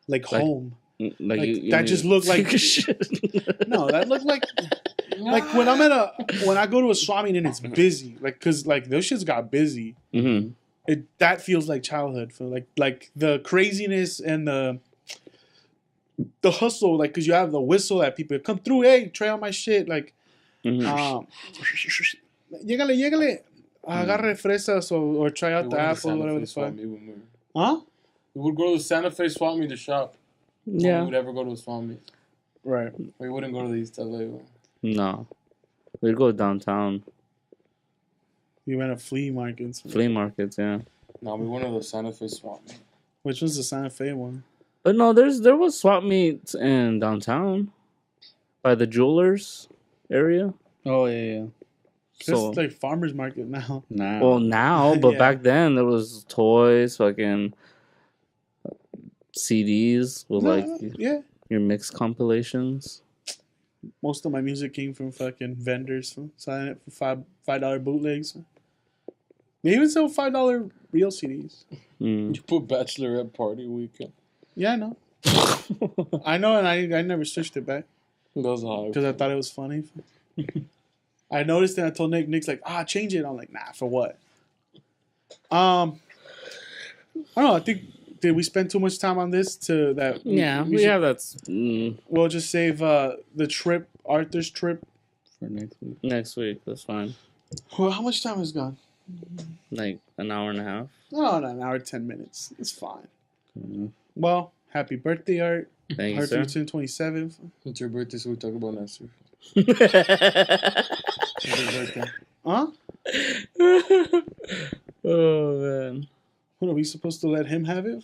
Speaker 2: like home.
Speaker 5: Like
Speaker 2: That just looked like
Speaker 5: shit.
Speaker 2: no, that looked like Like when I go to a swap meet and it's busy, like cause like those shits got busy.
Speaker 5: Mm-hmm.
Speaker 2: That feels like childhood. For like the craziness and the hustle, like cause you have the whistle that people come through. Hey, try out my shit. Like, llégale, agarre fresas or try out the apple, whatever the fuck. Huh?
Speaker 3: We would go to the Santa Fe swap meet to shop.
Speaker 5: Yeah.
Speaker 3: We would ever go to a swap meet.
Speaker 2: Right.
Speaker 3: We wouldn't go to the East LA one.
Speaker 5: No. We'd go downtown.
Speaker 2: You went to flea markets.
Speaker 5: Flea markets, yeah.
Speaker 3: No, we went to the Santa Fe swap meet.
Speaker 2: Which was the Santa Fe one?
Speaker 5: But no, there was swap meets in downtown. By the jewelers area.
Speaker 4: Oh, yeah.
Speaker 5: So,
Speaker 2: It's like farmer's market now.
Speaker 4: Nah.
Speaker 5: well, now, but
Speaker 2: Yeah.
Speaker 5: back then there was toys, fucking CDs with like
Speaker 2: Yeah.
Speaker 5: your mixed compilations.
Speaker 2: Most of my music came from fucking vendors selling it for $5 bootlegs. They even sell $5 real CDs.
Speaker 5: Mm.
Speaker 3: You put bachelorette party weekend.
Speaker 2: Yeah, I know. I know, and I never switched it back
Speaker 3: That was high.
Speaker 2: because I thought it was funny. I noticed and I told Nick. Nick's like, change it. I'm like, nah, for what? I don't know. I think did we spend too much time on this to that?
Speaker 5: Yeah, we
Speaker 2: should-
Speaker 5: have that
Speaker 2: We'll just save the trip, Arthur's trip.
Speaker 4: For next week.
Speaker 5: next week. That's fine.
Speaker 2: Well, how much time has gone?
Speaker 5: Like an hour and a half.
Speaker 2: Oh, no, an hour 10 minutes. It's fine.
Speaker 4: Mm-hmm.
Speaker 2: Well, happy birthday, Art.
Speaker 5: Thank you,
Speaker 2: Art
Speaker 5: sir.
Speaker 2: 27th.
Speaker 3: It's your birthday, so we talk about next week.
Speaker 2: Huh?
Speaker 5: Oh man.
Speaker 2: What are we supposed to let him have it?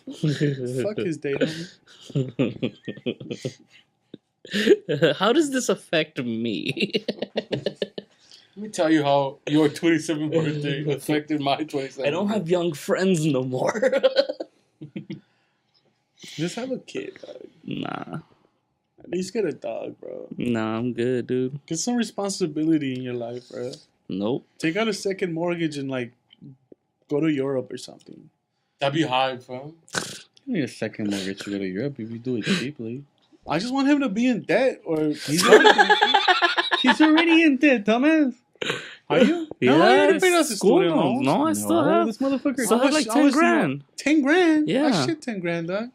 Speaker 2: Fuck his day, homie.
Speaker 5: How does this affect me?
Speaker 3: Let me tell you how your 27th birthday affected my 27th.
Speaker 5: I don't have young friends no more.
Speaker 2: Just have a kid, dog.
Speaker 5: Nah.
Speaker 2: At least get a dog, bro.
Speaker 5: Nah, I'm good, dude.
Speaker 2: Get some responsibility in your life, bro.
Speaker 5: Nope.
Speaker 2: Take out a second mortgage and, like, go to Europe or something.
Speaker 3: That'd be high, fam.
Speaker 4: You need a second mortgage to go to Europe if you do it cheaply.
Speaker 2: I just want him to be in debt or...
Speaker 4: He's already in debt, dumbass.
Speaker 2: Are you?
Speaker 5: Yeah,
Speaker 2: No, I already paid off the
Speaker 5: school
Speaker 2: student
Speaker 5: loans.
Speaker 2: loans.
Speaker 5: No, I still have.
Speaker 4: This motherfucker.
Speaker 5: Still have like
Speaker 2: How
Speaker 5: 10
Speaker 2: much do you
Speaker 5: grand.
Speaker 2: want? 10 grand?
Speaker 5: Yeah.
Speaker 2: I shit 10 grand, dog.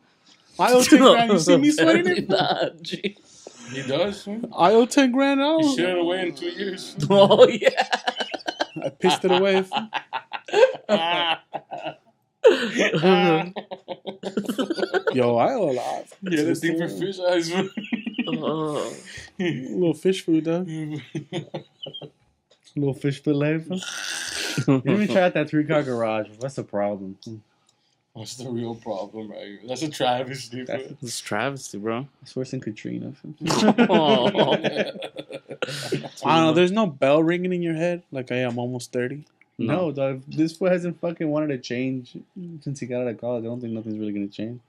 Speaker 2: I owe 10 grand. You see me sweating it?
Speaker 5: Nah, gee.
Speaker 3: He does, fam.
Speaker 2: I owe 10 grand out.
Speaker 3: He shared it away in 2 years.
Speaker 5: Oh, yeah.
Speaker 2: I pissed it away. Yo, I owe a lot.
Speaker 3: Yeah, the thing for fish eyes.
Speaker 5: Oh.
Speaker 2: Little fish food, dog.
Speaker 4: Little fish fillet. You didn't even try out that 3-car garage. What's the problem?
Speaker 3: What's the real problem right here? That's a travesty, bro.
Speaker 5: It's travesty, bro.
Speaker 4: It's worse than Katrina.
Speaker 5: Oh.
Speaker 2: I don't know. There's no bell ringing in your head. Like, hey, I'm almost 30.
Speaker 4: No, dog. This fool hasn't fucking wanted to change since he got out of college. I don't think nothing's really gonna change,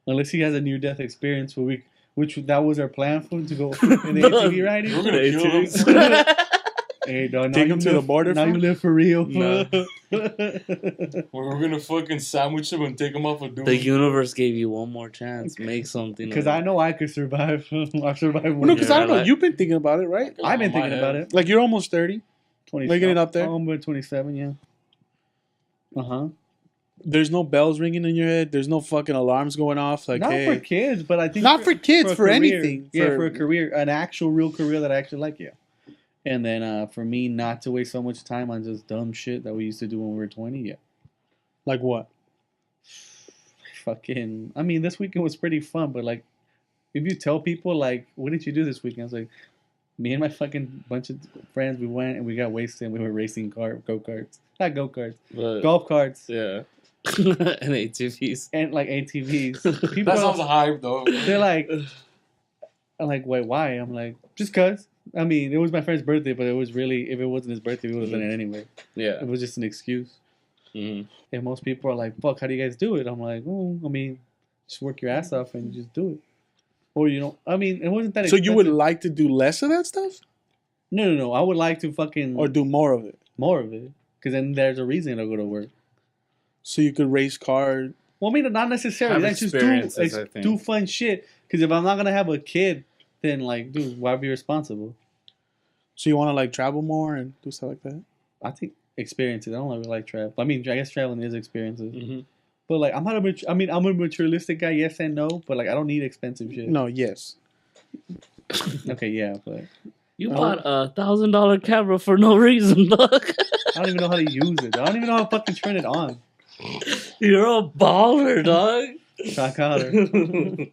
Speaker 4: unless he has a near-death experience for week. Which that was our plan for him to go in the ATV riding.
Speaker 3: We're gonna kill him.
Speaker 4: Hey, dog.
Speaker 2: Take him to the border.
Speaker 4: Now
Speaker 2: fool?
Speaker 4: you live for real.
Speaker 5: Nah.
Speaker 3: We're gonna fucking sandwich him and take him off a dude.
Speaker 5: The universe gave you one more chance. Make something.
Speaker 4: Because I know I could survive. I've survived.
Speaker 2: Well, no, because I don't know.
Speaker 5: like-
Speaker 2: You've been thinking about it, right?
Speaker 4: I've been thinking about it.
Speaker 2: Like, you're almost 30.
Speaker 4: 20,
Speaker 2: Making it up there?
Speaker 4: I'm about 27, yeah. Uh-huh.
Speaker 2: There's no bells ringing in your head. There's no fucking alarms going off. Like,
Speaker 4: Not
Speaker 2: hey.
Speaker 4: for kids, but I think...
Speaker 2: Not for kids,
Speaker 4: a
Speaker 2: for
Speaker 4: career.
Speaker 2: anything.
Speaker 4: Yeah, for a career. An actual, real career that I actually like, yeah. And then for me not to waste so much time on just dumb shit that we used to do when we were 20, yeah.
Speaker 2: Like what?
Speaker 4: Fucking... I mean, this weekend was pretty fun, but, like, if you tell people, like, what did you do this weekend? I was like, me and my fucking bunch of friends, we went and we got wasted and we were racing go-karts. Not go-karts.
Speaker 5: But,
Speaker 4: Golf carts.
Speaker 5: yeah. And ATVs.
Speaker 4: And, like, ATVs. People
Speaker 3: That sounds hype, though.
Speaker 4: They're like, I'm like, wait, why? I'm like, just cause. I mean, it was my friend's birthday, but it was really, if it wasn't his birthday, we would have done it anyway.
Speaker 5: Yeah.
Speaker 4: It was just an excuse.
Speaker 5: Mm-hmm.
Speaker 4: And most people are like, fuck, how do you guys do it? I'm like, oh, I mean, just work your ass off and just do it. Or, you know, I mean, it wasn't that
Speaker 2: So
Speaker 4: expensive.
Speaker 2: you would like to do less of that stuff?
Speaker 4: No. I would like to fucking...
Speaker 2: Or do more of it?
Speaker 4: more of it. Because then there's a reason to go to work.
Speaker 2: So you could race cars.
Speaker 4: Well, I mean, not necessarily.
Speaker 5: Have
Speaker 4: That's just
Speaker 5: experiences, I think.
Speaker 4: do fun shit. Because if I'm not going to have a kid, then, like, dude, why be responsible?
Speaker 2: So you want to like travel more and do stuff like that?
Speaker 4: I think experiences. I don't really like travel. I mean, I guess traveling is experiences.
Speaker 5: Mhm.
Speaker 4: But like, I'm not a. I'm a materialistic guy. Yes and no. But like, I don't need expensive shit.
Speaker 2: No, yes.
Speaker 4: Okay, yeah, but
Speaker 5: You bought a $1,000 camera for no reason, dog.
Speaker 4: I don't even know how to use it. I don't even know how to fucking turn it on.
Speaker 5: You're a baller, dog.
Speaker 4: Shock holler.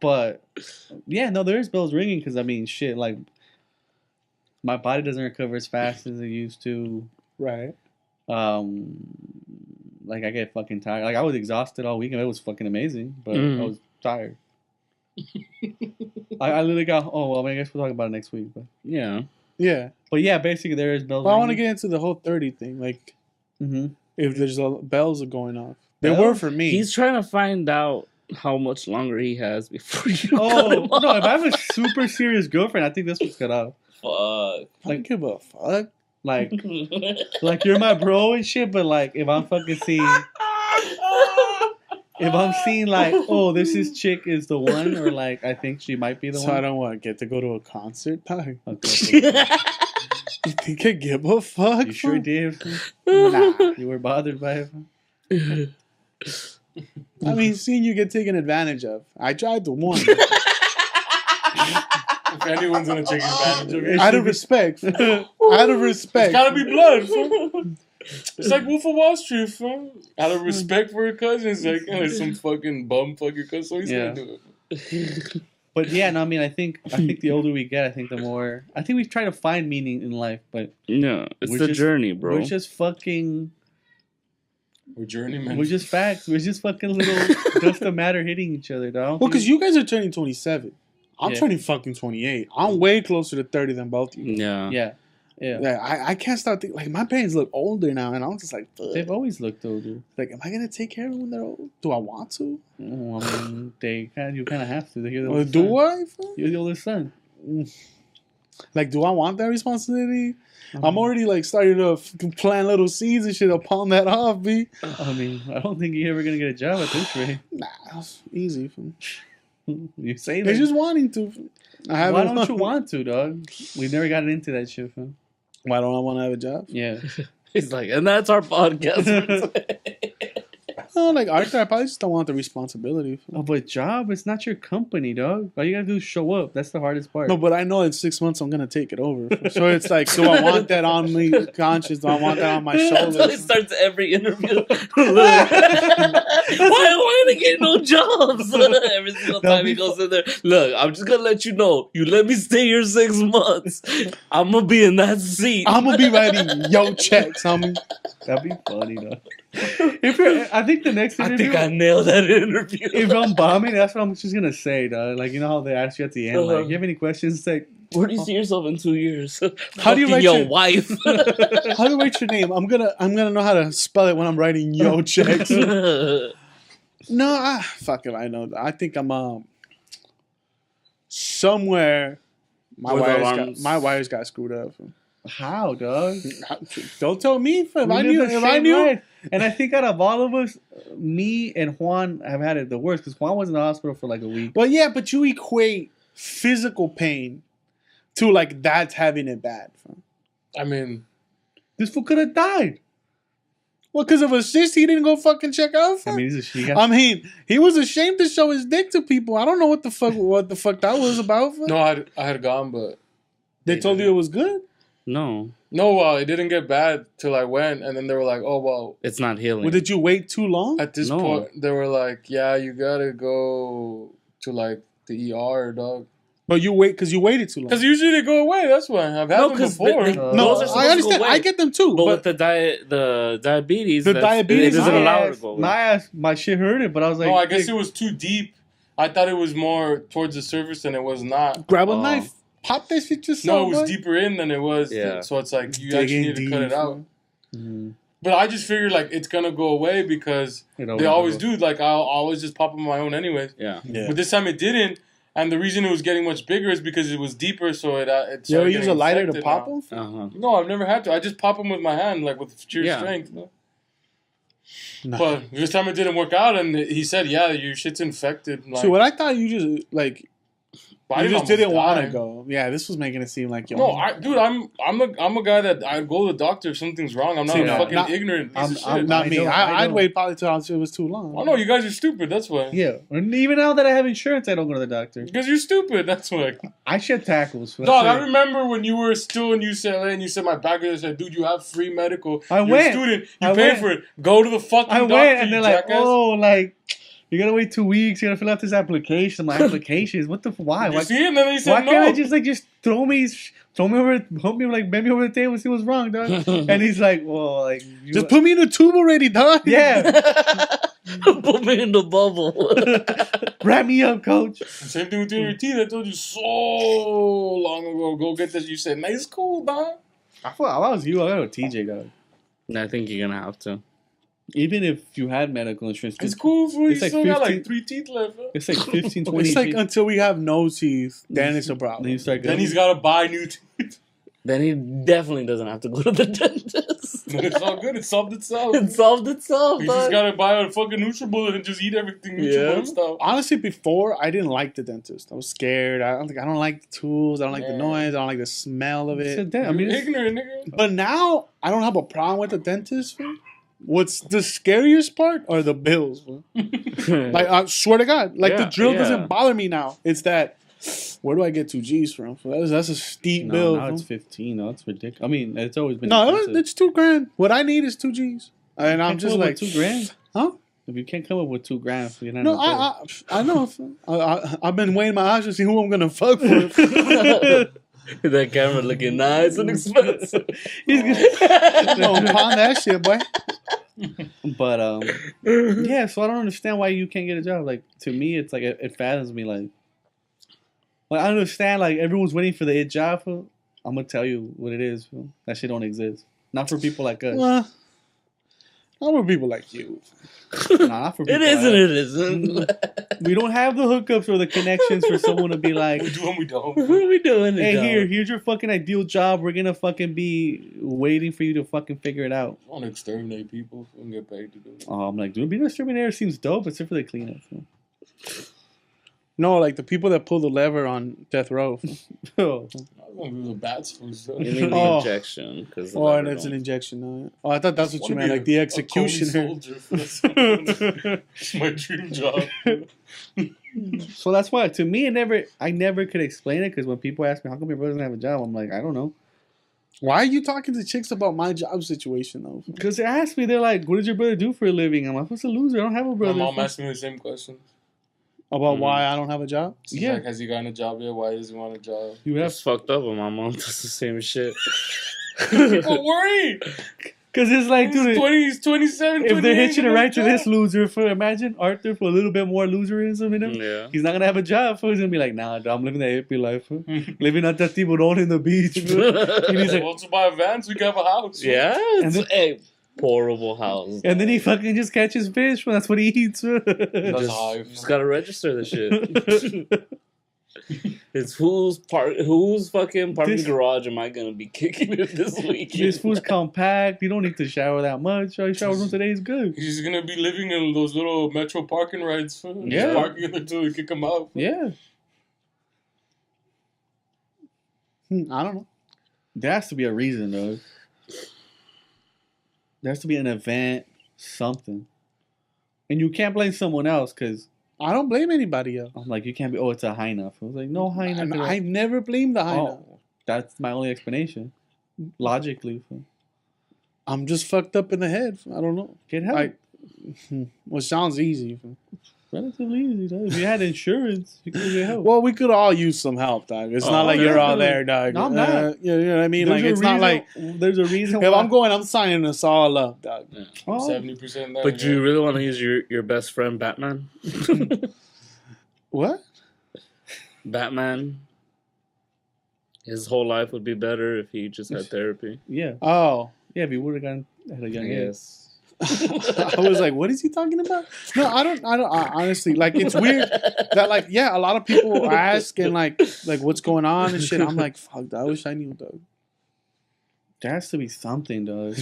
Speaker 4: But yeah, no, there is bells ringing because I mean, shit, like my body doesn't recover as fast as it used to.
Speaker 2: Right.
Speaker 4: Like I get fucking tired. Like I was exhausted all weekend. It was fucking amazing, but I was tired. I literally got. Oh well, I guess we'll talk about it next week. But
Speaker 5: Yeah.
Speaker 2: Yeah.
Speaker 4: but yeah, basically there is bells.
Speaker 2: Well, I want to
Speaker 4: ringing.
Speaker 2: get into the whole 30 thing. Like,
Speaker 4: Mhm.
Speaker 2: if there's bells are going off. They
Speaker 4: Bells?
Speaker 2: were for me.
Speaker 5: He's trying to find out how much longer he has before you cut
Speaker 4: Oh
Speaker 5: him
Speaker 4: no! If I
Speaker 5: off.
Speaker 4: have a super serious girlfriend, I think this was cut off.
Speaker 5: Fuck.
Speaker 2: I don't give a fuck.
Speaker 4: Like you're my bro and shit. But like, if I'm fucking seeing, if I'm seeing like, oh, this chick is the one, or like, I think she might be the
Speaker 2: So I
Speaker 4: one.
Speaker 2: don't want to get to go to a concert. Dog.
Speaker 4: Okay.
Speaker 2: You think I give a fuck?
Speaker 4: You sure did.
Speaker 2: Nah.
Speaker 4: You were bothered by it.
Speaker 2: I mean, seeing you get taken advantage of. I tried to warn you.
Speaker 3: If anyone's gonna take advantage of it,
Speaker 2: Out of respect. Out of respect.
Speaker 3: it's gotta be blood. Fool. It's like Wolf of Wall Street, fool. Out of respect for your cousin, it's like some fucking bum fuck your cousin, so he's
Speaker 4: Yeah.
Speaker 3: gonna do it.
Speaker 4: But yeah, no, I mean, I think the older we get, I think the more. I think we try to find meaning in life, but
Speaker 5: No, it's
Speaker 4: We're
Speaker 5: the
Speaker 4: just-
Speaker 5: journey, bro.
Speaker 4: we're just fucking.
Speaker 3: We're journeymen.
Speaker 4: We're just facts. We're just fucking little dust of matter hitting each other, dog.
Speaker 2: Well, because you guys are turning 27. I'm
Speaker 4: Yeah.
Speaker 2: turning fucking 28. I'm way closer to 30 than both of you.
Speaker 5: Yeah.
Speaker 4: Yeah.
Speaker 2: Yeah, I can't stop thinking. Like, my parents look older now, and I'm just like, fuck.
Speaker 4: They've always looked older.
Speaker 2: Like, am I going to take care of them when they're old? Do I want to?
Speaker 4: Oh, I mean, you kind of have to. You're the
Speaker 2: Or
Speaker 4: oldest
Speaker 2: do
Speaker 4: son.
Speaker 2: I? Fuck?
Speaker 4: You're the oldest son.
Speaker 2: Like, do I want that responsibility? I'm already, like, starting to plant little seeds and shit to pawn that off, B.
Speaker 4: I mean, I don't think you're ever gonna get a job at this rate.
Speaker 2: Nah, it's easy. Fool.
Speaker 4: You say
Speaker 2: They're
Speaker 4: that.
Speaker 2: just wanting to. I haven't.
Speaker 4: Why don't you want to, dog? We never got into that shit, fam.
Speaker 2: Why don't I want to have a job?
Speaker 4: Yeah.
Speaker 5: He's like, and that's our podcast.
Speaker 2: Oh, like Arthur, I probably just don't want the responsibility.
Speaker 4: Oh, but job, it's not your company, dog. All you gotta do is show up. That's the hardest part.
Speaker 2: No, but I know in 6 months I'm gonna take it over. So it's like, do I want that on me conscious? Do I want that on my
Speaker 5: That's how he
Speaker 2: shoulders?
Speaker 5: starts every interview. Look, why am I gonna get no jobs? Every single time he goes in there. Look, I'm just gonna let you know. You let me stay here 6 months. I'm gonna be in that seat.
Speaker 2: I'm gonna be writing yo checks, homie.
Speaker 4: That'd be funny, though. I think the next
Speaker 5: I
Speaker 4: interview,
Speaker 5: think I nailed that interview.
Speaker 4: if I'm bombing, that's what I'm just gonna say, dog. Like, you know how they ask you at the end, like, you have any questions? It's like,
Speaker 5: Where do you see yourself in 2 years?
Speaker 2: How do you
Speaker 5: Fucking
Speaker 2: write
Speaker 5: your
Speaker 2: your-
Speaker 5: wife?
Speaker 2: How do you write your name? I'm gonna know how to spell it when I'm writing yo checks. No, fuck it, I know. I think I'm somewhere.
Speaker 5: With
Speaker 2: My wires got screwed up.
Speaker 4: how, dog?
Speaker 2: Don't tell me. If
Speaker 4: We
Speaker 2: I
Speaker 4: live
Speaker 2: knew,
Speaker 4: the
Speaker 2: if I
Speaker 4: same
Speaker 2: knew,
Speaker 4: life. And I think out of all of us, me and Juan have had it the worst because Juan was in the hospital for like a week.
Speaker 2: well, yeah, but you equate physical pain to like that's having it bad.
Speaker 3: I mean,
Speaker 4: This fool could have died.
Speaker 2: Well, because of a cyst, he didn't go fucking check out.
Speaker 4: I mean, he
Speaker 2: I mean, he was ashamed to show his dick to people. I don't know what the fuck that was about.
Speaker 3: no, I had gone, but
Speaker 2: They told you it was good.
Speaker 5: No,
Speaker 3: no, it didn't get bad till I went, and then they were like, "Oh well."
Speaker 5: it's not healing.
Speaker 2: Well, did you wait too long?
Speaker 3: At this
Speaker 5: No.
Speaker 3: point, they were like, "Yeah, you gotta go to like the ER, dog."
Speaker 2: But you wait because you waited too long.
Speaker 3: Because usually they go away. That's why I've had
Speaker 5: No,
Speaker 3: them
Speaker 5: 'cause
Speaker 3: before.
Speaker 5: they-
Speaker 2: No,
Speaker 5: those are supposed
Speaker 2: I
Speaker 5: to
Speaker 2: understand.
Speaker 5: go away.
Speaker 2: I get them too.
Speaker 5: But
Speaker 2: But
Speaker 5: with the diabetes,
Speaker 2: The
Speaker 5: that's-
Speaker 2: diabetes,
Speaker 5: it doesn't
Speaker 2: my
Speaker 5: allow it to go away.
Speaker 4: My ass, my shit hurted, but I was like,
Speaker 3: No, I guess it was too deep. I thought it was more towards the surface than it was not.
Speaker 2: grab a
Speaker 5: Oh.
Speaker 2: knife, pop that shit yourself.
Speaker 3: No, it was
Speaker 2: boy.
Speaker 3: deeper in than it was.
Speaker 5: Yeah.
Speaker 3: So it's like you
Speaker 2: Digging
Speaker 3: actually need to cut it
Speaker 2: deep,
Speaker 3: out.
Speaker 4: Mhm.
Speaker 3: But I just figured like it's gonna go away because
Speaker 4: It
Speaker 3: they always
Speaker 4: goes.
Speaker 3: do. Like I'll always just pop them on my own anyways.
Speaker 5: Yeah.
Speaker 2: Yeah.
Speaker 3: But this time it didn't. And the reason it was getting much bigger is because it was deeper, so it
Speaker 2: You ever
Speaker 3: started
Speaker 2: use
Speaker 3: getting
Speaker 2: a lighter to
Speaker 3: infected
Speaker 2: pop
Speaker 3: now.
Speaker 2: them?
Speaker 5: Uh-huh.
Speaker 3: No, I've never had to. I just pop them with my hand, like with sheer
Speaker 5: Yeah.
Speaker 3: strength. No?
Speaker 2: No.
Speaker 3: But this time it didn't work out, and he said, "Yeah, your shit's infected." Like,
Speaker 2: So what I thought you just like,
Speaker 3: But I
Speaker 2: You just
Speaker 3: almost
Speaker 2: didn't want to
Speaker 3: die.
Speaker 2: go. Yeah, this was making it seem like yo.
Speaker 3: No, I'm a guy that I go to the doctor if something's wrong. I'm not
Speaker 2: See,
Speaker 3: a
Speaker 2: no,
Speaker 3: fucking
Speaker 2: not-
Speaker 3: ignorant piece of shit.
Speaker 2: Not
Speaker 4: I
Speaker 2: me.
Speaker 4: don't-
Speaker 2: I'd
Speaker 4: don't.
Speaker 2: wait probably till it was too long.
Speaker 3: I know you guys are stupid. That's why.
Speaker 4: Yeah, and even now that I have insurance, I don't go to the doctor.
Speaker 3: Because you're stupid. That's why.
Speaker 4: I shed tackles. So
Speaker 3: Dog,
Speaker 4: that's
Speaker 3: I
Speaker 4: it.
Speaker 3: remember when you were still in UCLA and you said my back said, dude, you have free medical.
Speaker 4: I
Speaker 3: You're
Speaker 4: went.
Speaker 3: a student. You
Speaker 4: I
Speaker 3: pay
Speaker 4: went.
Speaker 3: for it. Go to the fucking
Speaker 4: I
Speaker 3: doctor,
Speaker 4: went, and
Speaker 3: you
Speaker 4: they're like,
Speaker 3: jackass.
Speaker 4: "Oh, like you gotta wait 2 weeks. You gotta fill out this application." My applications. What the? Why?
Speaker 3: You
Speaker 4: Why,
Speaker 3: see? And then he said
Speaker 4: why
Speaker 3: no.
Speaker 4: can't I just throw me over, help me like bend me over the table and see what's wrong, dog? And he's like, "Well, like you,
Speaker 2: Just put me in a tube already, dog.
Speaker 4: yeah,
Speaker 5: Put me in the bubble.
Speaker 4: wrap me up, coach."
Speaker 3: Same thing with your teeth. I told you so long ago. Go get this. You said, nice, cool, dog.
Speaker 4: I thought if I was you, I gotta go TJ, dog.
Speaker 5: I think you're gonna have to.
Speaker 4: Even if you had medical insurance,
Speaker 3: It's cool, fool. You
Speaker 4: It's like
Speaker 3: still got
Speaker 4: 15
Speaker 3: like 3 teeth left. Huh?
Speaker 4: it's like 15, 20.
Speaker 2: It's like until we have no teeth, then it's a problem.
Speaker 4: Then you start
Speaker 3: Then
Speaker 4: going.
Speaker 3: he's got to buy new teeth.
Speaker 5: Then he definitely doesn't have to go to the dentist.
Speaker 3: It's all good. It solved itself.
Speaker 5: It solved itself.
Speaker 3: You just
Speaker 5: dog.
Speaker 3: gotta buy a fucking NutriBullet and just eat everything
Speaker 5: Yeah.
Speaker 3: NutriBullet stuff.
Speaker 2: Honestly, before I didn't like the dentist. I was scared. I don't like the tools. I don't like the
Speaker 3: Yeah.
Speaker 2: noise. I don't like the smell of
Speaker 4: It's a
Speaker 2: it.
Speaker 4: dent. I mean,
Speaker 3: You're
Speaker 4: it's-
Speaker 3: ignorant, nigga.
Speaker 2: But now I don't have a problem with the dentist. Fool. What's the scariest part are the bills. Fool. Like I swear to God, like the
Speaker 5: Yeah,
Speaker 2: drill
Speaker 5: yeah.
Speaker 2: doesn't bother me now. It's that where do I get 2 G's from? Fool? That's a steep
Speaker 4: no,
Speaker 2: bill.
Speaker 4: now
Speaker 2: fool.
Speaker 4: it's 15. No, it's ridiculous. I mean, it's always been.
Speaker 2: No,
Speaker 4: expensive.
Speaker 2: it's $2,000. What I need is 2 G's, and I'm
Speaker 4: Can't
Speaker 2: just
Speaker 4: come up
Speaker 2: like
Speaker 4: with $2,000.
Speaker 2: huh?
Speaker 4: If you can't come up with $2,000, you're not.
Speaker 2: No,
Speaker 4: in the
Speaker 2: I know. Fool. I've been weighing my options to see who I'm gonna fuck for.
Speaker 5: That camera looking nice and expensive.
Speaker 4: He's gonna-
Speaker 2: No, pawn that shit, boy.
Speaker 4: But yeah. So I don't understand why you can't get a job. Like to me, it's like it fathers me. Like I understand. Like everyone's waiting for the job. Fool. I'm gonna tell you what it is. Fool. That shit don't exist. Not for people like us.
Speaker 2: Well, not for people like you.
Speaker 4: Nah, not for people
Speaker 5: It isn't.
Speaker 4: Like
Speaker 5: It isn't.
Speaker 4: we don't have the hookups or the connections for someone to be like,
Speaker 3: We do and we don't.
Speaker 5: What are we doing?
Speaker 4: hey,
Speaker 5: dog?
Speaker 4: here's your fucking ideal job. We're gonna fucking be waiting for you to fucking figure it out.
Speaker 3: I want to exterminate people and get paid to do it.
Speaker 4: Oh, I'm like, dude, being a exterminator seems dope, except for the cleanup.
Speaker 2: No, like the people that pull the lever on death row.
Speaker 4: Oh,
Speaker 3: I want to do the bats for stuff.
Speaker 5: You mean the
Speaker 2: Oh.
Speaker 5: injection? Because
Speaker 2: Oh, and it's an injection. No. Oh, I thought that's what you meant, like the executioner.
Speaker 3: It's my dream job.
Speaker 4: so that's why to me, I never could explain it because when people ask me how come your brother doesn't have a job, I'm like, I don't know.
Speaker 2: Why are you talking to chicks about my job situation though?
Speaker 4: Because they ask me, they're like, what does your brother do for a living? I'm like, what's a loser? I don't have a
Speaker 3: My
Speaker 4: brother.
Speaker 3: mom asked me the same question.
Speaker 2: About why I don't have a job?
Speaker 3: She's
Speaker 4: Yeah.
Speaker 3: like, has he gotten a job yet? Why does he want a job?
Speaker 4: You have
Speaker 5: That's fucked up, and my mom does the same shit.
Speaker 3: Don't worry.
Speaker 4: because it's like, dude,
Speaker 3: He's 27,
Speaker 4: if they're
Speaker 3: 28,
Speaker 4: hitching a
Speaker 3: no
Speaker 4: ride to
Speaker 3: job.
Speaker 4: this loser, for imagine Arthur for a little bit more loserism in him.
Speaker 5: Yeah.
Speaker 4: He's not gonna have a job. Fool. He's gonna be like, nah, dog, I'm living that hippie life. Fool. Living at that tiburon in the beach. Fool. And he's like,
Speaker 3: Wants to buy a van so we can have a house.
Speaker 5: Yeah.
Speaker 4: And
Speaker 5: It's a horrible house.
Speaker 4: and then he fucking just catches fish. Fool. That's what he eats. Fool.
Speaker 3: That's
Speaker 5: Just,
Speaker 3: high.
Speaker 5: just gotta register the shit. It's whose fucking parking
Speaker 4: This-
Speaker 5: garage am I gonna be kicking it this week?
Speaker 4: This food's compact. You don't need to shower that much. All you shower once a day is good.
Speaker 3: He's gonna be living in those little metro parking rides.
Speaker 4: Yeah.
Speaker 3: Just parking in until they kick him out.
Speaker 4: Yeah.
Speaker 2: I don't know.
Speaker 4: There has to be a reason, though. There has to be an event, something. And you can't blame someone else because
Speaker 2: I don't blame anybody else.
Speaker 4: I'm like, you can't be, oh, it's a high enough. I was like, no high enough.
Speaker 2: I've never blamed the high.
Speaker 4: Oh, that's my only explanation. Logically.
Speaker 2: I'm just fucked up in the head. I don't know.
Speaker 4: Get help.
Speaker 2: Like, well, it sounds easy.
Speaker 4: Relatively easy, though. If you had insurance, you could get help.
Speaker 2: Well, we could all use some help, dog. It's not
Speaker 5: Oh,
Speaker 2: like you're all
Speaker 4: definitely.
Speaker 2: there, dog.
Speaker 4: No, I'm not.
Speaker 2: You know what I mean?
Speaker 4: There's
Speaker 2: Like,
Speaker 4: a
Speaker 2: it's not like
Speaker 4: there's a reason
Speaker 2: if
Speaker 4: why.
Speaker 2: I'm going, I'm signing us all up, dog.
Speaker 4: Oh,
Speaker 3: 70% there.
Speaker 5: But do you really want to use your best friend Batman?
Speaker 2: What?
Speaker 5: Batman. His whole life would be better if he just had therapy.
Speaker 4: yeah.
Speaker 2: Oh.
Speaker 4: Yeah, if you would have gone at a young age.
Speaker 5: Yes.
Speaker 2: I was like, what is he talking about? No, I don't honestly, like, it's weird that, like, yeah, a lot of people ask and like what's going on and shit. I'm like, fuck, I wish I knew, dog.
Speaker 4: There has to be something, though.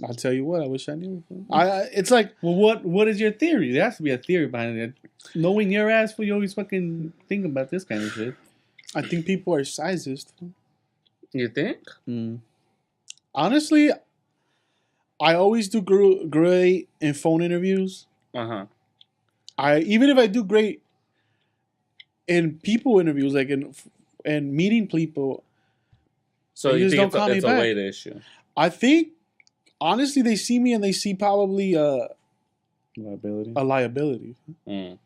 Speaker 2: I'll tell you what. I wish I knew. It's like,
Speaker 4: Well, what is your theory? There has to be a theory behind it. Knowing your ass, you always fucking think about this kind of shit.
Speaker 2: I think people are sizist.
Speaker 5: You think?
Speaker 2: Honestly, I always do great in phone interviews. Even if I do great in people interviews, like in meeting people.
Speaker 5: So
Speaker 2: they
Speaker 5: you
Speaker 2: just
Speaker 5: think
Speaker 2: don't call
Speaker 5: it's
Speaker 2: me
Speaker 5: a
Speaker 2: back.
Speaker 5: weight issue?
Speaker 2: I think, honestly, they see me and they see probably
Speaker 4: Liability.
Speaker 2: a liability.
Speaker 5: Mm.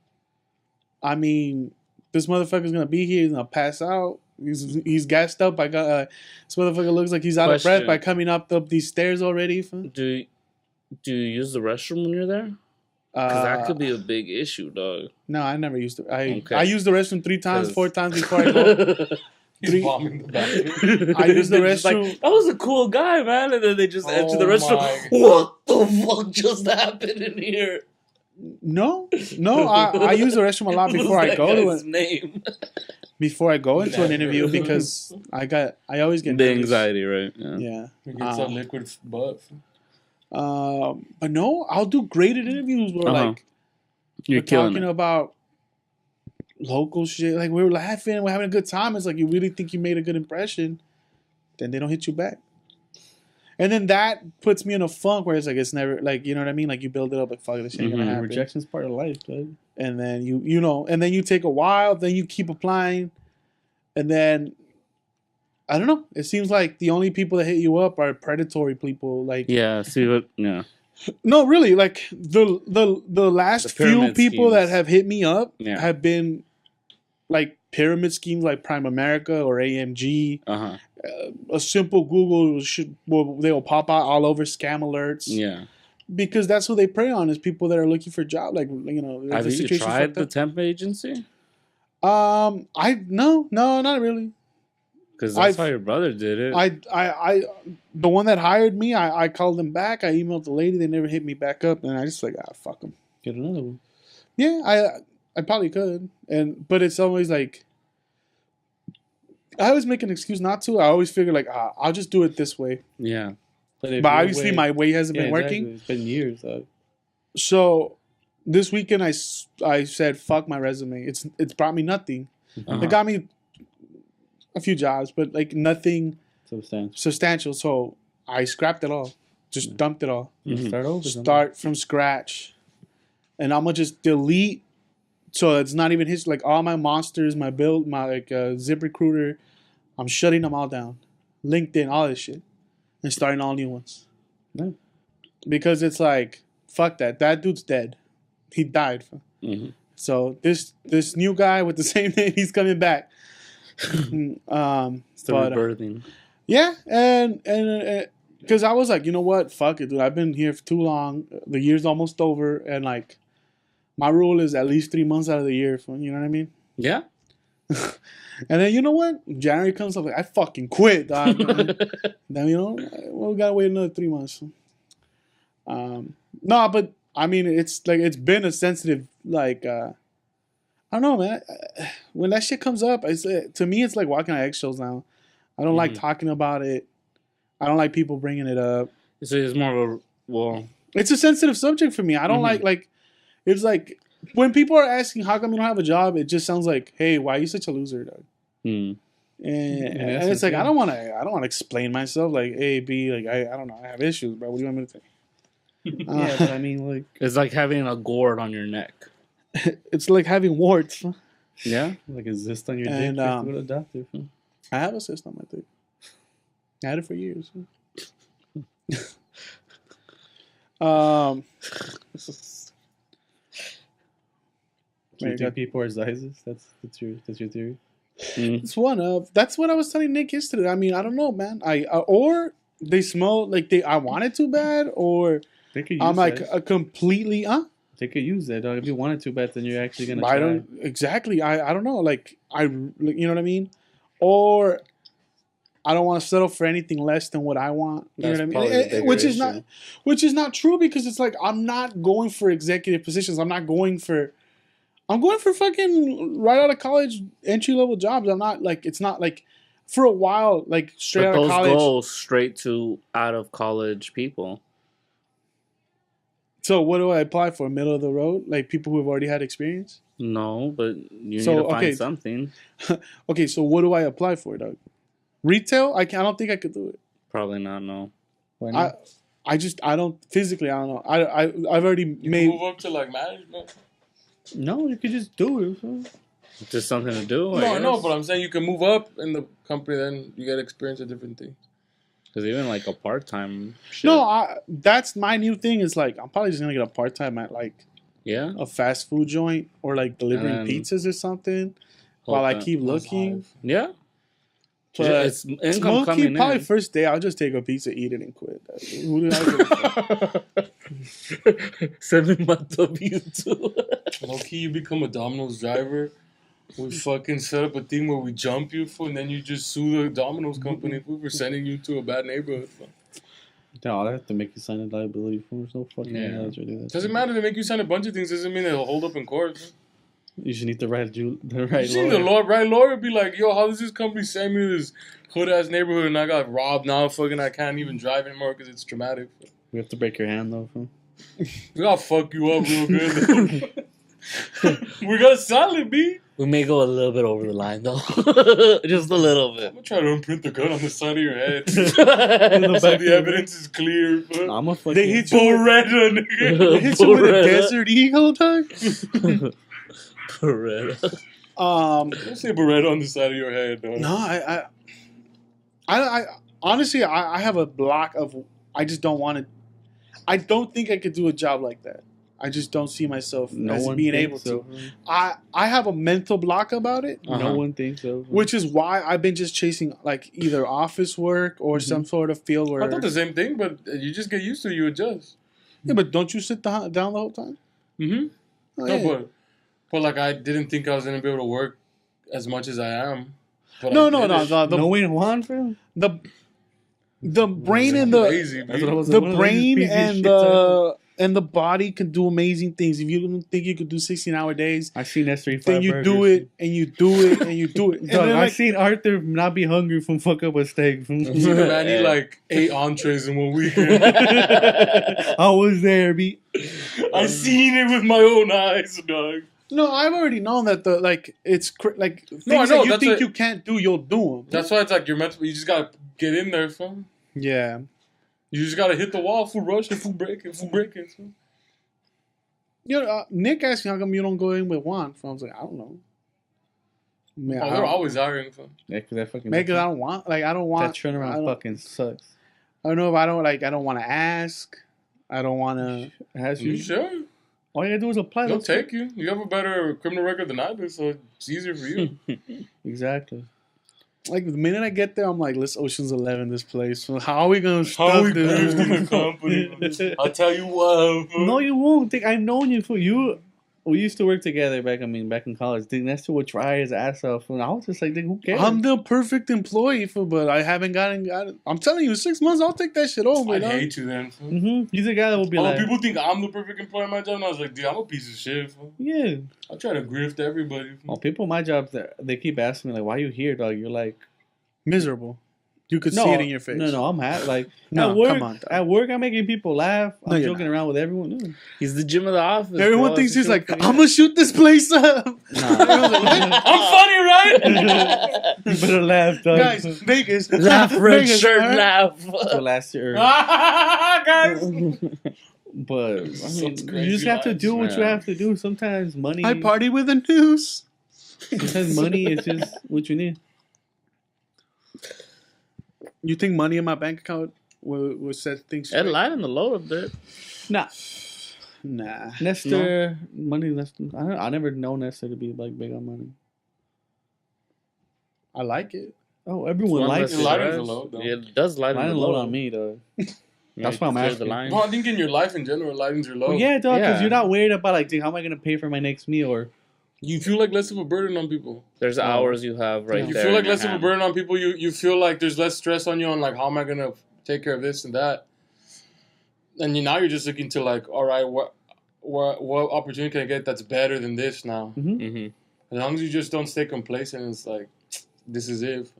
Speaker 2: I mean, this motherfucker's gonna be here. He's gonna pass out. He's gassed up. I got this motherfucker looks like he's out of breath by coming up these stairs already.
Speaker 5: Do you use the restroom when you're there? Because that could be a big issue, dog.
Speaker 2: No, I never used it. I used the restroom 3 times, 4 times before I go.
Speaker 3: He's bombing the bathroom.
Speaker 2: I used the
Speaker 5: They're just
Speaker 2: restroom.
Speaker 5: like, that was a cool guy, man. And then they just enter the
Speaker 3: Oh
Speaker 5: restroom.
Speaker 3: my.
Speaker 5: What the fuck just happened in here?
Speaker 2: No. I use the restroom a lot before I go to it.
Speaker 5: Name?
Speaker 2: Before I go into an interview because I always get
Speaker 5: The
Speaker 2: nervous.
Speaker 5: anxiety, right?
Speaker 2: Yeah.
Speaker 3: He gets that liquid butt.
Speaker 2: But no, I'll do great at interviews where like
Speaker 5: You're
Speaker 2: we're
Speaker 5: killing
Speaker 2: talking
Speaker 5: it.
Speaker 2: about local shit. Like we're laughing, we're having a good time. It's like you really think you made a good impression, then they don't hit you back. And then that puts me in a funk where it's like it's never like, you know what I mean? Like you build it up like fuck, this shit ain't gonna happen.
Speaker 4: Rejection's part of life, dude.
Speaker 2: And then you know, and then you take a while, then you keep applying, and then I don't know. It seems like the only people that hit you up are predatory people. Like
Speaker 5: Yeah, see what? Yeah.
Speaker 2: no, really, like the last
Speaker 5: The
Speaker 2: few
Speaker 5: pyramid
Speaker 2: people that
Speaker 5: schemes.
Speaker 2: have hit me up
Speaker 5: Yeah.
Speaker 2: have been like pyramid schemes, like Prime America or AMG. A simple Google they'll pop out all over scam alerts.
Speaker 5: Yeah.
Speaker 2: Because that's who they prey on is people that are looking for jobs. Like you know, if
Speaker 5: Have
Speaker 2: the
Speaker 5: you
Speaker 2: situation's
Speaker 5: tried
Speaker 2: fucked
Speaker 5: the
Speaker 2: up.
Speaker 5: temp agency?
Speaker 2: No, not really.
Speaker 5: Because that's
Speaker 2: I've-
Speaker 5: how your brother did it.
Speaker 2: I the one that hired me, I called them back. I emailed the lady. They never hit me back up, and I just like, fuck them.
Speaker 4: Get another one.
Speaker 2: Yeah, I probably could, but it's always like, I always make an excuse not to. I always figure like, I'll just do it this way.
Speaker 5: yeah.
Speaker 4: If
Speaker 2: But
Speaker 4: your
Speaker 2: obviously, my way hasn't been
Speaker 4: exactly.
Speaker 2: working.
Speaker 4: It's been years.
Speaker 2: So this weekend, I said, fuck my resume. It's brought me nothing. It got me a few jobs, but like nothing substantial. So I scrapped it all. Just dumped it all.
Speaker 4: Start over.
Speaker 2: Start from scratch. And I'm gonna just delete. So it's not even his, like all my monsters, my build, my like ZipRecruiter. I'm shutting them all down. LinkedIn, all this shit. And starting all new ones.
Speaker 4: Yeah.
Speaker 2: Because it's like, fuck that. That dude's dead. He died. So this new guy with the same name, he's coming back.
Speaker 5: It's the rebirthing.
Speaker 2: Yeah, and because I was like, you know what, fuck it, dude. I've been here for too long. The year's almost over, and like, my rule is at least 3 months out of the year. You know what I mean?
Speaker 5: Yeah.
Speaker 2: And then you know what? January comes up, like I fucking quit, dog. Then you know, well, we gotta wait another 3 months. No, but I mean, it's like it's been a sensitive, like I don't know, man. When that shit comes up, to me, it's like walking on eggshells now. I don't like talking about it. I don't like people bringing it up.
Speaker 5: So it's more of a
Speaker 2: It's a sensitive subject for me. I don't like it's like when people are asking how come you don't have a job, it just sounds like, hey, why are you such a loser, dog? And it's like I don't want to explain myself like A, B, like I don't know, I have issues, bro. What do you want me to say?
Speaker 4: Yeah, but I mean, like,
Speaker 5: it's like having a gourd on your neck.
Speaker 2: It's like having warts.
Speaker 5: Yeah.
Speaker 4: like a cyst on your
Speaker 2: And,
Speaker 4: dick. Go to the doctor.
Speaker 2: I have a cyst on my dick. I had it for years.
Speaker 4: Do you think people are sizes? That's your theory.
Speaker 2: It's one of. That's what I was telling Nick yesterday. I mean, I don't know, man. Or they smell like I want it too bad, or
Speaker 4: They could use
Speaker 2: I'm like
Speaker 4: that.
Speaker 2: a completely
Speaker 4: They could use that, dog. If you wanted to bad, then you're actually gonna
Speaker 2: I
Speaker 4: try.
Speaker 2: don't exactly. I don't know. Like you know what I mean, or I don't want to settle for anything less than what I want. You
Speaker 5: That's
Speaker 2: know what I
Speaker 5: probably the
Speaker 2: mean?
Speaker 5: bigger
Speaker 2: Which is not true because it's like I'm not going for executive positions. I'm going for fucking right out of college entry level jobs. I'm not like it's not like for a while like straight
Speaker 5: But
Speaker 2: out of
Speaker 5: those
Speaker 2: college.
Speaker 5: go straight to out of college people.
Speaker 2: So what do I apply for? Middle of the road, like people who have already had experience.
Speaker 5: No, but you
Speaker 2: So,
Speaker 5: need to find
Speaker 2: okay.
Speaker 5: something.
Speaker 2: Okay, so what do I apply for, Doug? Retail? I don't think I could do it.
Speaker 5: Probably not. No.
Speaker 4: Why not?
Speaker 2: I don't physically. I don't know. I've already
Speaker 3: You
Speaker 2: made.
Speaker 3: move up to like management.
Speaker 4: No, you could just do it. So.
Speaker 5: Just something to do.
Speaker 3: No, I know, but I'm saying you can move up in the company, then you get experience at different things.
Speaker 5: Because even like a part-time shit.
Speaker 2: No, that's my new thing. Is like I'm probably just gonna get a part time at like
Speaker 5: Yeah.
Speaker 2: a fast food joint or like delivering
Speaker 5: And
Speaker 2: pizzas or something while I keep looking.
Speaker 5: Yeah.
Speaker 2: But
Speaker 5: It's income
Speaker 2: low-key,
Speaker 5: coming
Speaker 2: probably
Speaker 5: in.
Speaker 2: first day I'll just take a pizza, eat it, and quit. Who did I go?
Speaker 5: Send me my W2.
Speaker 3: Low key, you become a Domino's driver. We fucking set up a thing where we jump you for, and then you just sue the Domino's company for sending you to a bad neighborhood.
Speaker 4: No, I have to make you sign a liability form. There's no fucking
Speaker 5: Yeah.
Speaker 4: way to do that.
Speaker 3: Doesn't matter. They make you sign a bunch of things. Doesn't mean they'll hold up in court.
Speaker 4: You should need the right
Speaker 3: You seen the
Speaker 4: lawyer.
Speaker 3: right lawyer be like, yo, how does this company send me to this hood ass neighborhood and I got robbed now? Fucking, I can't even drive anymore because it's traumatic.
Speaker 4: We have to break your hand though. Fool.
Speaker 3: We gotta fuck you up real good. We gotta sell it, B.
Speaker 5: We may go a little bit over the line, though. Just a little bit.
Speaker 3: I'm gonna try to imprint the gun on the side of your head.
Speaker 4: In
Speaker 3: so
Speaker 4: the back
Speaker 3: the evidence is clear.
Speaker 4: I'm a fucking.
Speaker 2: They hit you.
Speaker 3: Beretta, nigga.
Speaker 2: They hit you with a
Speaker 5: Beretta.
Speaker 2: Desert Eagle, Doug.
Speaker 5: Beretta.
Speaker 3: Don't say Beretta on the side of your head, though.
Speaker 2: No, I honestly, I have a block of. I just don't want to. I don't think I could do a job like that. I just don't see myself as being able to. I have a mental block about it,
Speaker 5: Uh-huh.
Speaker 4: No one thinks so.
Speaker 2: which is why I've been just chasing like either office work or some sort of field where.
Speaker 3: I thought the same thing, but you just get used to it, you adjust.
Speaker 2: Yeah, but don't you sit down the whole time?
Speaker 3: Mm-hmm.
Speaker 2: Oh,
Speaker 3: No,
Speaker 2: yeah.
Speaker 3: but like I didn't think I was gonna be able to work as much as I am. But
Speaker 2: No,
Speaker 3: I
Speaker 2: no,
Speaker 3: did
Speaker 2: no,
Speaker 3: it.
Speaker 2: the
Speaker 4: Knowing Juan, fam.
Speaker 2: the brain and the
Speaker 3: Lazy,
Speaker 4: That's what I
Speaker 3: B.
Speaker 4: was
Speaker 2: the
Speaker 4: one of those
Speaker 2: brain
Speaker 4: pieces of
Speaker 2: and
Speaker 4: shit,
Speaker 2: the body can do amazing things. If you don't think you could do 16-hour days,
Speaker 4: I seen that street
Speaker 2: then
Speaker 4: fight
Speaker 2: you
Speaker 4: burgers.
Speaker 2: do it and you do it and you do it. And
Speaker 4: Dog,
Speaker 2: then,
Speaker 4: I
Speaker 2: like,
Speaker 4: seen Arthur not be hungry from fuck up a steak.
Speaker 3: You see the man eat like 8 entrees in 1 weekend.
Speaker 4: I was there, B.
Speaker 3: I seen it with my own eyes, dog.
Speaker 2: no, I've already known that it's like things
Speaker 3: No, I know,
Speaker 2: that you
Speaker 3: that's
Speaker 2: think
Speaker 3: what-
Speaker 2: you can't do, you'll do them.
Speaker 3: That's why it's like you're meant to. You just gotta get in there, fam.
Speaker 2: Yeah.
Speaker 3: You just gotta hit the wall, full rush, and full breaking, fam.
Speaker 2: You know, Nick asked me how come you don't go in with Juan. So I was like, I don't know. Man,
Speaker 3: Oh, they're always hiring, fam.
Speaker 4: Yeah, cause that fucking.
Speaker 2: Maybe I don't want. Like I don't want.
Speaker 4: that turnaround
Speaker 2: I don't-
Speaker 4: fucking sucks.
Speaker 2: I don't know if I don't like. I don't want to ask. I don't want to.
Speaker 4: Has
Speaker 3: You
Speaker 4: you?
Speaker 3: sure?
Speaker 4: All you gotta do is apply.
Speaker 3: They'll
Speaker 4: That's
Speaker 3: take you. You have a better criminal record than I do, so it's easier for you.
Speaker 4: it. Exactly.
Speaker 2: Like the minute I get there, I'm like, let's Ocean's 11 this place. So how are we gonna
Speaker 3: How
Speaker 2: stuff
Speaker 3: we
Speaker 2: this?
Speaker 3: grifting the company? I'll tell you what. fam.
Speaker 4: No, you won't. Think I've known you for you. We used to work together back in college. Dick Nestor would try his ass off, and I was just like, "Dick, who cares?"
Speaker 2: I'm the perfect employee but I haven't gotten. I'm telling you, 6 months, I'll take that shit over.
Speaker 3: I
Speaker 2: dog.
Speaker 3: hate you then. fam.
Speaker 4: He's the guy that will be
Speaker 3: Oh,
Speaker 4: like,
Speaker 3: people think I'm the perfect employee at my job, and I was like, dude, I'm a piece of shit. fam.
Speaker 4: "Yeah."
Speaker 3: I try to grift everybody. fam.
Speaker 4: Well, people in my job, they keep asking me like, "Why are you here, dog?" You're like,
Speaker 2: Miserable. You could
Speaker 4: "No,
Speaker 2: see it in your face.
Speaker 4: No, I'm happy. Like
Speaker 2: No,
Speaker 4: at work,
Speaker 2: come on, dog.
Speaker 4: at work, I'm making people laugh.
Speaker 2: No,
Speaker 4: I'm
Speaker 2: you're
Speaker 4: joking around with everyone. No.
Speaker 5: He's the gym of the office.
Speaker 2: Everyone
Speaker 5: bro.
Speaker 2: thinks
Speaker 5: It's
Speaker 2: he's like,
Speaker 5: a
Speaker 2: I'm gonna shoot this place up. Everyone's like, what?
Speaker 3: I'm funny, right?
Speaker 4: You better laugh, dog.
Speaker 2: Guys, Vegas.
Speaker 5: laugh, red
Speaker 2: Vegas,
Speaker 5: shirt,
Speaker 2: all right?
Speaker 5: laugh.
Speaker 4: So last year,
Speaker 3: Guys.
Speaker 4: but I mean,
Speaker 3: Such
Speaker 4: you just
Speaker 3: crazy
Speaker 4: have to
Speaker 3: lines,
Speaker 4: do what you
Speaker 5: man.
Speaker 4: have to do. Sometimes money,
Speaker 2: I party with the news.
Speaker 4: sometimes money is just what you need.
Speaker 2: You think money in my bank account will set things
Speaker 5: Ed
Speaker 2: straight?
Speaker 5: lied on the low a bit.
Speaker 4: Nah,
Speaker 2: Nah.
Speaker 4: Nestor, money. Nestor. I never know Nestor to be like big on money.
Speaker 2: I like it.
Speaker 4: Oh, everyone
Speaker 5: One
Speaker 4: likes
Speaker 5: less
Speaker 4: it.
Speaker 3: Light
Speaker 5: stress.
Speaker 3: on the low, though.
Speaker 5: Yeah, it does light on
Speaker 4: Mine
Speaker 5: the
Speaker 4: low
Speaker 5: low.
Speaker 4: on me though.
Speaker 5: Yeah,
Speaker 4: That's why I'm
Speaker 5: clear
Speaker 4: asking.
Speaker 5: the line.
Speaker 3: No, I think in your life in general, lightings are low.
Speaker 4: Well, yeah, dog, because
Speaker 5: Yeah.
Speaker 4: you're not worried about like, dude, how am I gonna pay for my next meal? Or
Speaker 3: You feel like less of a burden on people.
Speaker 5: There's hours you have right
Speaker 3: You
Speaker 5: there.
Speaker 3: feel like
Speaker 5: in your
Speaker 3: less of a
Speaker 5: hand.
Speaker 3: burden on people. You feel like there's less stress on you on like how am I gonna take care of this and that. And now you're just looking to like, all right, what opportunity can I get that's better than this now?
Speaker 5: Mhm.
Speaker 3: As long as you just don't stay complacent, it's like this is it.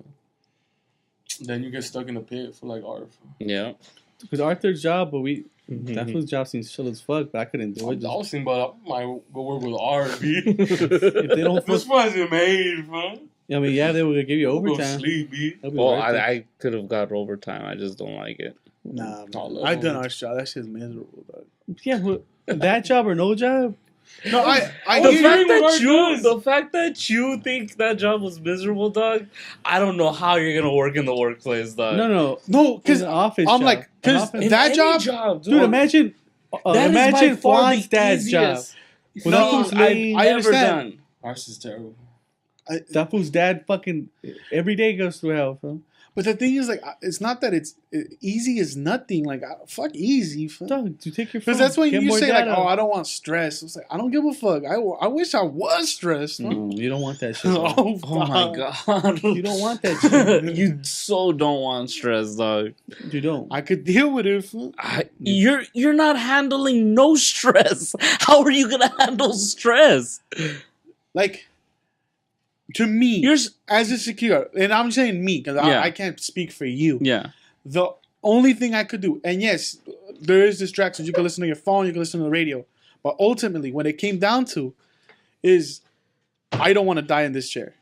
Speaker 3: Then you get stuck in a pit for like art.
Speaker 5: Yeah.
Speaker 4: because Arthur's job, but That fool's job seems chill as fuck, but I couldn't do it.
Speaker 3: I was thinking about I might go work with R&B.
Speaker 4: If they don't
Speaker 3: This wasn't made, man.
Speaker 4: I mean, yeah, they were gonna give you
Speaker 3: Go
Speaker 4: overtime.
Speaker 3: sleep, B.
Speaker 4: That'd be
Speaker 5: Well,
Speaker 4: worth it.
Speaker 5: I could have got overtime. I just don't like it.
Speaker 2: Nah,
Speaker 3: Oh,
Speaker 2: man. I've done our job. That shit's miserable, dog.
Speaker 4: Yeah, but that job or no job?
Speaker 2: No, I
Speaker 5: The
Speaker 2: hear
Speaker 5: fact,
Speaker 2: you.
Speaker 5: that you think that job was miserable, dog, I don't know how you're gonna work in the workplace, dog.
Speaker 4: No,
Speaker 2: No, because
Speaker 4: an office
Speaker 2: I'm
Speaker 4: job.
Speaker 2: like,
Speaker 4: An
Speaker 2: because
Speaker 4: office-
Speaker 5: In
Speaker 2: that
Speaker 5: any
Speaker 2: job,
Speaker 4: dude, imagine
Speaker 5: that is by
Speaker 4: imagine
Speaker 5: far
Speaker 4: Juan's
Speaker 5: the
Speaker 4: dad's job.
Speaker 5: easiest.
Speaker 4: Well,
Speaker 5: No,
Speaker 4: that fool's
Speaker 5: I've
Speaker 4: lame.
Speaker 2: I
Speaker 5: never
Speaker 2: understand.
Speaker 5: done.
Speaker 3: Ours is terrible.
Speaker 4: That fool's dad fucking every day goes through hell, bro.
Speaker 2: But the thing is, like, it's not that it's easy is nothing. Like, fuck easy.
Speaker 4: Dog, to take your phone.
Speaker 2: Because that's when
Speaker 4: get
Speaker 2: you
Speaker 4: more
Speaker 2: say, like,
Speaker 4: data.
Speaker 2: oh, I don't want stress. It's like, I don't give a fuck. I wish I was stressed. Huh?
Speaker 4: No, you don't want that shit. Dog.
Speaker 5: Oh my god.
Speaker 4: You don't want that shit.
Speaker 5: You so don't want stress, dog.
Speaker 4: You don't.
Speaker 2: I could deal with it. Fool.
Speaker 5: You're not handling no stress. How are you gonna handle stress?
Speaker 2: Like, to me, as a security, and I'm saying me, because
Speaker 5: Yeah.
Speaker 2: I can't speak for you.
Speaker 5: Yeah.
Speaker 2: The only thing I could do, and yes, there is distractions. You can listen to your phone, you can listen to the radio. But ultimately, when it came down to, is I don't want to die in this chair.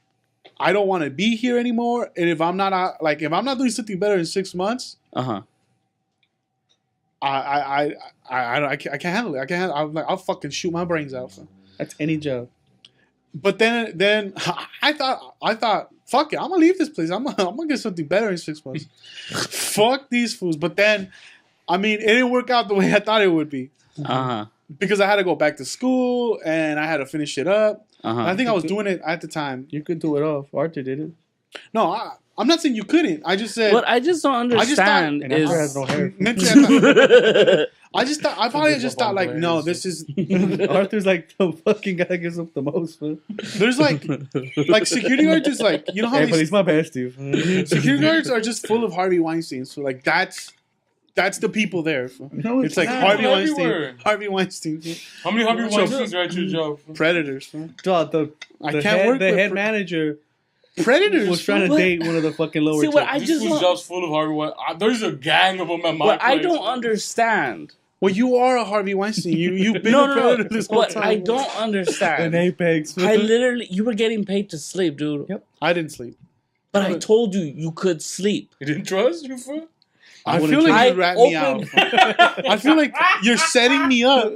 Speaker 2: I don't want to be here anymore. And if I'm not if I'm not doing something better in 6 months, I can't handle it. I can't. I'll fucking shoot my brains out.
Speaker 4: That's any job.
Speaker 2: But then I thought, fuck it, I'm gonna leave this place. I'm gonna get something better in 6 months. Fuck these fools. But then, I mean, it didn't work out the way I thought it would be. Because I had to go back to school and I had to finish it up. And I think I was doing it at the time.
Speaker 4: You could do it off. Arthur did it.
Speaker 2: No, I'm not saying you couldn't. I just said.
Speaker 5: What I just don't understand
Speaker 4: And
Speaker 5: is
Speaker 4: Arthur has no hair.
Speaker 2: I probably just thought like, no, this is.
Speaker 4: Arthur's like the fucking guy that gives up the most, man.
Speaker 2: There's like security guards is like, you know how
Speaker 4: Hey, but
Speaker 2: these
Speaker 4: he's my bestie.
Speaker 2: security guards are just full of Harvey Weinstein. So like that's the people there.
Speaker 4: No,
Speaker 2: It's like
Speaker 3: not.
Speaker 2: Harvey
Speaker 3: Everywhere.
Speaker 2: Weinstein. Harvey Weinstein.
Speaker 3: How many Harvey Weinsteins are at your job?
Speaker 2: Predators.
Speaker 4: Dog, the
Speaker 2: can't work
Speaker 4: the
Speaker 2: with
Speaker 4: head manager
Speaker 2: Predators.
Speaker 4: was trying to
Speaker 5: What?
Speaker 4: date one of the fucking lower
Speaker 5: See, what
Speaker 4: chicks.
Speaker 5: I
Speaker 3: This
Speaker 5: just
Speaker 3: fool's
Speaker 5: don't,
Speaker 3: job's full of Harvey Weinstein. There's a gang of them at my
Speaker 5: what
Speaker 3: place.
Speaker 5: I don't understand.
Speaker 2: Well, you are a Harvey Weinstein. You've been a predator this whole
Speaker 5: What
Speaker 2: time.
Speaker 5: I don't
Speaker 4: An
Speaker 5: understand.
Speaker 4: apex.
Speaker 5: I literally, you were getting paid to sleep, dude.
Speaker 4: Yep.
Speaker 2: I didn't sleep.
Speaker 5: But I told you could sleep.
Speaker 3: You didn't trust you, fool?
Speaker 2: I
Speaker 4: wouldn't
Speaker 2: feel like
Speaker 5: I
Speaker 2: you rat me out.
Speaker 5: opened-
Speaker 2: I feel like you're setting me up.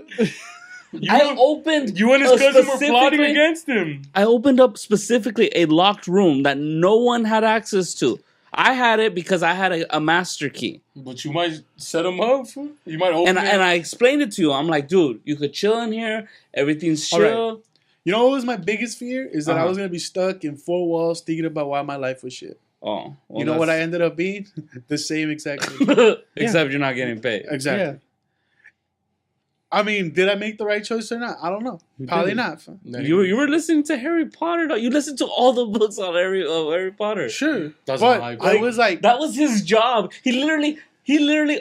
Speaker 5: I opened.
Speaker 3: You and his
Speaker 5: a
Speaker 3: cousin were plotting
Speaker 5: specifically-
Speaker 3: against him.
Speaker 5: I opened up specifically a locked room that no one had access to. I had it because I had a master key,
Speaker 3: But you might set him up, fool. You might open
Speaker 5: and
Speaker 3: it.
Speaker 5: I explained it to you. I'm like, dude, you could chill in here. Everything's
Speaker 2: All right.
Speaker 5: chill.
Speaker 2: You know what was my biggest fear? Is that I
Speaker 5: Uh-huh.
Speaker 2: was going to be stuck in four walls thinking about why my life was shit.
Speaker 5: Oh, well,
Speaker 2: You know what I ended up being? The same exact thing.
Speaker 5: Except you're not getting paid.
Speaker 2: Exactly.
Speaker 4: Yeah.
Speaker 2: I mean, did I make the right choice or not? I don't know. Probably not.
Speaker 5: You were listening to Harry Potter. Though. You listened to all the books on Harry Potter.
Speaker 2: Sure.
Speaker 3: That's
Speaker 2: but
Speaker 3: my-
Speaker 2: I was like,
Speaker 5: That was his job. He literally,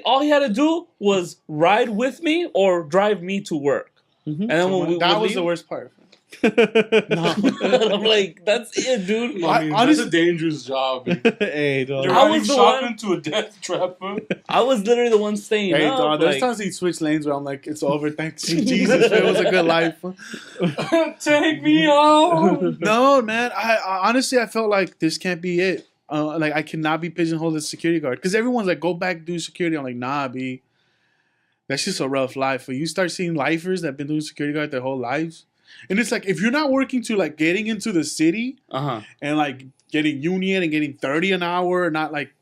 Speaker 5: all he had to do was ride with me or drive me to work. And then when we
Speaker 2: that
Speaker 5: would
Speaker 2: was the
Speaker 5: leave-
Speaker 2: worst part.
Speaker 5: I'm like, that's it, dude.
Speaker 3: I mean,
Speaker 2: honestly-
Speaker 3: that's a dangerous job.
Speaker 4: Hey, dog.
Speaker 3: You're
Speaker 5: I
Speaker 3: riding
Speaker 5: was the
Speaker 3: shotgun
Speaker 5: one-
Speaker 3: to a death trap, fool.
Speaker 5: I was literally the one staying
Speaker 2: Hey,
Speaker 5: up.
Speaker 2: dog, there's
Speaker 5: like-
Speaker 2: times he switched lanes where I'm like, it's over. Thanks to Jesus. It was a good life.
Speaker 3: Take me home.
Speaker 2: No, man. I honestly, I felt like this can't be it. Like, I cannot be pigeonholed as a security guard. Because everyone's like, go back, do security. I'm like, nah, B. That's just a rough life. But you start seeing lifers that have been doing security guard their whole lives. And it's like, if you're not working to, like, getting into the city and, like, getting union and getting 30 an hour, not, like,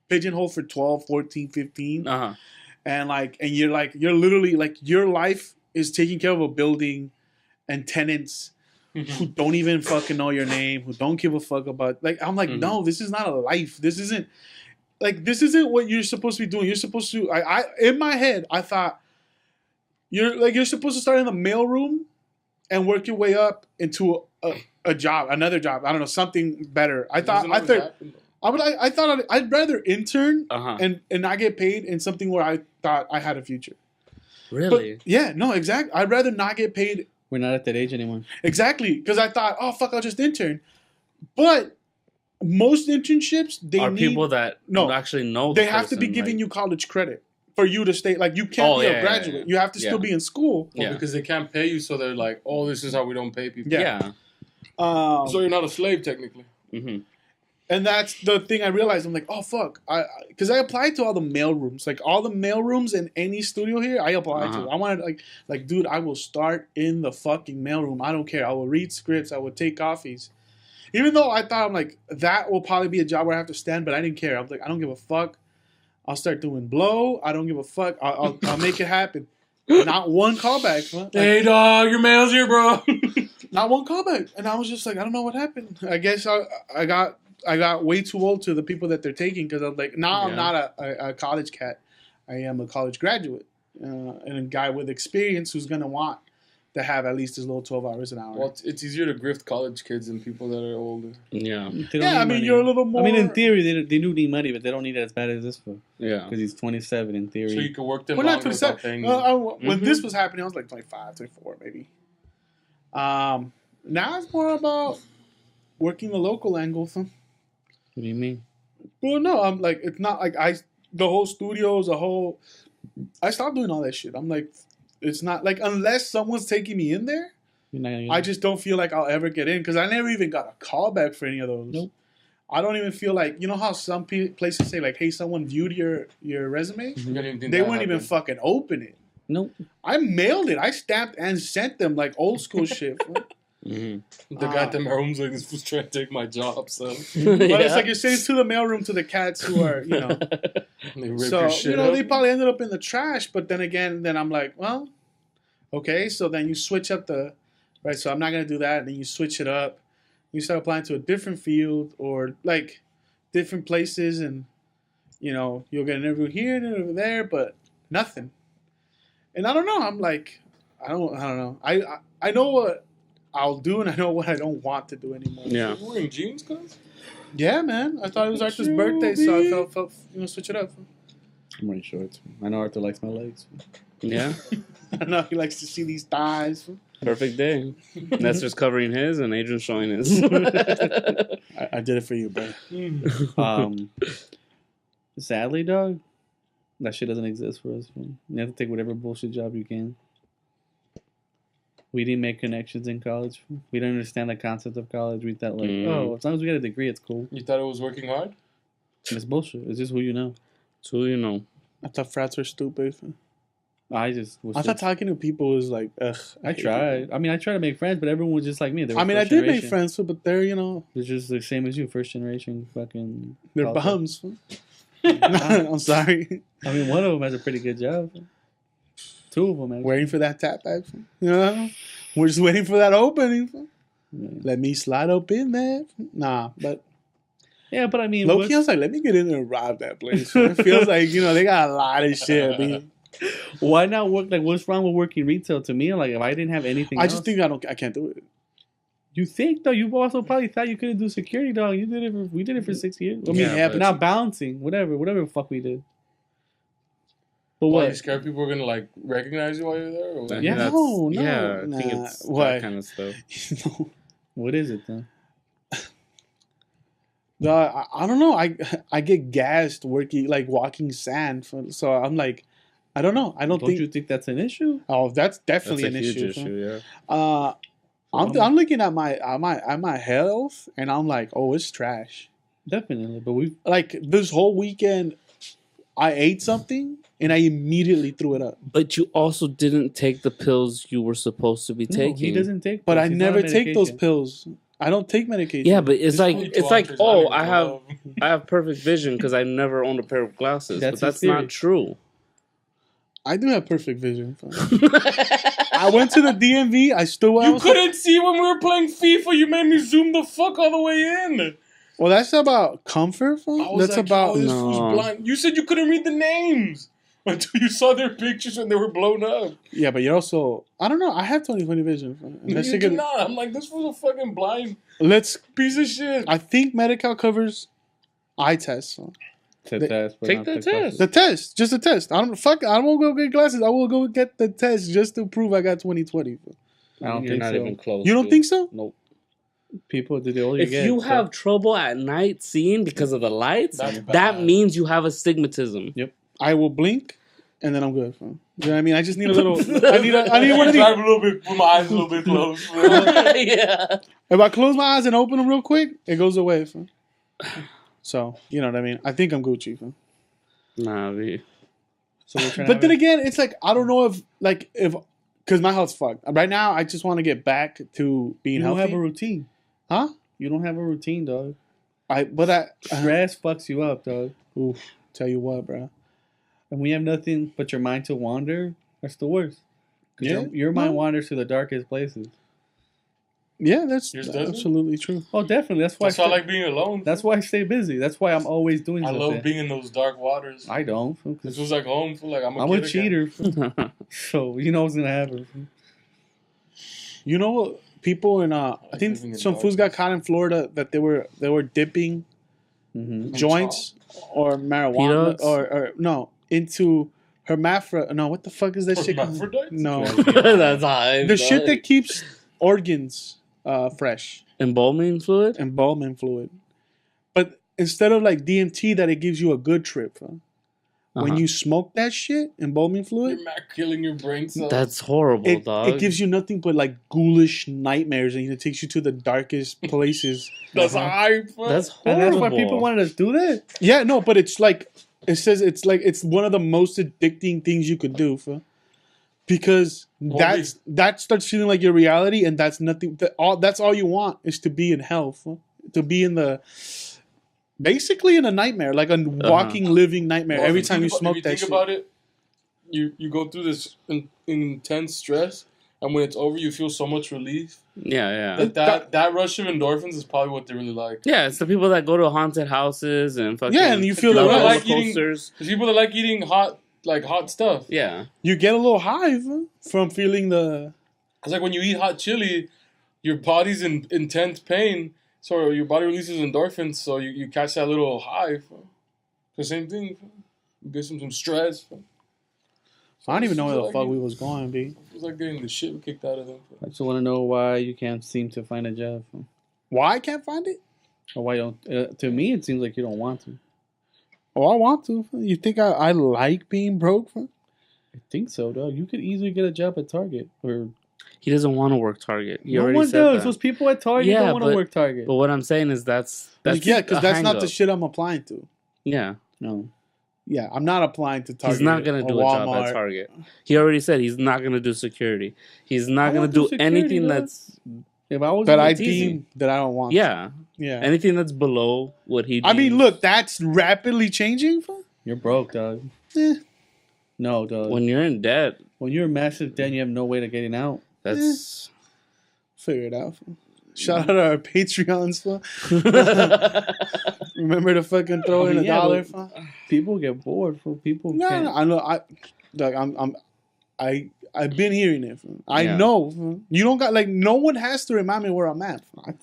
Speaker 2: pigeonholed for 12, 14, 15. And, like, and you're literally, like, your life is taking care of a building and tenants who don't even fucking know your name, who don't give a fuck about, like, I'm like, no, this is not a life. This isn't what you're supposed to be doing. You're supposed to, I in my head, I thought, you're supposed to start in the mailroom and work your way up into a job, another job. I don't know, something better. I thought I'd rather intern and not get paid in something where I thought I had a future.
Speaker 5: Really?
Speaker 2: But, yeah, no, exactly. I'd rather not get paid.
Speaker 4: We're not at that age anymore.
Speaker 2: Exactly, because I thought, oh fuck, I'll just intern. But most internships, they
Speaker 5: Are
Speaker 2: need
Speaker 5: people that
Speaker 2: no,
Speaker 5: actually know
Speaker 2: they
Speaker 5: the
Speaker 2: have to be
Speaker 5: person,
Speaker 2: giving
Speaker 5: like-
Speaker 2: you college credit for you to stay. Like, you can't be a
Speaker 5: yeah,
Speaker 2: graduate.
Speaker 5: yeah.
Speaker 2: You have to still be in school.
Speaker 3: Well,
Speaker 5: Yeah.
Speaker 3: because they can't pay you, so they're like, "Oh, this is how we don't pay people."
Speaker 5: Yeah.
Speaker 3: So you're not a slave technically.
Speaker 5: Mm-hmm.
Speaker 2: And that's the thing I realized. I'm like, oh, fuck. Because I applied to all the mail rooms. Like, all the mail rooms in any studio here, I applied to. I wanted, like, dude, I will start in the fucking mail room. I don't care. I will read scripts. I will take coffees. Even though I thought, I'm like, that will probably be a job where I have to stand, but I didn't care. I was like, I don't give a fuck. I'll start doing blow. I don't give a fuck. I'll make it happen. Not one callback. Huh? Like,
Speaker 3: Hey, dog, your mail's here, bro.
Speaker 2: not one callback. And I was just like, I don't know what happened. I guess I got way too old to the people that they're taking, because I'm like, now I'm not a college cat. I am a college graduate and a guy with experience who's going to want to have at least his little 12 hours an hour.
Speaker 3: Well, it's easier to grift college kids than people that are older.
Speaker 5: Yeah.
Speaker 2: Yeah, I mean, you're a little more...
Speaker 4: I mean, in theory, they do need money, but they don't need it as bad as this one.
Speaker 5: Yeah.
Speaker 4: Because he's 27 in theory.
Speaker 3: So you can work them
Speaker 2: Well, not
Speaker 3: longer without
Speaker 2: 27.
Speaker 3: paying you.
Speaker 2: When this was happening, I was like 25, 24, maybe. Now it's more about working the local angle.
Speaker 4: What do you mean?
Speaker 2: Well, no, I'm like, it's not like the whole studios, I stopped doing all that shit. I'm like, it's not like, unless someone's taking me in there, I just don't feel like I'll ever get in, because I never even got a call back for any of those.
Speaker 4: Nope.
Speaker 2: I don't even feel like, you know how some places say like, hey, someone viewed your resume? They wouldn't even fucking open it.
Speaker 4: Nope.
Speaker 2: I mailed it. I stamped and sent them like old school shit.
Speaker 5: Mm-hmm.
Speaker 3: The goddamn home's like, this was trying to take my job, so.
Speaker 2: But it's like you're sending to the mailroom to the cats who are, you know.
Speaker 3: They rip
Speaker 2: So,
Speaker 3: your shit
Speaker 2: you know,
Speaker 3: up.
Speaker 2: they probably ended up in the trash. But then again, I'm like, well, okay. So then you switch up right. So I'm not going to do that. And then you switch it up. You start applying to a different field or like different places. And, you know, you'll get an interview here and over there, but nothing. And I don't know. I'm like, I don't know. I know what I'll do, and I know what I don't want to do anymore.
Speaker 5: Yeah.
Speaker 3: You wearing jeans, cuz?
Speaker 2: Yeah, man. I thought it was Arthur's birthday, so I felt switch it up.
Speaker 4: I'm wearing shorts. I know Arthur likes my legs.
Speaker 5: Yeah.
Speaker 2: I know he likes to see these thighs.
Speaker 5: Perfect day. Nestor's covering his and Adrian's showing his.
Speaker 2: I did it for you, bro.
Speaker 4: Sadly, dog, that shit doesn't exist for us. Man. You have to take whatever bullshit job you can. We didn't make connections in college. We didn't understand the concept of college. We thought like, oh, as long as we get a degree, it's cool.
Speaker 3: You thought it was working hard?
Speaker 4: And it's bullshit. It's just who you know.
Speaker 5: So you know.
Speaker 2: I thought frats were stupid.
Speaker 4: I just was.
Speaker 2: I thought talking to people was like, ugh.
Speaker 4: I tried. I mean, I tried to make friends, but everyone was just like me. They were
Speaker 2: I mean, I
Speaker 4: first
Speaker 2: did make
Speaker 4: generation.
Speaker 2: friends, but they're, you know,
Speaker 4: They're just the same as you, first generation fucking.
Speaker 2: they're
Speaker 4: culture.
Speaker 2: bums. I'm sorry.
Speaker 4: I mean, one of them has a pretty good job. Two of them, actually.
Speaker 2: Waiting for that tap back. You know? We're just waiting for that opening.
Speaker 4: Yeah.
Speaker 2: Let me slide up in there. Nah, but
Speaker 4: Yeah, but I mean,
Speaker 2: low key, I was like, let me get in there and rob that place. It feels like, you know, they got a lot of shit. Man.
Speaker 4: why not work? Like, what's wrong with working retail? To me, like, if I didn't have anything,
Speaker 2: I
Speaker 4: else,
Speaker 2: just think I can't do it.
Speaker 4: You think though? You also probably thought you couldn't do security, dog. You did it. We did it for 6 years. I mean,
Speaker 2: Yeah,
Speaker 4: but not bouncing, whatever the fuck we did. But
Speaker 3: Why,
Speaker 4: what?
Speaker 3: you scared people are gonna like recognize you while you're there? Or what?
Speaker 4: Yeah.
Speaker 5: That's-
Speaker 2: No,
Speaker 5: Yeah, I
Speaker 2: nah.
Speaker 5: think it's
Speaker 2: What?
Speaker 5: that kind of stuff.
Speaker 4: What is it then?
Speaker 2: I don't know. I get gassed walking sand. So I'm like, I don't know. I don't think.
Speaker 4: you think that's an issue?
Speaker 2: Oh, that's
Speaker 5: That's
Speaker 2: definitely
Speaker 5: a
Speaker 2: an
Speaker 5: huge
Speaker 2: issue.
Speaker 5: issue, yeah.
Speaker 2: I'm looking at my health, and I'm like, oh, it's trash.
Speaker 4: Definitely, but we
Speaker 2: Like this whole weekend, I ate something and I immediately threw it up.
Speaker 5: But you also didn't take the pills you were supposed to be taking.
Speaker 4: he doesn't take.
Speaker 2: But
Speaker 4: pills.
Speaker 2: I
Speaker 4: He's
Speaker 2: never
Speaker 4: not on
Speaker 2: take those
Speaker 4: medication.
Speaker 2: pills. I don't take medication.
Speaker 5: Yeah, but it's like
Speaker 3: Only
Speaker 5: oh,
Speaker 3: doctors,
Speaker 5: I
Speaker 3: not even
Speaker 5: have I have perfect vision because I never owned a pair of glasses.
Speaker 4: That's
Speaker 5: but
Speaker 4: his
Speaker 5: that's
Speaker 4: theory.
Speaker 5: not true.
Speaker 2: I do have perfect vision. I went to the DMV. I still
Speaker 3: You couldn't see when we were playing FIFA. You made me zoom the fuck all the way in.
Speaker 2: Well, that's about comfort.
Speaker 3: I was
Speaker 2: That's
Speaker 3: like,
Speaker 2: about
Speaker 3: oh, this
Speaker 5: No.
Speaker 3: fool's blind. You said you couldn't read the names until you saw their pictures and they were blown up.
Speaker 2: yeah. But you're also I don't know. I have 20/20 vision. Unless
Speaker 3: You
Speaker 2: you
Speaker 3: do
Speaker 2: could-
Speaker 3: not. I'm like, this fool's a fucking blind
Speaker 2: Let's.
Speaker 3: piece of shit.
Speaker 2: I think Medi-Cal covers eye tests.
Speaker 4: The
Speaker 2: They-
Speaker 4: test, but
Speaker 5: Take
Speaker 4: not
Speaker 5: the
Speaker 4: the
Speaker 5: test.
Speaker 2: The test, just a test. I won't go get glasses. I will go get the test just to prove I got 20/20.
Speaker 4: I don't
Speaker 5: You're
Speaker 4: think
Speaker 5: not
Speaker 4: so.
Speaker 5: even close.
Speaker 2: You don't
Speaker 5: dude.
Speaker 2: think so?
Speaker 5: Nope.
Speaker 4: People, the older
Speaker 5: If
Speaker 4: you get,
Speaker 5: you
Speaker 4: so-
Speaker 5: have trouble at night seeing because of the lights,
Speaker 3: That's
Speaker 5: that
Speaker 3: bad.
Speaker 5: means you have astigmatism.
Speaker 2: I will blink. and then I'm good. You know what I mean? I just need a little. I need one of these.
Speaker 3: Drive a little bit, put my eyes a little bit closed.
Speaker 5: Yeah.
Speaker 2: If I close my eyes and open them real quick, it goes away. So you know what I mean? I think I'm Gucci.
Speaker 5: Nah, B.
Speaker 4: So we're trying
Speaker 2: But then again, it's like I don't know if because my health's fucked right now. I just want to get back to being
Speaker 4: you don't
Speaker 2: healthy.
Speaker 4: have a routine,
Speaker 2: Huh?
Speaker 4: You don't have a routine, dog.
Speaker 2: Stress
Speaker 4: fucks you up, dog.
Speaker 2: Oof, tell you what, bro.
Speaker 4: And when you have nothing but your mind to wander, that's the worst.
Speaker 2: Yeah,
Speaker 4: your mind wanders to the darkest places.
Speaker 2: Yeah, that's
Speaker 3: Yours doesn't?
Speaker 2: absolutely true.
Speaker 4: Oh, definitely. That's why.
Speaker 3: That's why I like being alone.
Speaker 4: That's why I stay busy. That's why I'm always doing
Speaker 3: I
Speaker 4: something.
Speaker 3: love being in those dark waters.
Speaker 4: I don't.
Speaker 3: This was like home. Like I'm
Speaker 4: a cheater. So you know what's gonna happen.
Speaker 2: You know what? People in I think
Speaker 3: living in
Speaker 2: some fools got caught in Florida that they were dipping joints or marijuana
Speaker 5: Peanuts?
Speaker 2: or no into no, what the fuck is that shit?
Speaker 3: Hermaphrodites?
Speaker 2: No,
Speaker 5: That's high.
Speaker 2: the shit that keeps organs fresh.
Speaker 5: Embalming fluid?
Speaker 2: Embalming fluid. But instead of like DMT that it gives you a good trip, when you smoke that shit, embalming fluid,
Speaker 3: You're killing your brain cells.
Speaker 5: That's horrible, dog.
Speaker 2: it gives you nothing but like ghoulish nightmares and it takes you to the darkest places.
Speaker 3: That's hype.
Speaker 5: That's horrible.
Speaker 4: And that's why people wanted to do that.
Speaker 2: Yeah, no, but it's like it says it's one of the most addicting things you could do, because that starts feeling like your reality, and that's nothing. That's all you want is to be in health, to be in basically in a nightmare, like a walking, living nightmare.
Speaker 3: Well,
Speaker 2: Every
Speaker 3: if
Speaker 2: time you smoke
Speaker 3: if
Speaker 2: that
Speaker 3: think
Speaker 2: shit.
Speaker 3: about it, you go through this intense stress, and when it's over, you feel so much relief.
Speaker 5: Yeah, yeah.
Speaker 3: That rush of endorphins is probably what they really like.
Speaker 5: Yeah, it's the people that go to haunted houses and fucking...
Speaker 2: Yeah, and you feel
Speaker 3: People
Speaker 2: the
Speaker 3: that
Speaker 2: rush.
Speaker 3: like eating, there's people that like eating hot stuff.
Speaker 5: Yeah.
Speaker 2: You get a little high from feeling the.
Speaker 3: It's like when you eat hot chili, your body's in intense pain, so your body releases endorphins, so you catch that little high. The same thing. You get some stress.
Speaker 2: I don't even know where the
Speaker 3: like
Speaker 2: fuck we was going, B.
Speaker 3: It was like getting the shit kicked out of them.
Speaker 4: I just want to know why you can't seem to find a job.
Speaker 2: Why I can't find it?
Speaker 4: Or why you don't? To me, it seems like you don't want to.
Speaker 2: Oh, I want to. You think I like being broke?
Speaker 4: I think so, dog. You could easily get a job at Target. Or
Speaker 5: He doesn't want to work Target. He
Speaker 4: no
Speaker 5: already
Speaker 4: one
Speaker 5: said
Speaker 4: does.
Speaker 5: that.
Speaker 4: Those people at Target
Speaker 5: Yeah,
Speaker 4: don't want to
Speaker 5: but-
Speaker 4: work Target.
Speaker 5: But what I'm saying is that's
Speaker 2: Yeah, because
Speaker 5: a
Speaker 2: that's not
Speaker 5: hang-up.
Speaker 2: the shit I'm applying to.
Speaker 5: Yeah.
Speaker 4: No.
Speaker 2: Yeah, I'm not applying to Target.
Speaker 5: He's not going to
Speaker 2: or
Speaker 5: do a job
Speaker 2: Walmart.
Speaker 5: at Target. He already said he's not going to do security. He's not
Speaker 4: I
Speaker 5: going
Speaker 4: won't
Speaker 5: to
Speaker 4: do
Speaker 5: do
Speaker 4: security,
Speaker 5: anything
Speaker 4: dog.
Speaker 5: that's...
Speaker 4: If I was
Speaker 2: That I
Speaker 5: It's easy.
Speaker 2: deem that I don't want.
Speaker 5: Yeah.
Speaker 2: Yeah.
Speaker 5: Anything that's below what he
Speaker 2: I mean,
Speaker 5: deems.
Speaker 2: look, that's rapidly changing.
Speaker 4: you're broke, dog.
Speaker 2: Eh.
Speaker 4: No, dog.
Speaker 5: When you're in debt,
Speaker 4: When you're in massive debt, you have no way to getting out.
Speaker 5: that's...
Speaker 2: Figure it out. Shout out to our Patreons. Remember to fucking throw in $1.
Speaker 4: People get bored. People can't.
Speaker 2: No, I know. I've been hearing it. I know. You don't got no one has to remind me where I'm at.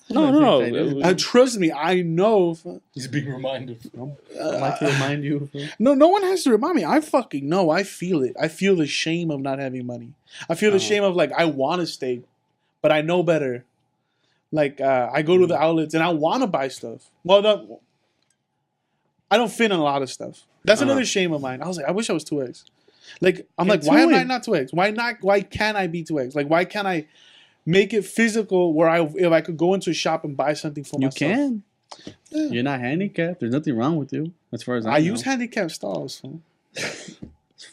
Speaker 5: No.
Speaker 2: Trust me, I know.
Speaker 3: He's being reminded.
Speaker 4: I'd like to remind you.
Speaker 2: No one has to remind me. I fucking know. I feel it. I feel the shame of not having money. I feel the shame of I want to stay, but I know better. I go to the outlets and I want to buy stuff. Well, I don't fit in a lot of stuff. That's another shame of mine. I was like, I wish I was 2X. Why am I not 2X? Why can't I be 2X? Why can't I make it physical where if I could go into a shop and buy something for myself?
Speaker 4: You can.
Speaker 2: Yeah.
Speaker 4: You're not handicapped. There's nothing wrong with you, as far as I know.
Speaker 2: use handicap stalls.
Speaker 4: It's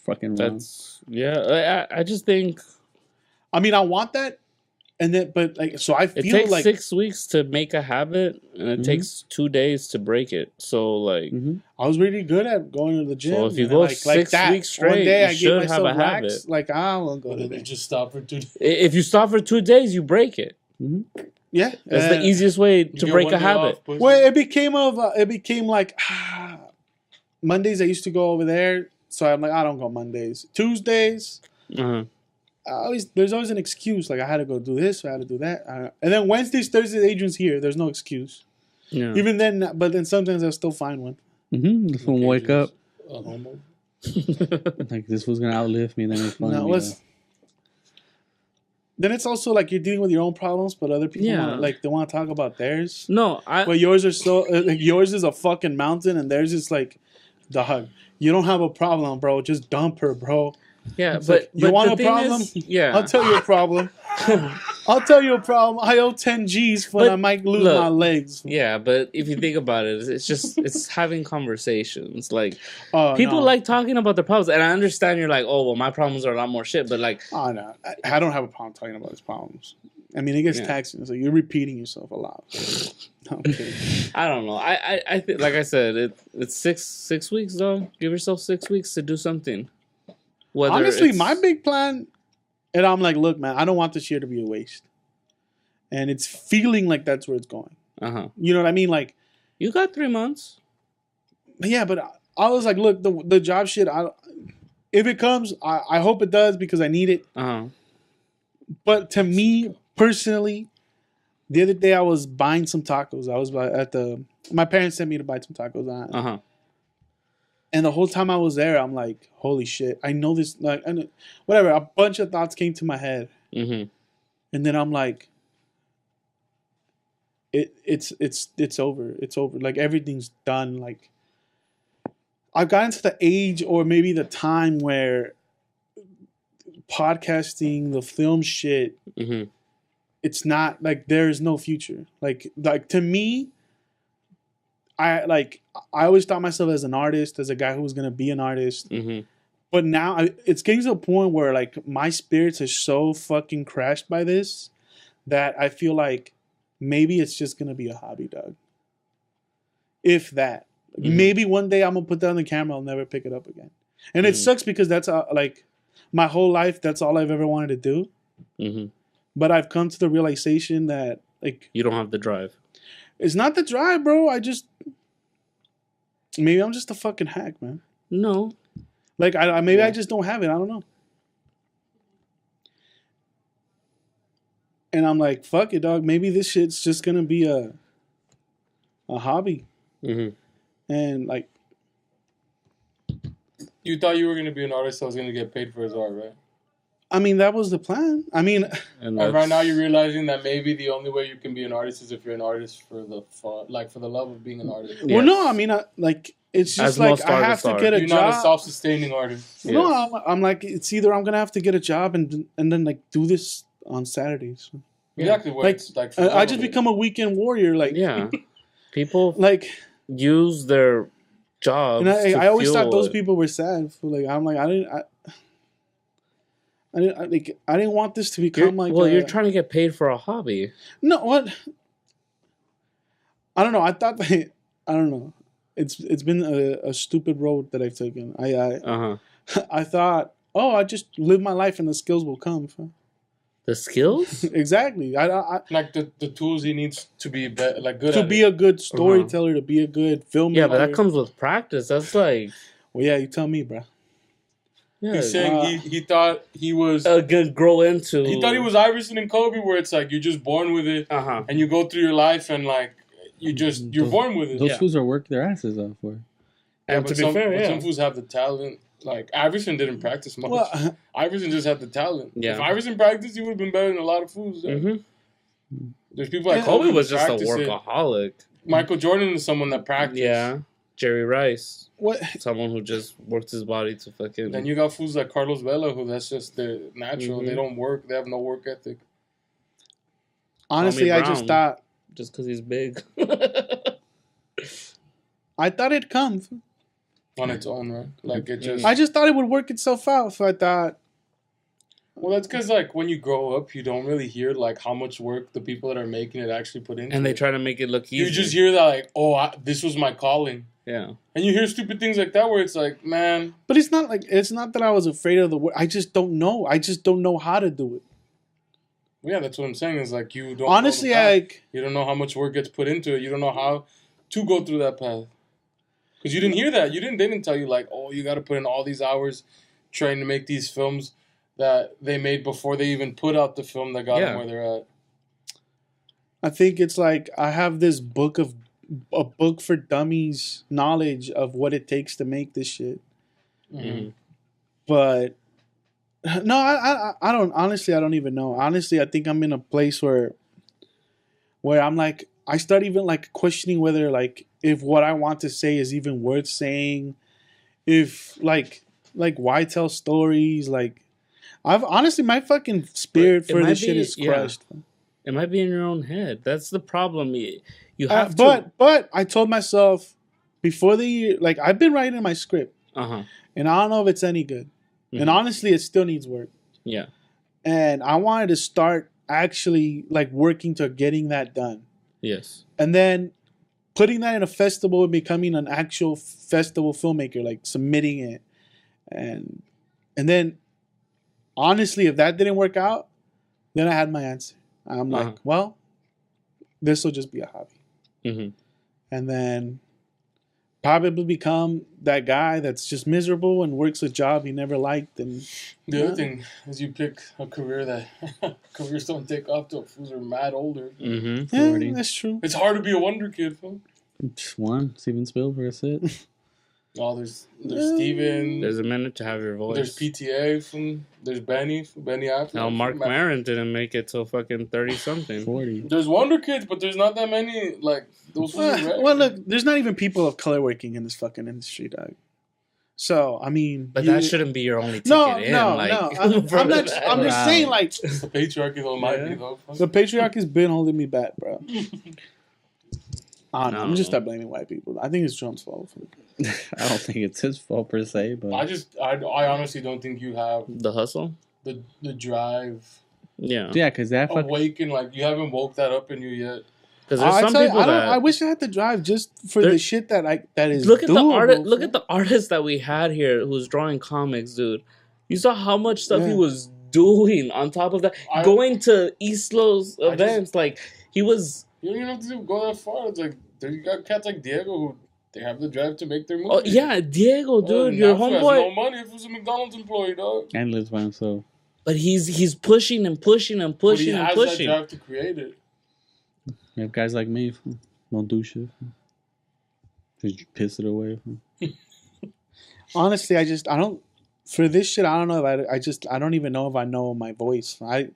Speaker 4: fucking wrong.
Speaker 5: That's... Yeah. I just think...
Speaker 2: I mean, I want that. And then, so I feel
Speaker 5: It takes
Speaker 2: like
Speaker 5: 6 weeks to make a habit, and it takes 2 days to break it. So,
Speaker 2: I was really good at going to the gym.
Speaker 5: So if you
Speaker 2: and
Speaker 5: go
Speaker 2: like
Speaker 5: 6
Speaker 2: that,
Speaker 5: weeks straight,
Speaker 2: one day
Speaker 5: you
Speaker 2: I
Speaker 5: should
Speaker 2: gave
Speaker 5: have
Speaker 2: myself
Speaker 5: a
Speaker 2: racks.
Speaker 5: habit.
Speaker 2: I won't go to
Speaker 3: They
Speaker 2: there.
Speaker 3: just stop for 2 days.
Speaker 5: if you stop for 2 days, you break it.
Speaker 2: Yeah,
Speaker 5: That's the easiest way to break a habit.
Speaker 2: Well, it became Mondays. I used to go over there, so I'm like, I don't go Mondays. Tuesdays,
Speaker 5: Uh-huh.
Speaker 2: there's always an excuse. I had to go do this, I had to do that, and then Wednesdays, Thursdays, Adrian's here. There's no excuse.
Speaker 5: Yeah.
Speaker 2: Even then, but then sometimes I'll still find one.
Speaker 4: This one wake up.
Speaker 3: A homo.
Speaker 4: Like, this was going to outlive me. Then make fun of me.
Speaker 2: Then it's also you're dealing with your own problems, but other people they want to talk about theirs.
Speaker 5: No,
Speaker 2: But yours are yours is a fucking mountain, and theirs is dog, you don't have a problem, bro. Just dump her, bro.
Speaker 5: Yeah,
Speaker 2: It's
Speaker 5: but
Speaker 2: like, you
Speaker 5: but
Speaker 2: want
Speaker 5: the
Speaker 2: a
Speaker 5: thing
Speaker 2: problem?
Speaker 5: is, yeah.
Speaker 2: I'll tell you a problem. I'll tell you a problem. I owe 10 G's for
Speaker 5: But
Speaker 2: I might lose
Speaker 5: look,
Speaker 2: my legs.
Speaker 5: Yeah, but if you think about it, it's having conversations. Like
Speaker 2: Oh,
Speaker 5: people
Speaker 2: no.
Speaker 5: like talking about their problems, and I understand you're like, oh well, my problems are a lot more shit. But like,
Speaker 2: Oh, no. I don't have a problem talking about his problems. I mean, it gets
Speaker 5: Yeah.
Speaker 2: taxing. So you're repeating yourself a lot. Okay.
Speaker 5: I don't know. I think, like I said, it's 6 weeks though. Give yourself 6 weeks to do something. Whether
Speaker 2: Honestly,
Speaker 5: it's-
Speaker 2: my big plan, and I'm like, look, man, I don't want this year to be a waste. And it's feeling like that's where it's going.
Speaker 5: Uh-huh.
Speaker 2: You know what I mean? Like,
Speaker 5: You got 3 months.
Speaker 2: yeah, but I was like, look, the job shit, if it comes, I hope it does because I need it.
Speaker 5: Uh-huh.
Speaker 2: But to me, personally, the other day I was buying some tacos. I was my parents sent me to buy some tacos.
Speaker 5: Uh-huh.
Speaker 2: And the whole time I was there, I'm like, holy shit, I know this, like, whatever. A bunch of thoughts came to my head.
Speaker 5: Mm-hmm.
Speaker 2: And then I'm like, it's over. It's over. Like, everything's done. Like, I've gotten to the age or maybe the time where podcasting, the film shit,
Speaker 5: Mm-hmm.
Speaker 2: it's not like there's no future. Like to me, I always thought myself as an artist, as a guy who was gonna be an artist.
Speaker 5: Mm-hmm.
Speaker 2: But now it's getting to a point where like my spirits are so fucking crashed by this that I feel like maybe it's just gonna be a hobby, dog. If that, maybe one day I'm gonna put down the camera, I'll never pick it up again. And it sucks because that's like my whole life. That's all I've ever wanted to do.
Speaker 5: Mm-hmm.
Speaker 2: But I've come to the realization that like
Speaker 5: You don't have the drive.
Speaker 2: it's not the drive, bro. Maybe I'm just a fucking hack, man.
Speaker 5: No.
Speaker 2: Like I just don't have it. I don't know. And I'm like, fuck it, dog. Maybe this shit's just gonna be a hobby.
Speaker 5: Mm-hmm.
Speaker 2: And like,
Speaker 3: You thought you were gonna be an artist that was gonna get paid for his art, right?
Speaker 2: I mean, that was the plan. I mean,
Speaker 5: And
Speaker 3: And right now you're realizing that maybe the only way you can be an artist is if you're an artist for the fun, like for the love of being an artist.
Speaker 2: well, no, I mean, it's just
Speaker 5: As
Speaker 2: like
Speaker 5: most
Speaker 2: I have
Speaker 5: artists
Speaker 2: to
Speaker 5: are.
Speaker 2: get a
Speaker 3: You're not a
Speaker 2: job.
Speaker 3: self-sustaining artist.
Speaker 2: No,
Speaker 5: Yes.
Speaker 2: I'm like, it's either I'm gonna have to get a job and then like do this on Saturdays.
Speaker 3: Exactly what
Speaker 2: Like,
Speaker 3: it's like.
Speaker 2: I just become a weekend warrior. Like,
Speaker 5: Yeah. People
Speaker 2: like,
Speaker 5: use their jobs.
Speaker 2: and
Speaker 5: to
Speaker 2: I always
Speaker 5: fuel
Speaker 2: thought those
Speaker 5: it.
Speaker 2: people were sad. Like, I'm like, I didn't want this to become like.
Speaker 5: You're trying to get paid for a hobby.
Speaker 2: No, what? I don't know. I thought that, I don't know. It's been a stupid road that I've taken.
Speaker 5: Uh-huh.
Speaker 2: I thought, oh, I just live my life and the skills will come.
Speaker 5: The skills?
Speaker 2: Exactly. I
Speaker 3: like the tools he needs to be like good
Speaker 2: to
Speaker 3: at
Speaker 2: be
Speaker 3: it.
Speaker 2: a good storyteller, to be a good filmmaker.
Speaker 5: Yeah, but that comes with practice. That's like,
Speaker 2: Well, yeah, you tell me, bro.
Speaker 5: yeah,
Speaker 3: He's saying he thought he was
Speaker 5: good grow into.
Speaker 3: he thought he was Iverson and Kobe, where it's like you're just born with it,
Speaker 5: Uh-huh.
Speaker 3: and you go through your life and like you're born with it.
Speaker 4: Those
Speaker 5: Yeah.
Speaker 4: fools are working their asses off for.
Speaker 5: And to be fair,
Speaker 3: but
Speaker 5: yeah.
Speaker 3: some fools have the talent. Like Iverson didn't practice much.
Speaker 2: Well,
Speaker 3: Iverson just had the talent.
Speaker 5: Yeah.
Speaker 3: If Iverson practiced, he would have been better than a lot of fools.
Speaker 5: Mhm.
Speaker 3: There's people like
Speaker 5: Kobe
Speaker 3: who
Speaker 5: was just a
Speaker 3: practice it.
Speaker 5: workaholic.
Speaker 3: Michael Jordan is someone that practiced.
Speaker 5: Yeah. Jerry Rice.
Speaker 2: what?
Speaker 5: Someone who just worked his body to fucking.
Speaker 3: Then you got fools like Carlos Vela, who that's just their natural.
Speaker 5: Mhm.
Speaker 3: They don't work. They have no work ethic.
Speaker 2: Honestly, I just
Speaker 5: Brown.
Speaker 2: thought
Speaker 5: Just because he's big.
Speaker 2: I thought it'd come.
Speaker 3: On its own, right? Like it just.
Speaker 2: I just thought it would work itself out. So I thought,
Speaker 3: Well, that's because like when you grow up, you don't really hear like how much work the people that are making it actually put into.
Speaker 5: And they
Speaker 3: it.
Speaker 5: try to make it look easy.
Speaker 3: You just hear that like, oh, this was my calling,
Speaker 5: Yeah.
Speaker 3: and you hear stupid things like that where it's like, man,
Speaker 2: but it's not that I was afraid of the work. I just don't know. I just don't know how to do it.
Speaker 3: yeah, that's what I'm saying. Is like you don't.
Speaker 2: Honestly,
Speaker 3: know the path.
Speaker 2: like,
Speaker 3: You don't know how much work gets put into it. You don't know how to go through that path. Because you didn't hear that. They didn't tell you like, oh, you got to put in all these hours trying to make these films that they made before they even put out the film that got them where they're at.
Speaker 2: I think it's like I have this book for dummies knowledge of what it takes to make this shit.
Speaker 5: Mhm.
Speaker 2: But no, I don't. Honestly, I don't even know. Honestly, I think I'm in a place where I'm like, I start even like questioning whether like if what I want to say is even worth saying, if why tell stories? Like, I've honestly, my fucking spirit
Speaker 5: But it
Speaker 2: for
Speaker 5: might
Speaker 2: this shit
Speaker 5: be-
Speaker 2: is
Speaker 5: yeah.
Speaker 2: crushed.
Speaker 5: It might be in your own head. That's the problem. You have to.
Speaker 2: But I told myself before the year, like, I've been writing my script,
Speaker 5: Uh-huh.
Speaker 2: and I don't know if it's any good.
Speaker 5: Mhm.
Speaker 2: And honestly, it still needs work.
Speaker 5: Yeah.
Speaker 2: And I wanted to start actually like working to getting that done,
Speaker 5: Yes.
Speaker 2: and then putting that in a festival and becoming an actual festival filmmaker, like submitting it, and then honestly, if that didn't work out, then I had my answer. I'm like,
Speaker 5: Uh-huh.
Speaker 2: well, this will just be a hobby.
Speaker 5: Mm-hmm.
Speaker 2: And then probably become that guy that's just miserable and works a job he never liked. And
Speaker 3: The other thing is you pick a career that careers don't take off till fools are mad older.
Speaker 5: Mm-hmm.
Speaker 2: yeah,
Speaker 4: 40.
Speaker 2: that's true.
Speaker 3: It's hard to be a wonder kid, fool.
Speaker 4: Just one. Steven Spielberg. That's it.
Speaker 3: Oh, there's Steven.
Speaker 5: There's a minute to have your voice.
Speaker 3: There's PTA from. There's Benny Affleck.
Speaker 5: Now Mark Maron didn't make it till fucking 30-something.
Speaker 4: 40.
Speaker 3: There's Wonder Kids, but there's not that many. Like those. Fools are rare.
Speaker 2: Well, look, there's not even people of color working in this fucking industry, dog. So I mean,
Speaker 5: But that shouldn't be your only ticket
Speaker 2: no,
Speaker 5: in.
Speaker 2: no,
Speaker 5: like,
Speaker 2: no. I'm not. I'm just
Speaker 4: Wow.
Speaker 2: saying, like,
Speaker 3: The patriarchy though might be though.
Speaker 2: the patriarchy's been holding me back, bro. I don't know. I'm
Speaker 5: No.
Speaker 2: just start blaming white people. I think it's Trump's fault.
Speaker 4: I don't think it's his fault per se, but
Speaker 3: I honestly don't think you have
Speaker 5: the hustle?
Speaker 3: the drive
Speaker 5: Yeah.
Speaker 4: yeah, because that fucking
Speaker 3: awaken. Like you haven't woke that up in you yet.
Speaker 5: Because there's
Speaker 2: I
Speaker 5: some
Speaker 2: tell you,
Speaker 5: people that...
Speaker 2: I wish I had the drive just for
Speaker 5: There-
Speaker 2: the shit that is.
Speaker 5: Look at the
Speaker 2: doable,
Speaker 5: artist. Look
Speaker 2: fool.
Speaker 5: at the artist that we had here who was drawing comics, dude. You saw how much stuff he
Speaker 2: Yeah.
Speaker 5: was doing on top of that. Going to East Los
Speaker 3: I just-
Speaker 5: events, like he was.
Speaker 3: You don't even have to go that far. It's like you got cats like Diego who they have the drive to make their movie.
Speaker 5: Oh yeah, Diego, dude,
Speaker 3: Now
Speaker 5: your
Speaker 3: he has
Speaker 5: homeboy.
Speaker 3: no money if he's a McDonald's employee, dog.
Speaker 4: and lives by himself.
Speaker 5: But he's pushing and pushing and
Speaker 3: But he
Speaker 5: pushing and
Speaker 3: has that
Speaker 5: pushing.
Speaker 3: drive to create it.
Speaker 4: You have guys like me don't do shit. Just piss it away.
Speaker 2: Honestly, I don't. For this shit, I don't know if I don't even know if I know my voice. I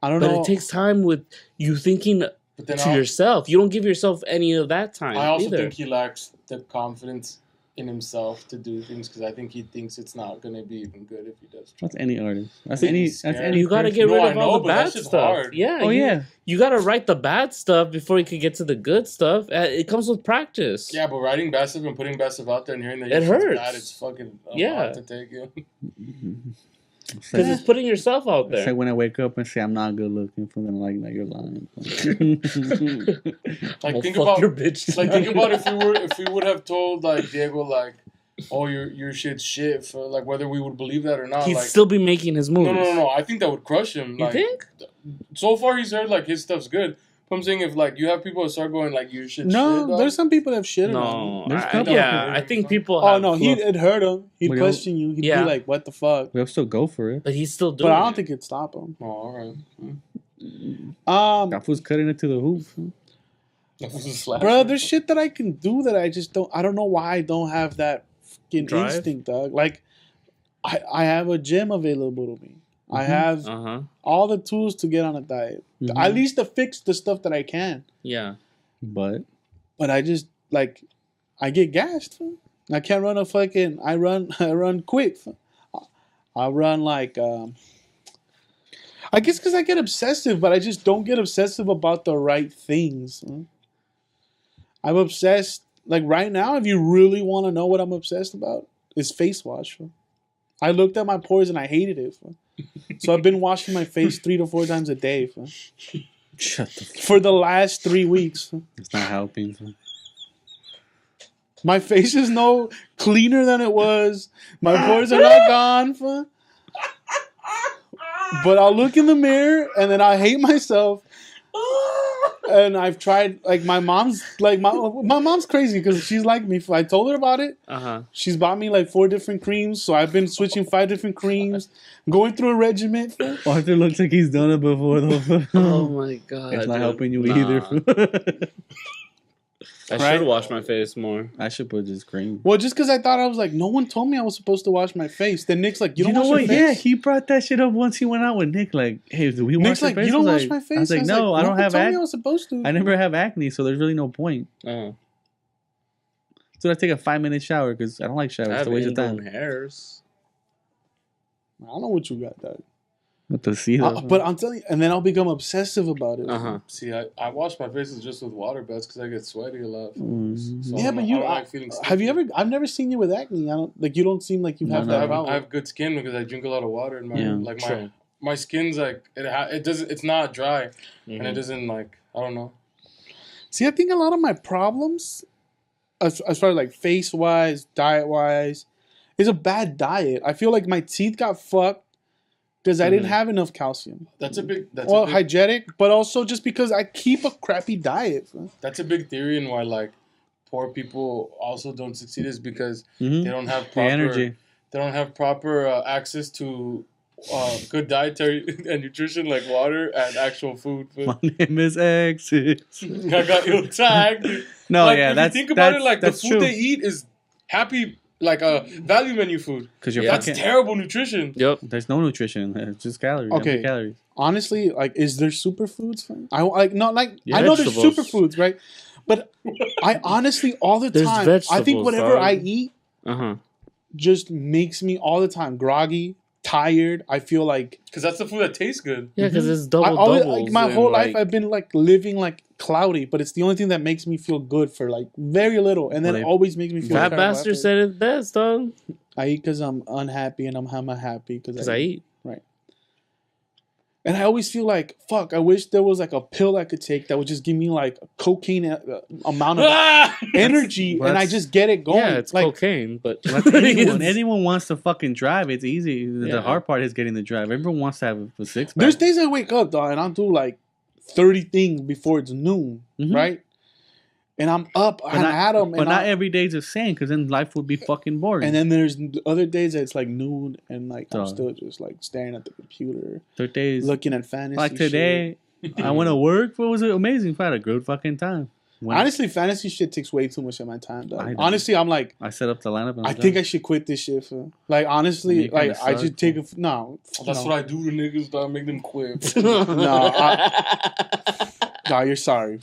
Speaker 2: don't
Speaker 5: But
Speaker 2: know.
Speaker 5: it takes time with you thinking
Speaker 3: But then
Speaker 5: to yourself. You don't give yourself any of that time
Speaker 3: I also
Speaker 5: either.
Speaker 3: think he lacks the confidence in himself to do things because I think he thinks it's not going to be even good if he does.
Speaker 4: That's any artist. That's
Speaker 3: think
Speaker 4: any.
Speaker 3: he's
Speaker 4: That's
Speaker 3: scared.
Speaker 4: any.
Speaker 5: You gotta
Speaker 4: person.
Speaker 5: get
Speaker 3: No,
Speaker 5: rid
Speaker 3: I
Speaker 5: of
Speaker 3: know,
Speaker 5: all the
Speaker 3: but that
Speaker 5: bad
Speaker 3: shit's
Speaker 5: stuff.
Speaker 3: hard.
Speaker 5: Yeah.
Speaker 4: Oh yeah.
Speaker 5: You gotta write the bad stuff before you could get to the good stuff. It comes with practice.
Speaker 3: Yeah, but writing bad stuff and putting bad stuff out there and hearing that
Speaker 5: It
Speaker 3: your shit's
Speaker 5: hurts.
Speaker 3: bad, it's fucking a
Speaker 5: Yeah.
Speaker 3: lot to take in.
Speaker 4: It's
Speaker 5: Because
Speaker 4: like,
Speaker 5: it's putting yourself out
Speaker 4: it's like
Speaker 5: there.
Speaker 4: when I wake up and say I'm not good looking for them, like, no, you're lying.
Speaker 3: Like
Speaker 5: Well,
Speaker 3: think
Speaker 5: fuck
Speaker 3: about
Speaker 5: your bitch.
Speaker 3: like think about if we would have told like Diego like, oh your shit's shit for like whether we would believe that or not.
Speaker 5: He'd
Speaker 3: like
Speaker 5: still be making his movies.
Speaker 3: no. I think that would crush him.
Speaker 5: You
Speaker 3: Like,
Speaker 5: think?
Speaker 3: So far he's heard like his stuff's good. But I'm saying if like you have people that start going like your shit's
Speaker 2: no,
Speaker 3: shit. dog,
Speaker 2: there's some people that have shit on
Speaker 5: No.
Speaker 2: me.
Speaker 4: There's a
Speaker 5: I,
Speaker 4: couple
Speaker 5: yeah,
Speaker 3: of
Speaker 5: I think people
Speaker 2: Oh
Speaker 5: have.
Speaker 2: no, it hurt him. He'd
Speaker 4: Well,
Speaker 2: question you. He'd
Speaker 5: yeah.
Speaker 2: be like, "What the fuck?"
Speaker 4: We'll still go for it.
Speaker 5: But he's still doing
Speaker 2: But I don't
Speaker 5: it.
Speaker 2: think it'd stop him.
Speaker 3: Oh, all right.
Speaker 4: That was cutting it to the hoop.
Speaker 3: That was a slash.
Speaker 2: Bro, there's shit that I can do that I just don't. I don't know why I don't have that fucking
Speaker 5: Drive?
Speaker 2: instinct, dog. Like, I have a gym available to me. I have
Speaker 5: Uh-huh.
Speaker 2: all the tools to get on a diet.
Speaker 4: Mhm.
Speaker 2: At least to fix the stuff that I can.
Speaker 5: Yeah.
Speaker 4: But
Speaker 2: But I just like, I get gassed. Fool. I can't run a fucking. I run quick. Fool. I run like. I guess because I get obsessive, but I just don't get obsessive about the right things. Huh? I'm obsessed. Like right now, if you really want to know what I'm obsessed about, it's face wash. Fool. I looked at my pores and I hated it. Fool. So I've been washing my face 3 to 4 times a day. Fool.
Speaker 4: shut the.
Speaker 2: For the last 3 weeks. Fool.
Speaker 4: It's not helping. So.
Speaker 2: My face is no cleaner than it was. My pores are not gone. Fool. But I'll look in the mirror and then I hate myself. And I've tried, like my mom's crazy because she's like me. I told her about it.
Speaker 5: Uh-huh.
Speaker 2: She's bought me like 4 different creams. So I've been switching 5 different creams, going through a regimen.
Speaker 4: Arthur looks like he's done it before though.
Speaker 5: Oh my god.
Speaker 4: It's not
Speaker 5: dude.
Speaker 4: helping you
Speaker 5: Nah.
Speaker 4: either.
Speaker 5: I
Speaker 2: Right?
Speaker 5: should wash my face more.
Speaker 4: I should put just cream.
Speaker 2: Well, just because I thought I was like, no one told me I was supposed to wash my face. Then Nick's like, you don't
Speaker 4: know
Speaker 2: wash
Speaker 4: what?
Speaker 2: your face?
Speaker 4: Yeah, he brought that shit up once he went out with Nick. Like, hey, do we wash
Speaker 2: Nick's
Speaker 4: your
Speaker 2: like,
Speaker 4: face?
Speaker 2: you don't
Speaker 4: I
Speaker 2: wash
Speaker 4: was
Speaker 2: my
Speaker 4: like-
Speaker 2: face?
Speaker 4: I was like, no, I
Speaker 2: no
Speaker 4: don't
Speaker 2: one
Speaker 4: have
Speaker 2: told me I
Speaker 4: acne.
Speaker 2: was supposed to.
Speaker 4: I never have acne, so there's really no point.
Speaker 5: Uh-huh.
Speaker 4: So I take a 5-minute shower because I don't like showers.
Speaker 5: I
Speaker 4: It's
Speaker 5: have
Speaker 4: a waste of
Speaker 5: ingrown
Speaker 4: time.
Speaker 5: hairs.
Speaker 2: I don't know what you got, dog.
Speaker 4: What to see that?
Speaker 2: But I'm telling you, and then I'll become obsessive about it.
Speaker 3: See, I wash my faces just with water beds because I get sweaty a lot. So
Speaker 2: Yeah, but you
Speaker 3: I don't like feeling
Speaker 2: have you
Speaker 3: sticky.
Speaker 2: ever? I've never seen you with acne. I don't like. You don't seem like you have that problem.
Speaker 3: I have good skin because I drink a lot of water, and my
Speaker 5: True.
Speaker 3: my skin's like it doesn't. It's not dry, and it doesn't like I don't know.
Speaker 2: See, I think a lot of my problems, as far as like face wise, diet wise, is a bad diet. I feel like my teeth got fucked because I didn't have enough calcium.
Speaker 3: That's a big.
Speaker 2: Hygienic, but also just because I keep a crappy diet.
Speaker 3: That's a big theory, and why like poor people also don't succeed is because they don't have proper
Speaker 4: energy.
Speaker 3: They don't have proper access to good dietary and nutrition like water and actual food.
Speaker 4: My name is Exit.
Speaker 3: I got you tagged.
Speaker 4: No,
Speaker 3: like,
Speaker 4: yeah,
Speaker 3: if
Speaker 4: that's
Speaker 3: you think about it, like the
Speaker 4: that's
Speaker 3: food
Speaker 4: true.
Speaker 3: they eat is happy, like a value menu food.
Speaker 4: Because you're
Speaker 3: That's
Speaker 4: fucking.
Speaker 3: terrible nutrition.
Speaker 5: Yep.
Speaker 4: There's no nutrition in there. It's just calories.
Speaker 2: Okay.
Speaker 4: Empty calories.
Speaker 2: Honestly, like, is there superfoods? I like not like
Speaker 4: Yeah.
Speaker 2: I know there's
Speaker 5: Vegetables.
Speaker 2: superfoods, right? But I honestly all the
Speaker 5: There's
Speaker 2: time I think
Speaker 5: vegetables,
Speaker 2: whatever
Speaker 5: dog.
Speaker 2: I eat just makes me all the time groggy, tired. I feel like
Speaker 3: Because that's the food that tastes good.
Speaker 5: Yeah, because it's
Speaker 2: I
Speaker 5: double
Speaker 2: always,
Speaker 5: doubles.
Speaker 2: like my
Speaker 5: and,
Speaker 2: whole
Speaker 5: like,
Speaker 2: life I've been like living like cloudy, but it's the only thing that makes me feel good for like very little, and then
Speaker 4: Well,
Speaker 2: it always makes me feel
Speaker 5: That
Speaker 2: terrible
Speaker 5: bastard
Speaker 2: after.
Speaker 5: said it best, dog.
Speaker 2: I eat because I'm unhappy, and I'm happy
Speaker 5: Because I eat.
Speaker 2: Right. And I always feel like, fuck, I wish there was like a pill I could take that would just give me like a cocaine amount of energy,
Speaker 4: Well,
Speaker 2: and I
Speaker 4: that's-
Speaker 2: just get it going.
Speaker 5: Yeah, it's
Speaker 2: like,
Speaker 5: cocaine, but
Speaker 4: When anyone wants to fucking drive, it's easy. The
Speaker 5: Yeah.
Speaker 4: hard part is getting the drive. Everyone wants to have a six pack.
Speaker 2: There's days I wake up, dog, and I'll do like 30 things before it's noon,
Speaker 4: Mhm.
Speaker 2: right? And I'm up and at them.
Speaker 4: But not every day's the same, because then life would be fucking boring.
Speaker 2: And then there's other days that it's like noon, and like I'm
Speaker 4: Dog.
Speaker 2: still just like staring at the computer,
Speaker 4: Third days,
Speaker 2: looking at fantasy.
Speaker 4: like today, I went to work. It was amazing. I had a good fucking time. When
Speaker 2: Honestly, fantasy shit takes way too much of my time, dog.
Speaker 4: I know.
Speaker 2: Honestly, I'm like,
Speaker 4: I set up the lineup, and
Speaker 2: I think I should quit this shit. For like, honestly,
Speaker 4: You kinda
Speaker 2: like I
Speaker 4: suck,
Speaker 2: should take a no.
Speaker 3: That's what I do to niggas, dog. Make them quit.
Speaker 2: No, you're sorry.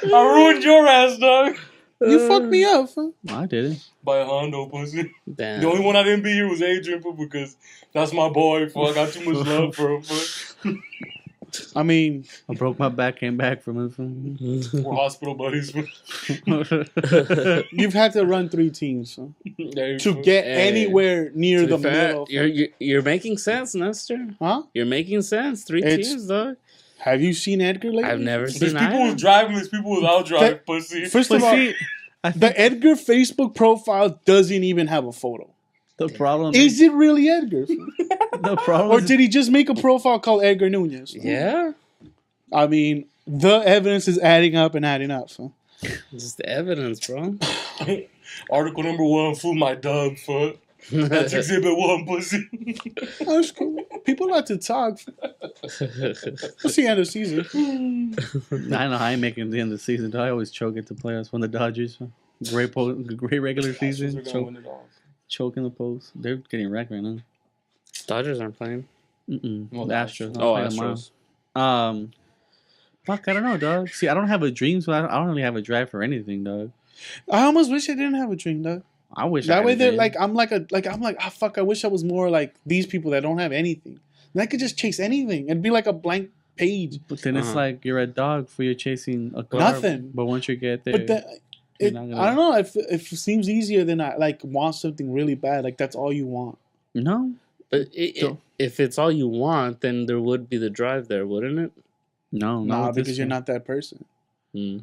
Speaker 3: I ruined your ass, dog.
Speaker 2: You fucked me up. Huh?
Speaker 4: I didn't.
Speaker 3: By a Hondo pussy.
Speaker 5: Damn.
Speaker 3: The only one I didn't be here was Adrian, because that's my boy. Fuck, I got too much love for him. Fuck.
Speaker 2: I mean,
Speaker 4: I broke my back, came back from it.
Speaker 3: We're hospital buddies.
Speaker 2: you've had to run 3 teams huh,
Speaker 3: Yeah,
Speaker 2: to get
Speaker 5: Hey,
Speaker 2: anywhere near
Speaker 5: To
Speaker 2: the
Speaker 5: be fair,
Speaker 2: middle.
Speaker 5: you're making sense, Nestor.
Speaker 2: Huh?
Speaker 5: You're making sense. 3
Speaker 2: It's-
Speaker 5: teams, dog.
Speaker 2: Have you seen Edgar lately?
Speaker 5: I've never
Speaker 3: There's
Speaker 5: seen
Speaker 3: people
Speaker 5: either.
Speaker 3: who's driving, there's people without drive, pussy.
Speaker 2: First
Speaker 4: But
Speaker 2: of all,
Speaker 4: see,
Speaker 2: the Edgar Facebook profile doesn't even have a photo.
Speaker 4: the problem
Speaker 2: Is it really Edgar?
Speaker 4: the problem
Speaker 2: Or
Speaker 4: is
Speaker 2: did he just make a profile called Edgar Nunez?
Speaker 5: Yeah,
Speaker 2: I mean, the evidence is adding up and adding up. Huh?
Speaker 5: just the evidence, bro.
Speaker 3: Article number 1, fool my dog, fuck. That's exhibit 1, pussy.
Speaker 2: That's cool. People like to talk. It's the end of season.
Speaker 4: I know I ain't making the end of the season. I always choke at the playoffs when the Dodgers. Great regular season.
Speaker 3: We're gonna win it all.
Speaker 4: Choke in the post. They're getting wrecked right now.
Speaker 5: Dodgers aren't playing.
Speaker 3: Well,
Speaker 4: The Astros.
Speaker 5: Oh,
Speaker 4: They'll play tomorrow.
Speaker 5: Astros.
Speaker 4: Fuck, I don't know, dog. See, I don't have a dream, so I don't really have a drive for anything, dog.
Speaker 2: I almost wish I didn't have a dream, though.
Speaker 4: I wish I
Speaker 2: That
Speaker 4: had
Speaker 2: way,
Speaker 4: a
Speaker 2: they're
Speaker 4: dream.
Speaker 2: like, I'm like, ah, fuck. I wish I was more like these people that don't have anything. And I could just chase anything. It'd be like a blank page.
Speaker 4: But then it's like you're a dog for you're chasing a car.
Speaker 2: Nothing.
Speaker 4: But once you get there,
Speaker 2: But
Speaker 4: you're not gonna-
Speaker 2: I don't know. It seems easier than I like want something really bad. Like that's all you want.
Speaker 4: no,
Speaker 5: But
Speaker 4: So-
Speaker 5: if it's all you want, then there would be the drive there, wouldn't it?
Speaker 4: no,
Speaker 2: Nah,
Speaker 4: this
Speaker 2: because you're
Speaker 4: one.
Speaker 2: not that person.
Speaker 5: Mm.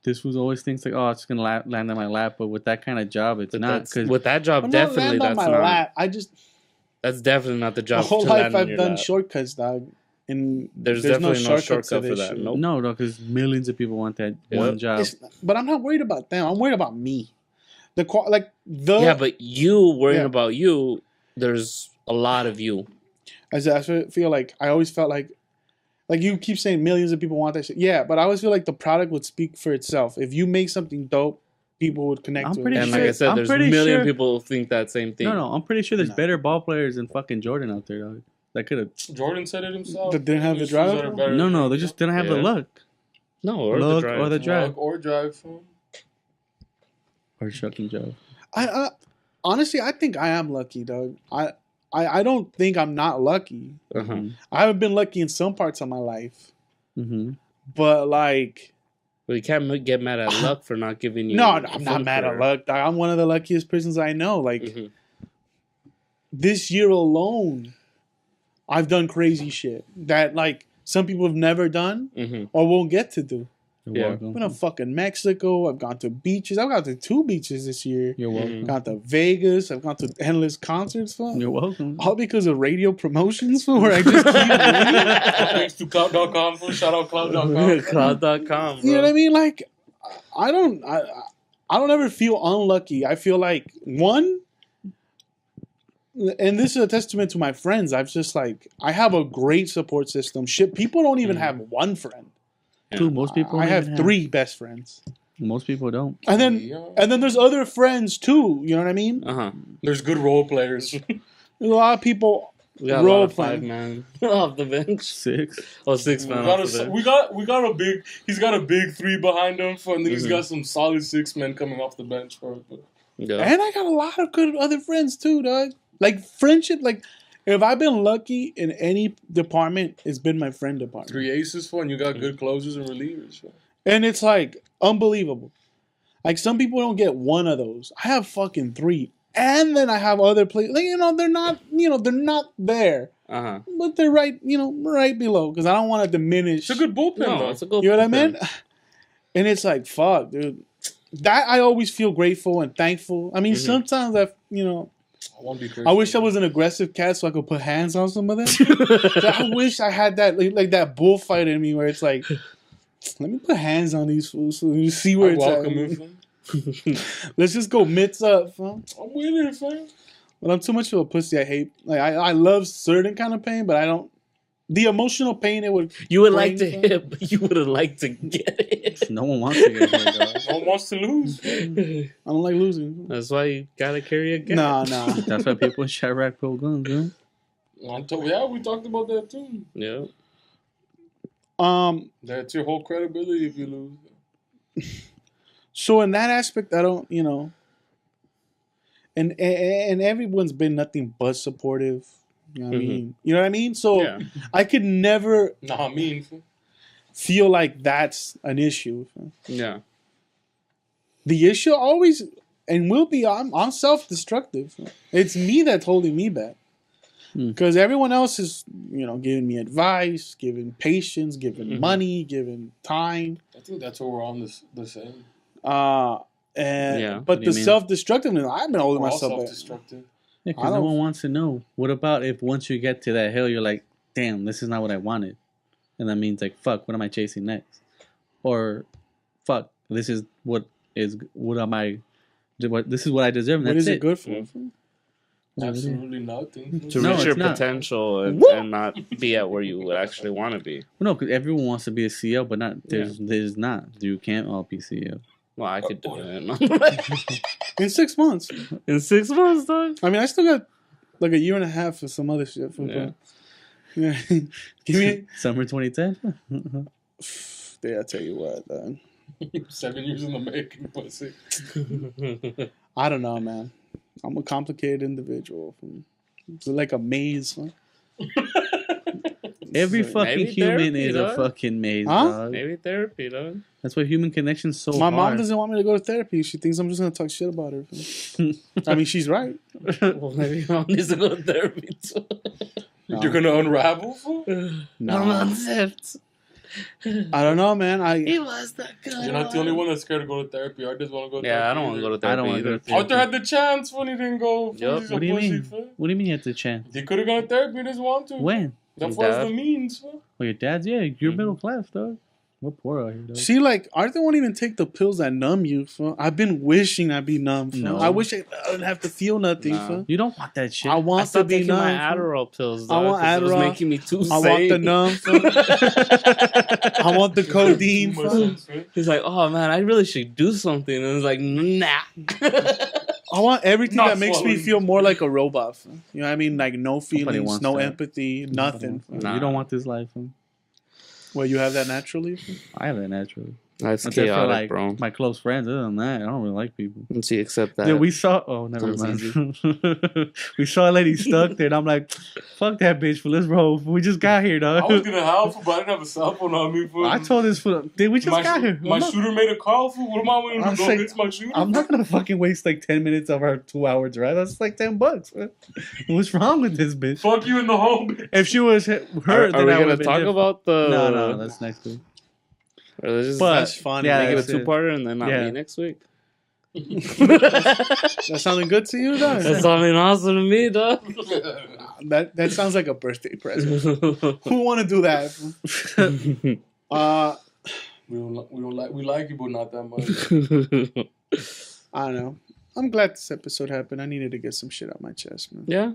Speaker 4: This was always thinks like, oh, it's gonna land on my lap. But with that kind of job, it's
Speaker 5: But
Speaker 4: not.
Speaker 5: that's-
Speaker 4: Because
Speaker 5: with that job,
Speaker 2: I'm not
Speaker 5: definitely
Speaker 2: land on
Speaker 5: that's
Speaker 2: my
Speaker 5: not.
Speaker 2: lap. I just
Speaker 5: That's definitely not the
Speaker 2: my
Speaker 5: job.
Speaker 2: whole
Speaker 5: to
Speaker 2: life
Speaker 5: land on
Speaker 2: I've
Speaker 5: your
Speaker 2: done
Speaker 5: lap.
Speaker 2: shortcuts, dog. And
Speaker 5: There's
Speaker 2: no
Speaker 5: definitely no
Speaker 2: shortcuts
Speaker 5: shortcut
Speaker 2: to
Speaker 5: for
Speaker 2: this
Speaker 5: that.
Speaker 2: shit.
Speaker 5: Nope.
Speaker 4: no, because millions of people want that
Speaker 5: Yep.
Speaker 4: one job.
Speaker 2: But I'm not worried about them. I'm worried about me. The
Speaker 5: Yeah, but you worrying
Speaker 2: Yeah.
Speaker 5: about you, there's a lot of you.
Speaker 2: I feel like I always felt like you keep saying millions of people want that shit. Yeah, but I always feel like the product would speak for itself. If you make something dope, people would connect
Speaker 4: I'm
Speaker 2: to
Speaker 4: pretty
Speaker 2: it.
Speaker 5: And
Speaker 4: sure-
Speaker 5: like I said,
Speaker 4: I'm
Speaker 5: there's a
Speaker 4: pretty
Speaker 5: million
Speaker 4: sure-
Speaker 5: people who think that same thing.
Speaker 4: No, I'm pretty sure there's
Speaker 2: No.
Speaker 4: better ball players than fucking Jordan out there, dog. That could have.
Speaker 3: Jordan said it himself.
Speaker 2: That didn't have the
Speaker 3: There's
Speaker 2: drive?
Speaker 3: shoes that are better
Speaker 4: No,
Speaker 3: than
Speaker 4: they just didn't have the
Speaker 5: Yeah.
Speaker 4: look.
Speaker 5: No, or
Speaker 4: Look
Speaker 5: the drive.
Speaker 4: or the drive.
Speaker 3: Walk or drive. Fool.
Speaker 4: Or shucking job.
Speaker 2: I honestly, I think I am lucky, dog. I don't think I'm not lucky.
Speaker 5: Uh-huh.
Speaker 2: I haven't been lucky in some parts of my life,
Speaker 4: Mm-hmm.
Speaker 2: but like,
Speaker 5: Well, you can't get mad at luck for not giving you.
Speaker 2: no, I'm not mad at luck. Dog. I'm one of the luckiest persons I know. Like
Speaker 5: Mhm.
Speaker 2: this year alone, I've done crazy shit that like some people have never done
Speaker 5: Mhm.
Speaker 2: or won't get to do.
Speaker 4: You're
Speaker 5: Yeah.
Speaker 2: I've
Speaker 4: welcome.
Speaker 2: been to fucking Mexico. I've gone to beaches. I've gone to 2 beaches this year.
Speaker 4: You're welcome.
Speaker 5: Mhm.
Speaker 2: Gone to Vegas. I've gone to endless concerts. Fool.
Speaker 4: You're welcome.
Speaker 2: All because of radio promotions, fool, where I just keep winning.
Speaker 3: Thanks to Cloud.com. Shout out Cloud.com.
Speaker 5: Cloud.com,
Speaker 2: You know what
Speaker 5: bro.
Speaker 2: I mean? Like, I don't ever feel unlucky. I feel like one, and this is a testament to my friends. I've just like I have a great support system. Shit, people don't even have one friend.
Speaker 4: Dude, most people
Speaker 2: I
Speaker 4: don't
Speaker 2: have
Speaker 4: even
Speaker 2: 3 best friends,
Speaker 4: Most people don't.
Speaker 2: and then
Speaker 3: Yeah.
Speaker 2: there's other friends too. You know what I mean?
Speaker 5: Uh-huh.
Speaker 3: There's good role players.
Speaker 2: There's a lot of people
Speaker 5: We got a
Speaker 2: role
Speaker 5: lot of
Speaker 2: playing.
Speaker 5: 5-man off the bench.
Speaker 4: 6.
Speaker 5: Oh, 6-man off the bench.
Speaker 3: We got a big. He's got a big 3 behind him, and then he's got some solid 6 men coming off the bench for him.
Speaker 5: Yeah.
Speaker 2: And I got a lot of good other friends too, dog. Like friendship, like if I've been lucky in any department, it's been my friend department.
Speaker 3: 3 aces for, and you got good closers and relievers. For.
Speaker 2: And it's like unbelievable. Like some people don't get one of those. I have fucking 3. And then I have other players. Like, they're not there.
Speaker 5: Uh-huh.
Speaker 2: But they're right below. Because I don't want to diminish.
Speaker 3: It's a good bullpen,
Speaker 5: No,
Speaker 3: though.
Speaker 5: it's a good
Speaker 2: You know what I
Speaker 5: bullpen.
Speaker 2: mean? And it's like, fuck, dude. That I always feel grateful and thankful. I mean, sometimes
Speaker 3: I want to be crazy.
Speaker 2: I wish I was an aggressive cat so I could put hands on some of them. So I wish I had that like that bullfight in me where it's like, let me put hands on these fools so you see where
Speaker 3: I
Speaker 2: it's
Speaker 3: welcome
Speaker 2: at.
Speaker 3: it, fam.
Speaker 2: Let's just go mitts up, fam.
Speaker 3: I'm with it, fam.
Speaker 2: But I'm too much of a pussy. I hate. Like I love certain kind of pain, but I don't. The emotional pain it would.
Speaker 5: You would like to
Speaker 2: bring,
Speaker 5: hit, but you would have liked to get it.
Speaker 4: No one wants to get hit, dog.
Speaker 3: No one wants to lose.
Speaker 2: I don't like losing.
Speaker 5: That's why you gotta carry a gun.
Speaker 2: Nah.
Speaker 4: That's why people in Chirac pull guns, man.
Speaker 3: Yeah, we talked about that too.
Speaker 5: Yeah.
Speaker 3: That's your whole credibility if you lose.
Speaker 2: So in that aspect, I don't. And everyone's been nothing but supportive. You know what I mean? You know what I mean? So
Speaker 5: Yeah.
Speaker 2: I could never
Speaker 3: Nah, I mean, fam.
Speaker 2: feel like that's an issue.
Speaker 5: Yeah.
Speaker 2: The issue always and will be I'm self-destructive. It's me that's holding me back. Because everyone else is, giving me advice, giving patience, giving money, giving time.
Speaker 3: I think that's what we're on the same.
Speaker 2: But
Speaker 4: What do
Speaker 2: the
Speaker 4: you mean?
Speaker 2: self-destructiveness, I've been holding
Speaker 3: We're all
Speaker 2: myself back.
Speaker 3: self-destructive.
Speaker 4: Yeah,
Speaker 2: I
Speaker 4: because no
Speaker 2: don't-
Speaker 4: one wants to know. What about if once you get to that hill, you're like, damn, this is not what I wanted. And that means like, fuck, what am I chasing next? Or, fuck, this is what is what I deserve. And
Speaker 2: What
Speaker 4: that's
Speaker 2: is it good for?
Speaker 3: Absolutely nothing.
Speaker 5: To
Speaker 4: No,
Speaker 5: reach your
Speaker 4: it's not.
Speaker 5: potential and not be at where you would actually want to be.
Speaker 4: No, because everyone wants to be a CEO, but there's not. You can't all be CEO.
Speaker 5: Well, I could do it.
Speaker 2: In 6 months.
Speaker 5: In 6 months, dog.
Speaker 2: I mean, I still got like a year and a half for some other shit.
Speaker 5: Yeah.
Speaker 2: Yeah. Give me.
Speaker 4: Summer 2010.
Speaker 2: I tell you what, man.
Speaker 3: 7 years in the making, pussy.
Speaker 2: I don't know, man. I'm a complicated individual. It's like a maze. Huh?
Speaker 4: Every
Speaker 5: Maybe
Speaker 4: fucking human
Speaker 5: therapy,
Speaker 4: is
Speaker 5: dog.
Speaker 4: a fucking maze,
Speaker 2: Huh?
Speaker 4: dog.
Speaker 5: Maybe therapy, dog.
Speaker 4: That's why human connection's so
Speaker 2: My
Speaker 4: hard.
Speaker 2: mom doesn't want me to go to therapy. She thinks I'm just gonna talk shit about her. I mean, she's right.
Speaker 5: Well, maybe your mom needs to go to therapy too.
Speaker 2: No.
Speaker 3: You're gonna unravel, fool?
Speaker 2: No.
Speaker 5: I'm unzipped.
Speaker 2: I don't know, man.
Speaker 5: He was the good
Speaker 3: You're not the only one that's scared to go to therapy. I just want to go to therapy.
Speaker 5: Yeah, I don't want to go to therapy
Speaker 4: I don't want to go
Speaker 5: either.
Speaker 4: to therapy.
Speaker 3: Arthur had the chance when he didn't go.
Speaker 5: Yup.
Speaker 3: He's a
Speaker 4: What do you
Speaker 3: pussy,
Speaker 4: mean?
Speaker 3: fool.
Speaker 4: What do you mean you had the chance?
Speaker 3: He could have gone to therapy. He doesn't want to.
Speaker 4: When?
Speaker 3: That's
Speaker 5: Your
Speaker 3: why it's
Speaker 5: dad?
Speaker 3: the means, fool.
Speaker 4: Well, your dad's, you're middle class, dog. We're poor out here, dog.
Speaker 2: See, like, Arthur won't even take the pills that numb you. Fool. I've been wishing I'd be numb. Fool.
Speaker 4: No.
Speaker 2: I wish I didn't have to feel nothing.
Speaker 5: Nah.
Speaker 2: Fool.
Speaker 4: You don't want that shit.
Speaker 2: I
Speaker 5: I
Speaker 2: want to
Speaker 5: stopped
Speaker 2: be
Speaker 5: taking
Speaker 2: numb.
Speaker 5: my
Speaker 2: fool.
Speaker 5: Adderall pills,
Speaker 2: I
Speaker 5: dog.
Speaker 2: want
Speaker 5: 'Cause it was
Speaker 2: Adderall.
Speaker 5: making me too
Speaker 2: I want the
Speaker 5: sane.
Speaker 2: numb. Fool. I want the codeine.
Speaker 3: Too much
Speaker 2: Fool.
Speaker 3: sense, fool.
Speaker 5: He's like, oh man, I really should do something. And it's like, nah.
Speaker 2: I want everything
Speaker 3: Not
Speaker 2: that makes me
Speaker 3: swallowing.
Speaker 2: feel more like a robot. Fool. You know what I mean? Like no feelings,
Speaker 4: wants
Speaker 2: no
Speaker 4: that.
Speaker 2: empathy, nothing. Fool.
Speaker 5: Nah.
Speaker 4: You don't want this life. Huh?
Speaker 2: Well, you have that naturally. Fool?
Speaker 4: I have that naturally.
Speaker 5: That's
Speaker 4: Except for
Speaker 5: chaotic,
Speaker 4: like
Speaker 5: bro.
Speaker 4: my close friends. Other than that, I don't really like people.
Speaker 5: Once you accept that,
Speaker 4: Dude, we saw. Oh, never
Speaker 5: Comes
Speaker 4: mind. We saw a lady stuck there, and I'm like, "Fuck that bitch, fool. Let's roll. Fool. We just got here,
Speaker 3: I was
Speaker 4: dog."
Speaker 3: gonna help, but I didn't have a cell phone on me. Fool.
Speaker 4: I told this fool, "Dude, we just got here.
Speaker 3: My shooter made a call. Fool. What am I gonna
Speaker 4: I'm
Speaker 3: do? Go
Speaker 4: saying-
Speaker 3: get my shooter?
Speaker 4: I'm not gonna fucking waste like 10 minutes of our 2 hours, right? That's like $10. Man. What's wrong with this bitch?
Speaker 3: Fuck you in the home. Bitch.
Speaker 4: If she was her,
Speaker 5: are
Speaker 4: then
Speaker 5: we
Speaker 4: I
Speaker 5: gonna
Speaker 4: would
Speaker 5: talk about the?
Speaker 4: No, that's next week.
Speaker 5: Or let's just
Speaker 4: But-
Speaker 2: That's funny.
Speaker 4: yeah,
Speaker 5: make it a
Speaker 4: that's it.
Speaker 5: two-parter and then not
Speaker 4: Yeah.
Speaker 5: me next week.
Speaker 2: That sounding good to you, dog?
Speaker 5: That's something awesome to me, dog.
Speaker 2: That sounds like a birthday present. Who want to do that?
Speaker 3: We like you, but not that much.
Speaker 2: I don't know. I'm glad this episode happened. I needed to get some shit out my chest, man.
Speaker 5: Yeah.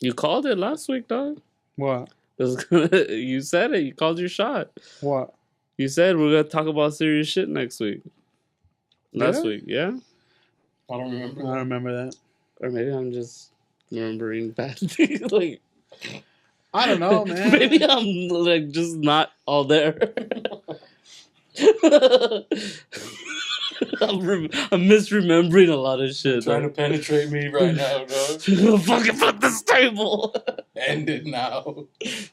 Speaker 5: You called it last week, dog.
Speaker 2: What?
Speaker 5: You said it. You called your shot.
Speaker 2: What?
Speaker 5: You said we're gonna talk about serious shit next week. Last
Speaker 2: Yeah?
Speaker 5: week, yeah?
Speaker 3: I don't
Speaker 2: I
Speaker 3: remember.
Speaker 2: don't remember that.
Speaker 5: Or maybe I'm just remembering bad things. Like,
Speaker 2: I don't know, man.
Speaker 5: maybe I'm like just not all there. I'm misremembering a lot of shit.
Speaker 3: Trying to
Speaker 5: dog.
Speaker 3: penetrate me right now, dog.
Speaker 5: Fucking flip this table.
Speaker 3: End it now.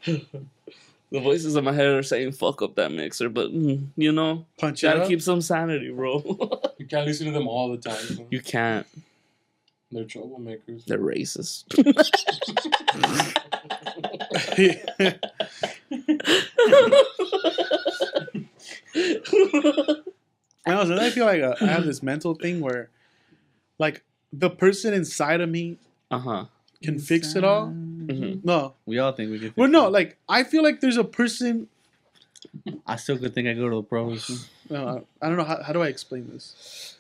Speaker 5: The voices in my head are saying "fuck up that mixer," but you know,
Speaker 2: Punch it
Speaker 5: gotta
Speaker 2: up.
Speaker 5: keep some sanity, bro.
Speaker 3: You can't listen to them all the time. So.
Speaker 5: You can't.
Speaker 3: They're troublemakers.
Speaker 5: They're racist.
Speaker 2: I feel like I have this mental thing where, like, the person inside of me
Speaker 5: Uh huh.
Speaker 2: can fix it all.
Speaker 5: Mm-hmm.
Speaker 2: No.
Speaker 4: We all think we can. Fix
Speaker 2: Well, no,
Speaker 4: it.
Speaker 2: like, I feel like there's a person.
Speaker 4: I still could think I go to the pros.
Speaker 2: I don't know. How do I explain this?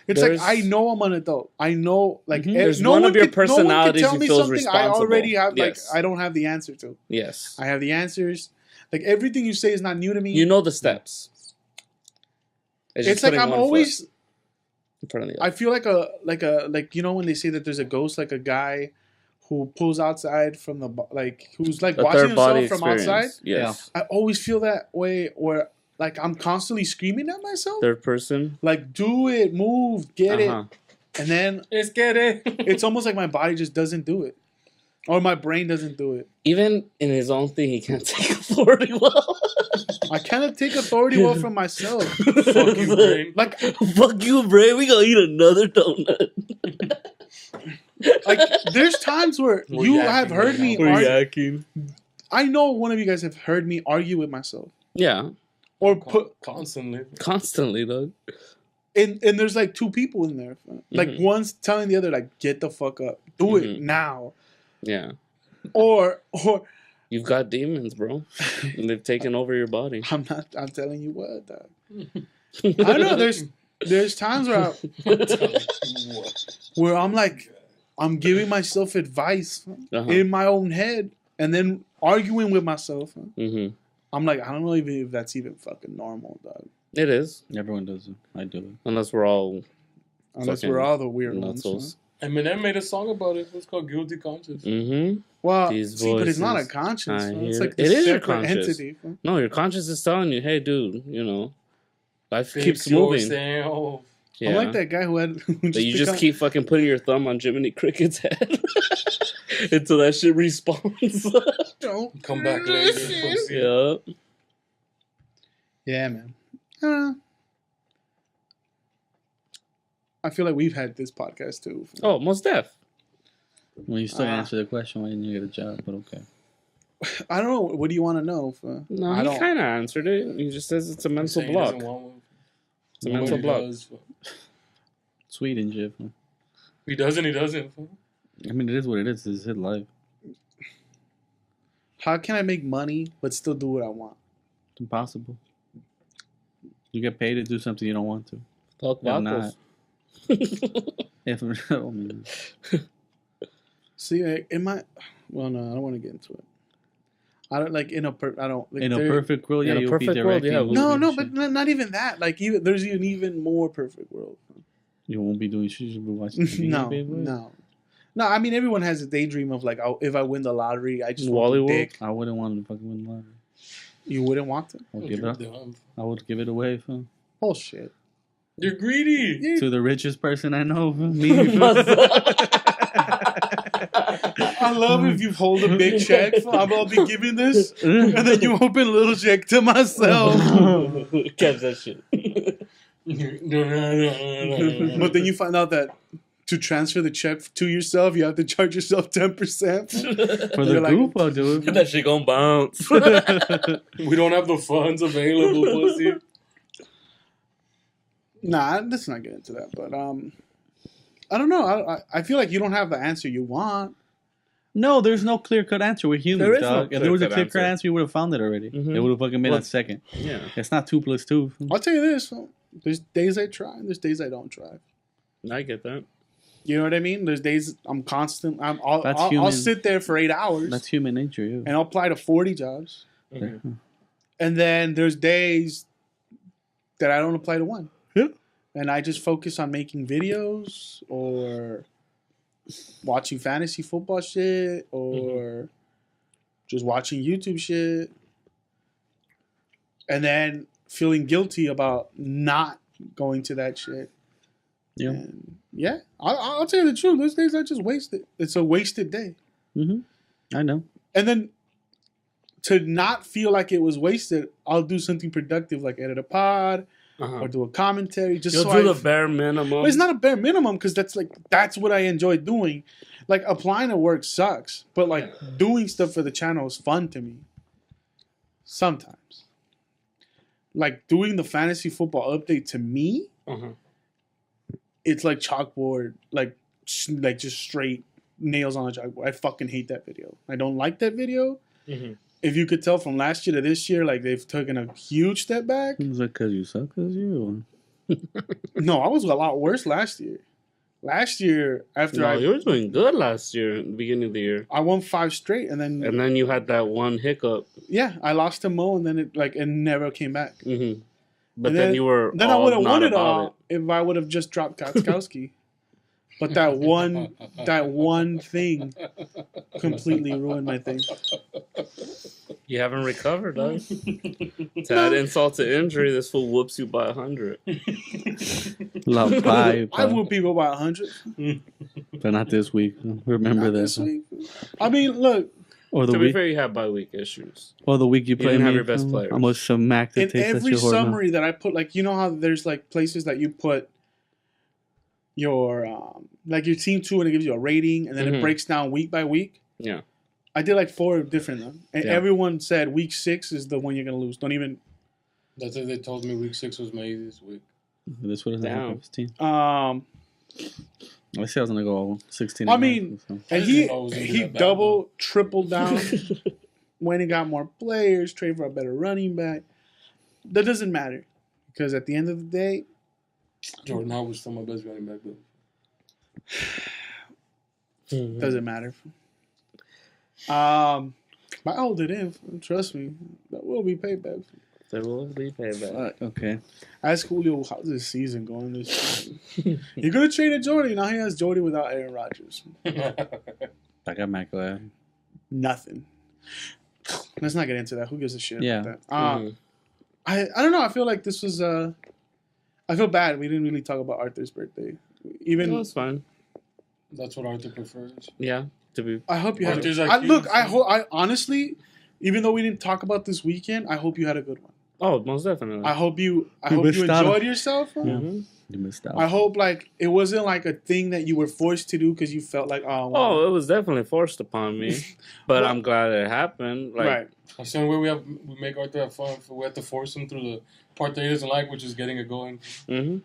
Speaker 2: It's
Speaker 5: There's-
Speaker 2: like I know I'm an adult. I know, like,
Speaker 4: Mhm.
Speaker 5: There's
Speaker 2: no
Speaker 5: one of your
Speaker 2: could- no one could
Speaker 5: personalities
Speaker 2: tell
Speaker 5: who
Speaker 2: me
Speaker 5: feels
Speaker 2: something I
Speaker 5: responsible.
Speaker 2: already have.
Speaker 5: Yes.
Speaker 2: Like, I don't have the answer to.
Speaker 5: Yes.
Speaker 2: I have the answers. Like, everything you say is not new to me.
Speaker 5: You know the steps.
Speaker 2: it's
Speaker 5: just
Speaker 2: like
Speaker 5: putting
Speaker 2: I'm
Speaker 5: one
Speaker 2: always.
Speaker 5: foot in front of the
Speaker 2: I
Speaker 5: other.
Speaker 2: feel like you know when they say that there's a ghost, like a guy who pulls outside from the who's like
Speaker 5: A
Speaker 2: watching
Speaker 5: third body
Speaker 2: himself from outside.
Speaker 5: experience. Yes.
Speaker 2: I always feel that way where like I'm constantly screaming at myself,
Speaker 5: Third person.
Speaker 2: like do it, move, get
Speaker 5: Uh-huh.
Speaker 2: it, and then
Speaker 3: Let's get it.
Speaker 2: it's almost like my body just doesn't do it, or my brain doesn't do it.
Speaker 5: Even in his own thing, he can't take authority well.
Speaker 2: I cannot take authority well from myself.
Speaker 3: Fuck you, brain.
Speaker 2: Like
Speaker 5: Fuck you, Bray. We gonna eat another donut.
Speaker 2: like there's times where
Speaker 3: We're
Speaker 2: you
Speaker 3: yakking
Speaker 2: have heard
Speaker 3: right
Speaker 2: me.
Speaker 3: now.
Speaker 2: Argue. I know one of you guys have heard me argue with myself,
Speaker 5: Yeah.
Speaker 2: or put
Speaker 3: Constantly.
Speaker 5: Constantly, dog.
Speaker 2: and there's like two people in there. Like
Speaker 5: Mhm.
Speaker 2: one's telling the other like get the fuck up, do it
Speaker 5: Mhm.
Speaker 2: now,
Speaker 5: Yeah.
Speaker 2: or
Speaker 5: You've got demons, bro. And they've taken over your body.
Speaker 2: I'm telling you what, dog. I don't know. There's times where I'm like I'm giving myself advice
Speaker 5: Uh-huh.
Speaker 2: in my own head and then arguing with myself.
Speaker 5: Mm-hmm.
Speaker 2: I'm like I don't know even if that's even fucking normal, dog.
Speaker 5: It is.
Speaker 4: Everyone does it. I do it.
Speaker 5: Unless we're all
Speaker 2: Unless
Speaker 5: fucking
Speaker 2: we're all the weird ones.
Speaker 5: nutsos.
Speaker 3: Eminem made a song about it. It's called Guilty Conscience.
Speaker 5: Mm-hmm.
Speaker 2: Well,
Speaker 5: These
Speaker 2: see, but it's not a
Speaker 5: voices,
Speaker 2: conscience.
Speaker 5: I
Speaker 2: Man. It's
Speaker 5: hear
Speaker 2: like
Speaker 5: it.
Speaker 2: this
Speaker 5: It is your
Speaker 2: separate
Speaker 5: conscience.
Speaker 2: entity. Man.
Speaker 5: No, your conscience is telling you, hey, dude, you know, life
Speaker 3: Fix
Speaker 5: keeps moving.
Speaker 3: yourself.
Speaker 2: I'm like that guy who had who
Speaker 5: But you just
Speaker 2: become-
Speaker 5: keep fucking putting your thumb on Jiminy Cricket's head until that shit respawns.
Speaker 2: Don't
Speaker 3: Come back later. pussy.
Speaker 5: yeah.
Speaker 2: Yeah, man. I feel like we've had this podcast too.
Speaker 5: Oh, most def.
Speaker 4: Well, you still
Speaker 2: Ah.
Speaker 4: answer the question, why didn't you get a job? But okay.
Speaker 2: I don't know. What do you want to know?
Speaker 5: No,
Speaker 2: I
Speaker 5: he
Speaker 2: don't.
Speaker 5: kind of answered it. He just says it's a mental
Speaker 3: Saying he
Speaker 5: block.
Speaker 3: doesn't want one.
Speaker 5: It's a mental
Speaker 3: Nobody
Speaker 5: block.
Speaker 3: does.
Speaker 4: Sweet and Jeff.
Speaker 3: He doesn't. He doesn't.
Speaker 4: I mean, it is what it is. It's his life.
Speaker 2: How can I make money but still do what I want?
Speaker 4: It's impossible. You get paid to do something you don't want to.
Speaker 5: Talk
Speaker 4: If
Speaker 5: about
Speaker 4: not, if I mean,
Speaker 2: See, it might. Well, no, I don't want to get into it. I don't like in a. I don't. Like,
Speaker 4: in a
Speaker 2: there-
Speaker 4: perfect world, yeah,
Speaker 5: in a
Speaker 4: you'll
Speaker 5: perfect
Speaker 4: be
Speaker 5: world,
Speaker 4: directing.
Speaker 5: yeah,
Speaker 4: movies
Speaker 2: No,
Speaker 4: and
Speaker 2: no,
Speaker 4: shit.
Speaker 2: but not even that. Like, there's an even more perfect world.
Speaker 4: You won't be doing shit. You'll be watching TV,
Speaker 2: No,
Speaker 4: baby.
Speaker 2: no. I mean, everyone has a daydream of like, if I win the lottery, I just
Speaker 5: Wally
Speaker 2: want
Speaker 5: World?
Speaker 2: dick.
Speaker 4: I wouldn't want to fucking win the lottery.
Speaker 2: You wouldn't want to?
Speaker 4: I'll give it up.
Speaker 3: Dumb.
Speaker 4: I would give it away fool.
Speaker 2: Bullshit.
Speaker 3: You're greedy.
Speaker 4: To the richest person I know. Fool. Me. Fool.
Speaker 2: I love if you hold a big check. I'll be giving this, and then you open a little check to myself.
Speaker 5: Catch that shit.
Speaker 2: But then you find out that to transfer the check to yourself, you have to charge yourself 10%.
Speaker 4: For the
Speaker 2: You're like-
Speaker 4: group, I'll do it.
Speaker 5: That shit gonna bounce.
Speaker 3: We don't have the funds available, pussy.
Speaker 2: Nah, let's not get into that. But I don't know. I feel like you don't have the answer you want.
Speaker 4: No, there's no clear-cut answer. We're humans,
Speaker 5: There is no
Speaker 4: dog. If there was a
Speaker 5: clear-cut
Speaker 4: clear-cut answer, you would have found it already.
Speaker 5: Mhm.
Speaker 4: It would have fucking been
Speaker 5: Well,
Speaker 4: a second.
Speaker 5: Yeah.
Speaker 4: It's not 2 + 2.
Speaker 2: I'll tell you this. There's days I try, and there's days I don't try.
Speaker 5: I get that.
Speaker 2: You know what I mean? There's days I'm constant.
Speaker 4: That's
Speaker 2: I'll
Speaker 4: human.
Speaker 2: sit there for 8 hours,
Speaker 4: That's human nature, yeah.
Speaker 2: and I'll apply to 40 jobs.
Speaker 5: Mhm.
Speaker 2: And then there's days that I don't apply to one.
Speaker 4: Yeah.
Speaker 2: And I just focus on making videos or watching fantasy football shit or just watching YouTube shit. And then feeling guilty about not going to that shit.
Speaker 4: Yeah.
Speaker 2: And yeah, I'll tell you the truth. Those days I just wasted. It's a wasted day.
Speaker 4: Mm-hmm. I know.
Speaker 2: And then to not feel like it was wasted, I'll do something productive like edit a pod or do a commentary. Just
Speaker 5: You'll
Speaker 2: so
Speaker 5: do
Speaker 2: I
Speaker 5: the bare minimum.
Speaker 2: But it's not a bare minimum because that's what I enjoy doing. Like applying to work sucks, but like doing stuff for the channel is fun to me. Sometimes, like doing the fantasy football update to me, it's like chalkboard, like just straight nails on a chalkboard. I fucking hate that video. I don't like that video.
Speaker 5: Mhm.
Speaker 2: If you could tell from last year to this year, like they've taken a huge step back.
Speaker 4: Is that because you suck as you?
Speaker 2: No, I was a lot worse last year. Last year, after
Speaker 5: No, you were doing good last year, at the beginning of the year.
Speaker 2: I won 5 straight, and then
Speaker 5: you had that one hiccup.
Speaker 2: yeah, I lost to Mo, and then it never came back.
Speaker 5: Mm-hmm. But
Speaker 2: And
Speaker 5: then you were
Speaker 2: then I
Speaker 5: all
Speaker 2: would have
Speaker 5: not
Speaker 2: won it
Speaker 5: about
Speaker 2: all if I would have just dropped Katzkowski. But that one thing completely ruined my thing.
Speaker 5: You haven't recovered, huh? To add insult to injury, this fool whoops you by 100.
Speaker 4: Love five,
Speaker 2: I whoop people by 100.
Speaker 4: but not this week. Remember
Speaker 2: Not
Speaker 4: this.
Speaker 2: this week. I mean, look,
Speaker 4: Or the
Speaker 5: To be
Speaker 4: week,
Speaker 5: fair, you have bye-week issues.
Speaker 4: or the week you play
Speaker 5: didn't
Speaker 4: me.
Speaker 5: have your best players.
Speaker 4: I'm gonna smack the
Speaker 2: in
Speaker 4: taste
Speaker 2: every
Speaker 4: that your
Speaker 2: summary that I put, like, you know how there's like places that you put your like your team to, and it gives you a rating, and then it
Speaker 5: Mhm.
Speaker 2: breaks down week by week.
Speaker 5: Yeah.
Speaker 2: I did like 4 different ones, and
Speaker 5: Yeah.
Speaker 2: everyone said week 6 is the one you're gonna lose. Don't even.
Speaker 3: That's what they told me. Week 6 was my easiest week.
Speaker 4: This would have
Speaker 5: Damn.
Speaker 4: happened. 15.
Speaker 2: Um,
Speaker 4: I say I was gonna go 16.
Speaker 2: I
Speaker 4: and
Speaker 2: mean,
Speaker 4: so.
Speaker 2: and
Speaker 3: I
Speaker 2: he
Speaker 3: didn't know it was gonna be that bad,
Speaker 2: double, tripled down when he got more players, trade for a better running back. That doesn't matter because at the end of the day,
Speaker 3: Jordan Howard was still my best running back, though.
Speaker 2: doesn't matter. But I'll hold it in. Trust me, that will be paid back.
Speaker 5: There will be payback.
Speaker 4: Okay.
Speaker 2: Ask Julio, how's this season going? You're gonna trade a Jordy. Now he has Jordy without Aaron Rodgers.
Speaker 4: I got Mac glad.
Speaker 2: Nothing. Let's not get into that. Who gives a shit
Speaker 4: Yeah.
Speaker 2: about that? I don't know. I feel like this was I feel bad. We didn't really talk about Arthur's birthday. Even
Speaker 5: No, it's fine.
Speaker 3: That's what Arthur prefers.
Speaker 5: Yeah, to be.
Speaker 2: I hope you had.
Speaker 3: Arthur's
Speaker 2: I,
Speaker 3: IQ.
Speaker 2: look, I hope. I honestly, even though we didn't talk about this weekend, I hope you had a good one.
Speaker 5: Oh, most definitely.
Speaker 2: I hope you
Speaker 4: missed out.
Speaker 2: enjoyed yourself.
Speaker 4: Yeah.
Speaker 5: Mhm.
Speaker 4: You missed out.
Speaker 2: I hope like it wasn't like a thing that you were forced to do because you felt like wow.
Speaker 5: Oh, it was definitely forced upon me, but
Speaker 2: Well-
Speaker 5: I'm glad it happened. Like,
Speaker 2: right.
Speaker 3: The same way we make Arthur have fun. We have to force him through the part that he doesn't like, which is getting it going.
Speaker 5: Mm-hmm.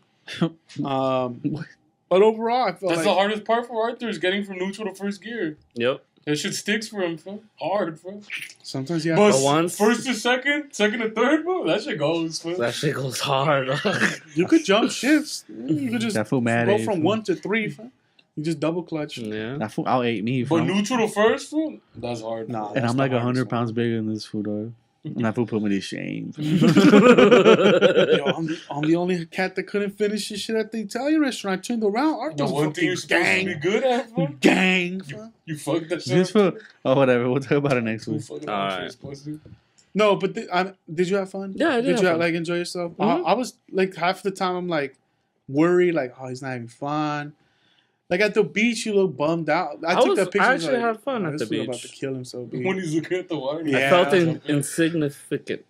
Speaker 2: But overall, I felt
Speaker 3: That's
Speaker 2: like
Speaker 3: the hardest part for Arthur is getting from neutral to first gear.
Speaker 5: Yep.
Speaker 3: That shit sticks for him, bro. Hard, bro.
Speaker 2: sometimes you have.
Speaker 3: But
Speaker 5: But once-
Speaker 3: first to second to third, bro, that shit goes, bro.
Speaker 5: That shit goes hard.
Speaker 2: You could jump shifts. You could just
Speaker 4: That fool mad
Speaker 2: go
Speaker 4: at you,
Speaker 2: from
Speaker 4: fool.
Speaker 2: 1 to 3. Fam. You just double clutch.
Speaker 5: Yeah.
Speaker 4: That fool out ate me.
Speaker 3: But
Speaker 4: Fam.
Speaker 3: neutral to first, bro, that's hard.
Speaker 2: Nah.
Speaker 4: And
Speaker 2: That's
Speaker 4: I'm
Speaker 2: the
Speaker 4: like
Speaker 2: hardest
Speaker 4: 100
Speaker 2: one.
Speaker 4: pounds bigger than this fool, dog. And that fool put me to shame.
Speaker 2: Yo, I'm the only cat that couldn't finish this shit at the Italian restaurant. I turned around. Arthur
Speaker 3: The
Speaker 2: was
Speaker 3: one thing you're
Speaker 2: fucking
Speaker 3: supposed to be
Speaker 2: gang.
Speaker 3: good at, bro.
Speaker 2: Gang. fam.
Speaker 3: You fucked that
Speaker 4: This
Speaker 3: shit.
Speaker 4: fool. Oh, whatever. We'll talk about it next
Speaker 3: You
Speaker 4: week.
Speaker 3: fucking
Speaker 5: All
Speaker 3: up
Speaker 5: right.
Speaker 3: shit, pussy.
Speaker 2: No, but did you have fun?
Speaker 5: Yeah, I did
Speaker 2: Did
Speaker 5: have
Speaker 2: you
Speaker 5: fun.
Speaker 2: like enjoy yourself?
Speaker 5: Mhm.
Speaker 2: I was like half the time I'm like worried, like he's not having fun. Like at the beach, you look bummed out. I took that picture.
Speaker 5: I actually had fun at
Speaker 2: this
Speaker 5: the
Speaker 2: fool about to
Speaker 5: beach.
Speaker 2: kill himself. Dude.
Speaker 3: When he's looking at the water.
Speaker 2: Yeah.
Speaker 5: I felt
Speaker 2: that's
Speaker 5: insignificant.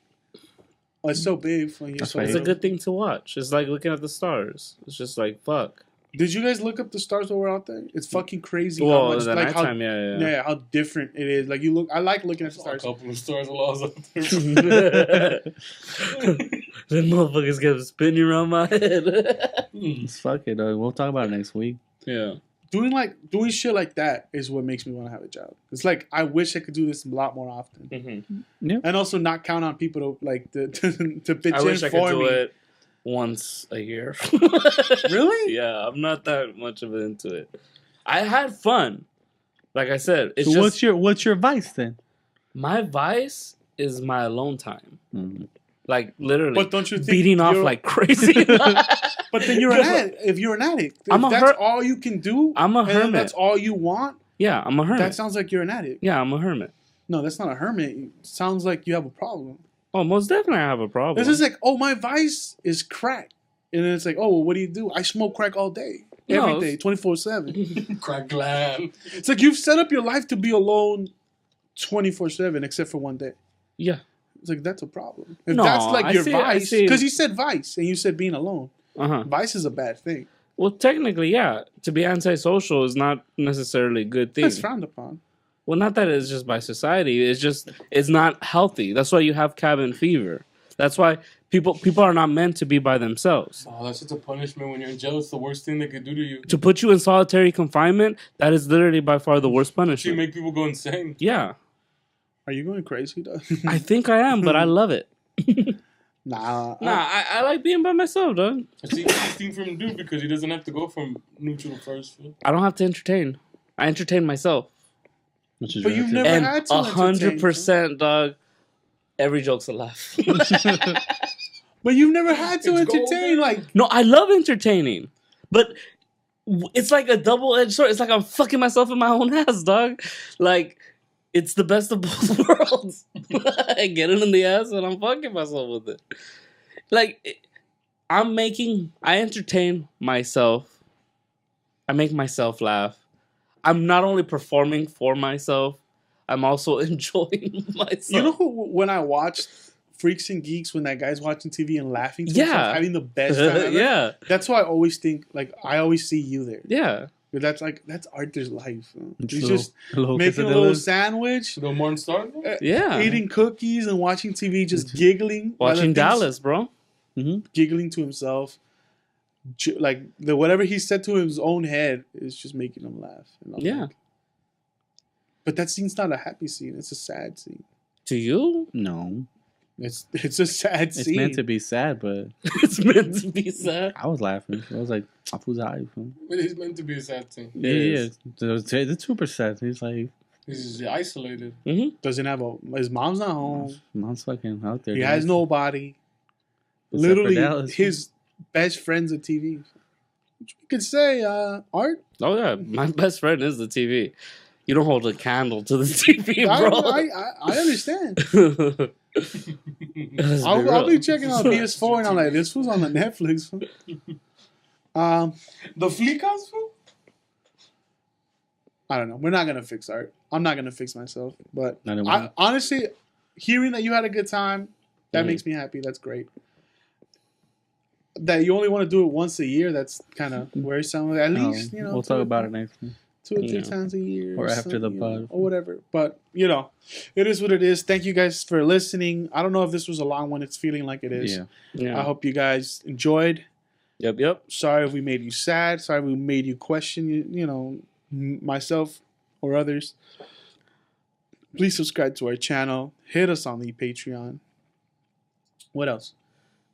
Speaker 2: Oh, it's so big. When you're
Speaker 4: That's
Speaker 2: so
Speaker 4: right.
Speaker 5: It's a
Speaker 2: little.
Speaker 5: good thing to watch. It's like looking at the stars. It's just like fuck.
Speaker 2: Did you guys look up the stars while we're out there? It's fucking crazy.
Speaker 5: Well,
Speaker 2: how much,
Speaker 5: the
Speaker 2: like
Speaker 5: nighttime, yeah.
Speaker 2: how different it is. Like you look, I like looking at the
Speaker 3: A
Speaker 2: stars.
Speaker 3: couple of stars lost up there.
Speaker 5: The motherfuckers kept spinning around my head.
Speaker 4: Fuck it, dog. We'll talk about it next week.
Speaker 5: Yeah.
Speaker 2: Doing shit like that is what makes me want to have a job. It's like I wish I could do this a lot more often,
Speaker 5: Mm-hmm.
Speaker 2: and also not count on people to like to pitch
Speaker 5: I
Speaker 2: in
Speaker 5: wish I
Speaker 2: for
Speaker 5: could do
Speaker 2: me.
Speaker 5: it once a year.
Speaker 2: Really?
Speaker 5: Yeah, I'm not that much of into it. I had fun. Like I said, it's
Speaker 4: So
Speaker 5: just
Speaker 4: what's your vice then?
Speaker 5: my vice is my alone time.
Speaker 4: Mm.
Speaker 5: Like literally
Speaker 2: But don't you think
Speaker 5: beating off
Speaker 2: you're-
Speaker 5: like crazy.
Speaker 2: But then you're an addict. If you're an addict, if
Speaker 5: I'm a
Speaker 2: that's all you can do.
Speaker 5: I'm a
Speaker 2: and then
Speaker 5: hermit.
Speaker 2: that's all you want.
Speaker 5: Yeah, I'm a hermit.
Speaker 2: That sounds like you're an addict.
Speaker 5: Yeah, I'm a hermit.
Speaker 2: No, that's not a hermit. It sounds like you have a problem.
Speaker 5: Oh, most definitely I have a problem.
Speaker 2: This is like, oh, my vice is crack. And then it's like, oh, well, what do you do? I smoke crack all day.
Speaker 5: No,
Speaker 2: Every day, 24/7.
Speaker 3: Crack glam.
Speaker 2: It's like you've set up your life to be alone 24/7, except for one day.
Speaker 5: Yeah.
Speaker 2: It's like, that's a problem. If
Speaker 5: No,
Speaker 2: that's like
Speaker 5: I
Speaker 2: your
Speaker 5: see- I
Speaker 2: vice,
Speaker 5: see-
Speaker 2: because you said vice and you said being alone.
Speaker 5: Uh-huh.
Speaker 2: Vice is a bad thing.
Speaker 5: Well, technically, yeah. To be antisocial is not necessarily a good thing.
Speaker 2: It's frowned upon.
Speaker 5: Well, not that it's just by society. It's just it's not healthy. That's why you have cabin fever. That's why people are not meant to be by themselves.
Speaker 3: Oh, that's such a punishment when you're in jail. It's the worst thing they could do to you.
Speaker 5: To put you in solitary confinement, that is literally by far the worst
Speaker 3: You
Speaker 5: punishment.
Speaker 3: make people go insane.
Speaker 5: Yeah,
Speaker 2: Are you going crazy, though?
Speaker 5: I think I am, but I love it.
Speaker 2: Nah.
Speaker 5: I like being by myself, dog.
Speaker 3: I see anything from dude because he doesn't have to go from neutral to first.
Speaker 5: I don't have to entertain. I entertain myself.
Speaker 4: Which is
Speaker 2: But
Speaker 4: right
Speaker 2: you've
Speaker 4: there.
Speaker 2: never
Speaker 5: And
Speaker 2: had to entertain,
Speaker 5: 100%, dog. Every joke's a laugh.
Speaker 2: But you've never had to
Speaker 3: It's
Speaker 2: entertain,
Speaker 3: golden.
Speaker 2: like,
Speaker 5: No, I love entertaining, but it's like a double-edged sword. It's like I'm fucking myself in my own ass, dog. Like it's the best of both worlds. I get it in the ass and I'm fucking myself with it. Like I entertain myself. I make myself laugh. I'm not only performing for myself, I'm also enjoying myself.
Speaker 2: you know who, when I watched Freaks and Geeks, when that guy's watching TV and laughing to
Speaker 5: Yeah.
Speaker 2: himself, having the best time ever?
Speaker 5: Yeah,
Speaker 2: That's why I always think, like, I always see you there.
Speaker 5: yeah.
Speaker 2: But that's Arthur's life. He's
Speaker 4: Little-
Speaker 2: just
Speaker 4: little
Speaker 2: making a little
Speaker 4: quesadillas.
Speaker 2: sandwich,
Speaker 3: The Morning Star?
Speaker 5: Yeah.
Speaker 2: eating cookies and watching TV, just giggling. while the
Speaker 5: Watching
Speaker 2: thing's
Speaker 5: Dallas, bro.
Speaker 2: Giggling to himself. Like, whatever he said to his own head is just making him laugh. And I'm
Speaker 5: Yeah.
Speaker 2: like- but that scene's not a happy scene. It's a sad scene.
Speaker 5: To you,
Speaker 4: No,
Speaker 2: It's a sad
Speaker 4: it's
Speaker 2: scene.
Speaker 4: meant to be sad, but
Speaker 5: it's meant to be sad.
Speaker 4: I was laughing. I was like, "Who's high?"
Speaker 3: It is meant to be a sad thing.
Speaker 4: Yeah,
Speaker 5: is.
Speaker 4: it's super sad. He's like,
Speaker 3: He's isolated.
Speaker 2: Doesn't have his mom's not home.
Speaker 4: "Mom's fucking out there."
Speaker 2: He
Speaker 4: guys."
Speaker 2: has nobody.
Speaker 4: Except for
Speaker 2: Literally,
Speaker 4: Dallas.
Speaker 2: his best friend's a TV. Which we could say, Art.
Speaker 5: Oh yeah, my best friend is the TV. You don't hold a candle to the TV,
Speaker 2: I
Speaker 5: bro.
Speaker 2: understand.
Speaker 5: Let's be
Speaker 2: I'll be
Speaker 5: real.
Speaker 2: checking out PS4 and I'm like, this was on the Netflix.
Speaker 3: The Fleekas, fool?
Speaker 2: I don't know. We're not gonna fix Art. I'm not gonna fix myself. But
Speaker 4: Not anymore.
Speaker 2: honestly, hearing that you had a good time, that
Speaker 5: Mhm.
Speaker 2: makes me happy. That's great. That you only want to do it once a year, that's kind of worrisome. At least, you know,
Speaker 4: we'll talk about it next week.
Speaker 2: 2 or 3
Speaker 5: Yeah.
Speaker 2: times a year.
Speaker 4: Or after the
Speaker 2: you
Speaker 4: pod.
Speaker 2: know, or whatever. But, you know, it is what it is. Thank you guys for listening. I don't know if this was a long one. It's feeling like it is.
Speaker 4: Yeah,
Speaker 5: Yeah.
Speaker 2: I hope you guys enjoyed.
Speaker 5: Yep.
Speaker 2: Sorry if we made you sad. Sorry if we made you question, you know, myself or others. Please subscribe to our channel. Hit us on the Patreon. What else?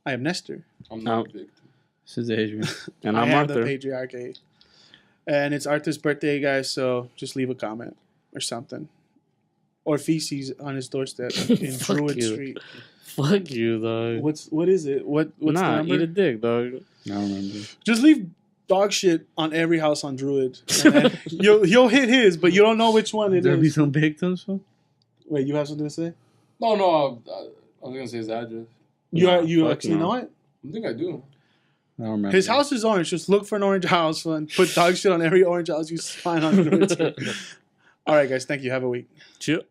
Speaker 2: I am Nestor.
Speaker 3: I'm
Speaker 5: No.
Speaker 3: not a victim.
Speaker 4: this is Adrian.
Speaker 5: And
Speaker 2: I
Speaker 5: I'm
Speaker 2: am
Speaker 5: Arthur.
Speaker 2: the patriarchy. And it's Arthur's birthday, guys, so just leave a comment or something. Or feces on his doorstep in
Speaker 5: Fuck
Speaker 2: Druid
Speaker 5: you.
Speaker 2: Street.
Speaker 5: Fuck you, dog.
Speaker 2: What is it? What's the
Speaker 5: Nah,
Speaker 2: number?
Speaker 5: eat a dick, dog.
Speaker 4: I don't remember.
Speaker 2: Just leave dog shit on every house on Druid. And then he'll hit his, but you don't know which one it
Speaker 4: There be
Speaker 2: is.
Speaker 4: some victims. Huh?
Speaker 2: Wait, you have something to say?
Speaker 3: No, I was gonna say his address.
Speaker 2: You
Speaker 5: fuck
Speaker 2: actually
Speaker 5: no.
Speaker 2: know it?
Speaker 3: I think I do.
Speaker 4: I don't remember.
Speaker 2: His house is orange. Just look for an orange house and put dog shit on every orange house you find on Twitter. All right, guys. Thank you. Have a week.
Speaker 5: Chill.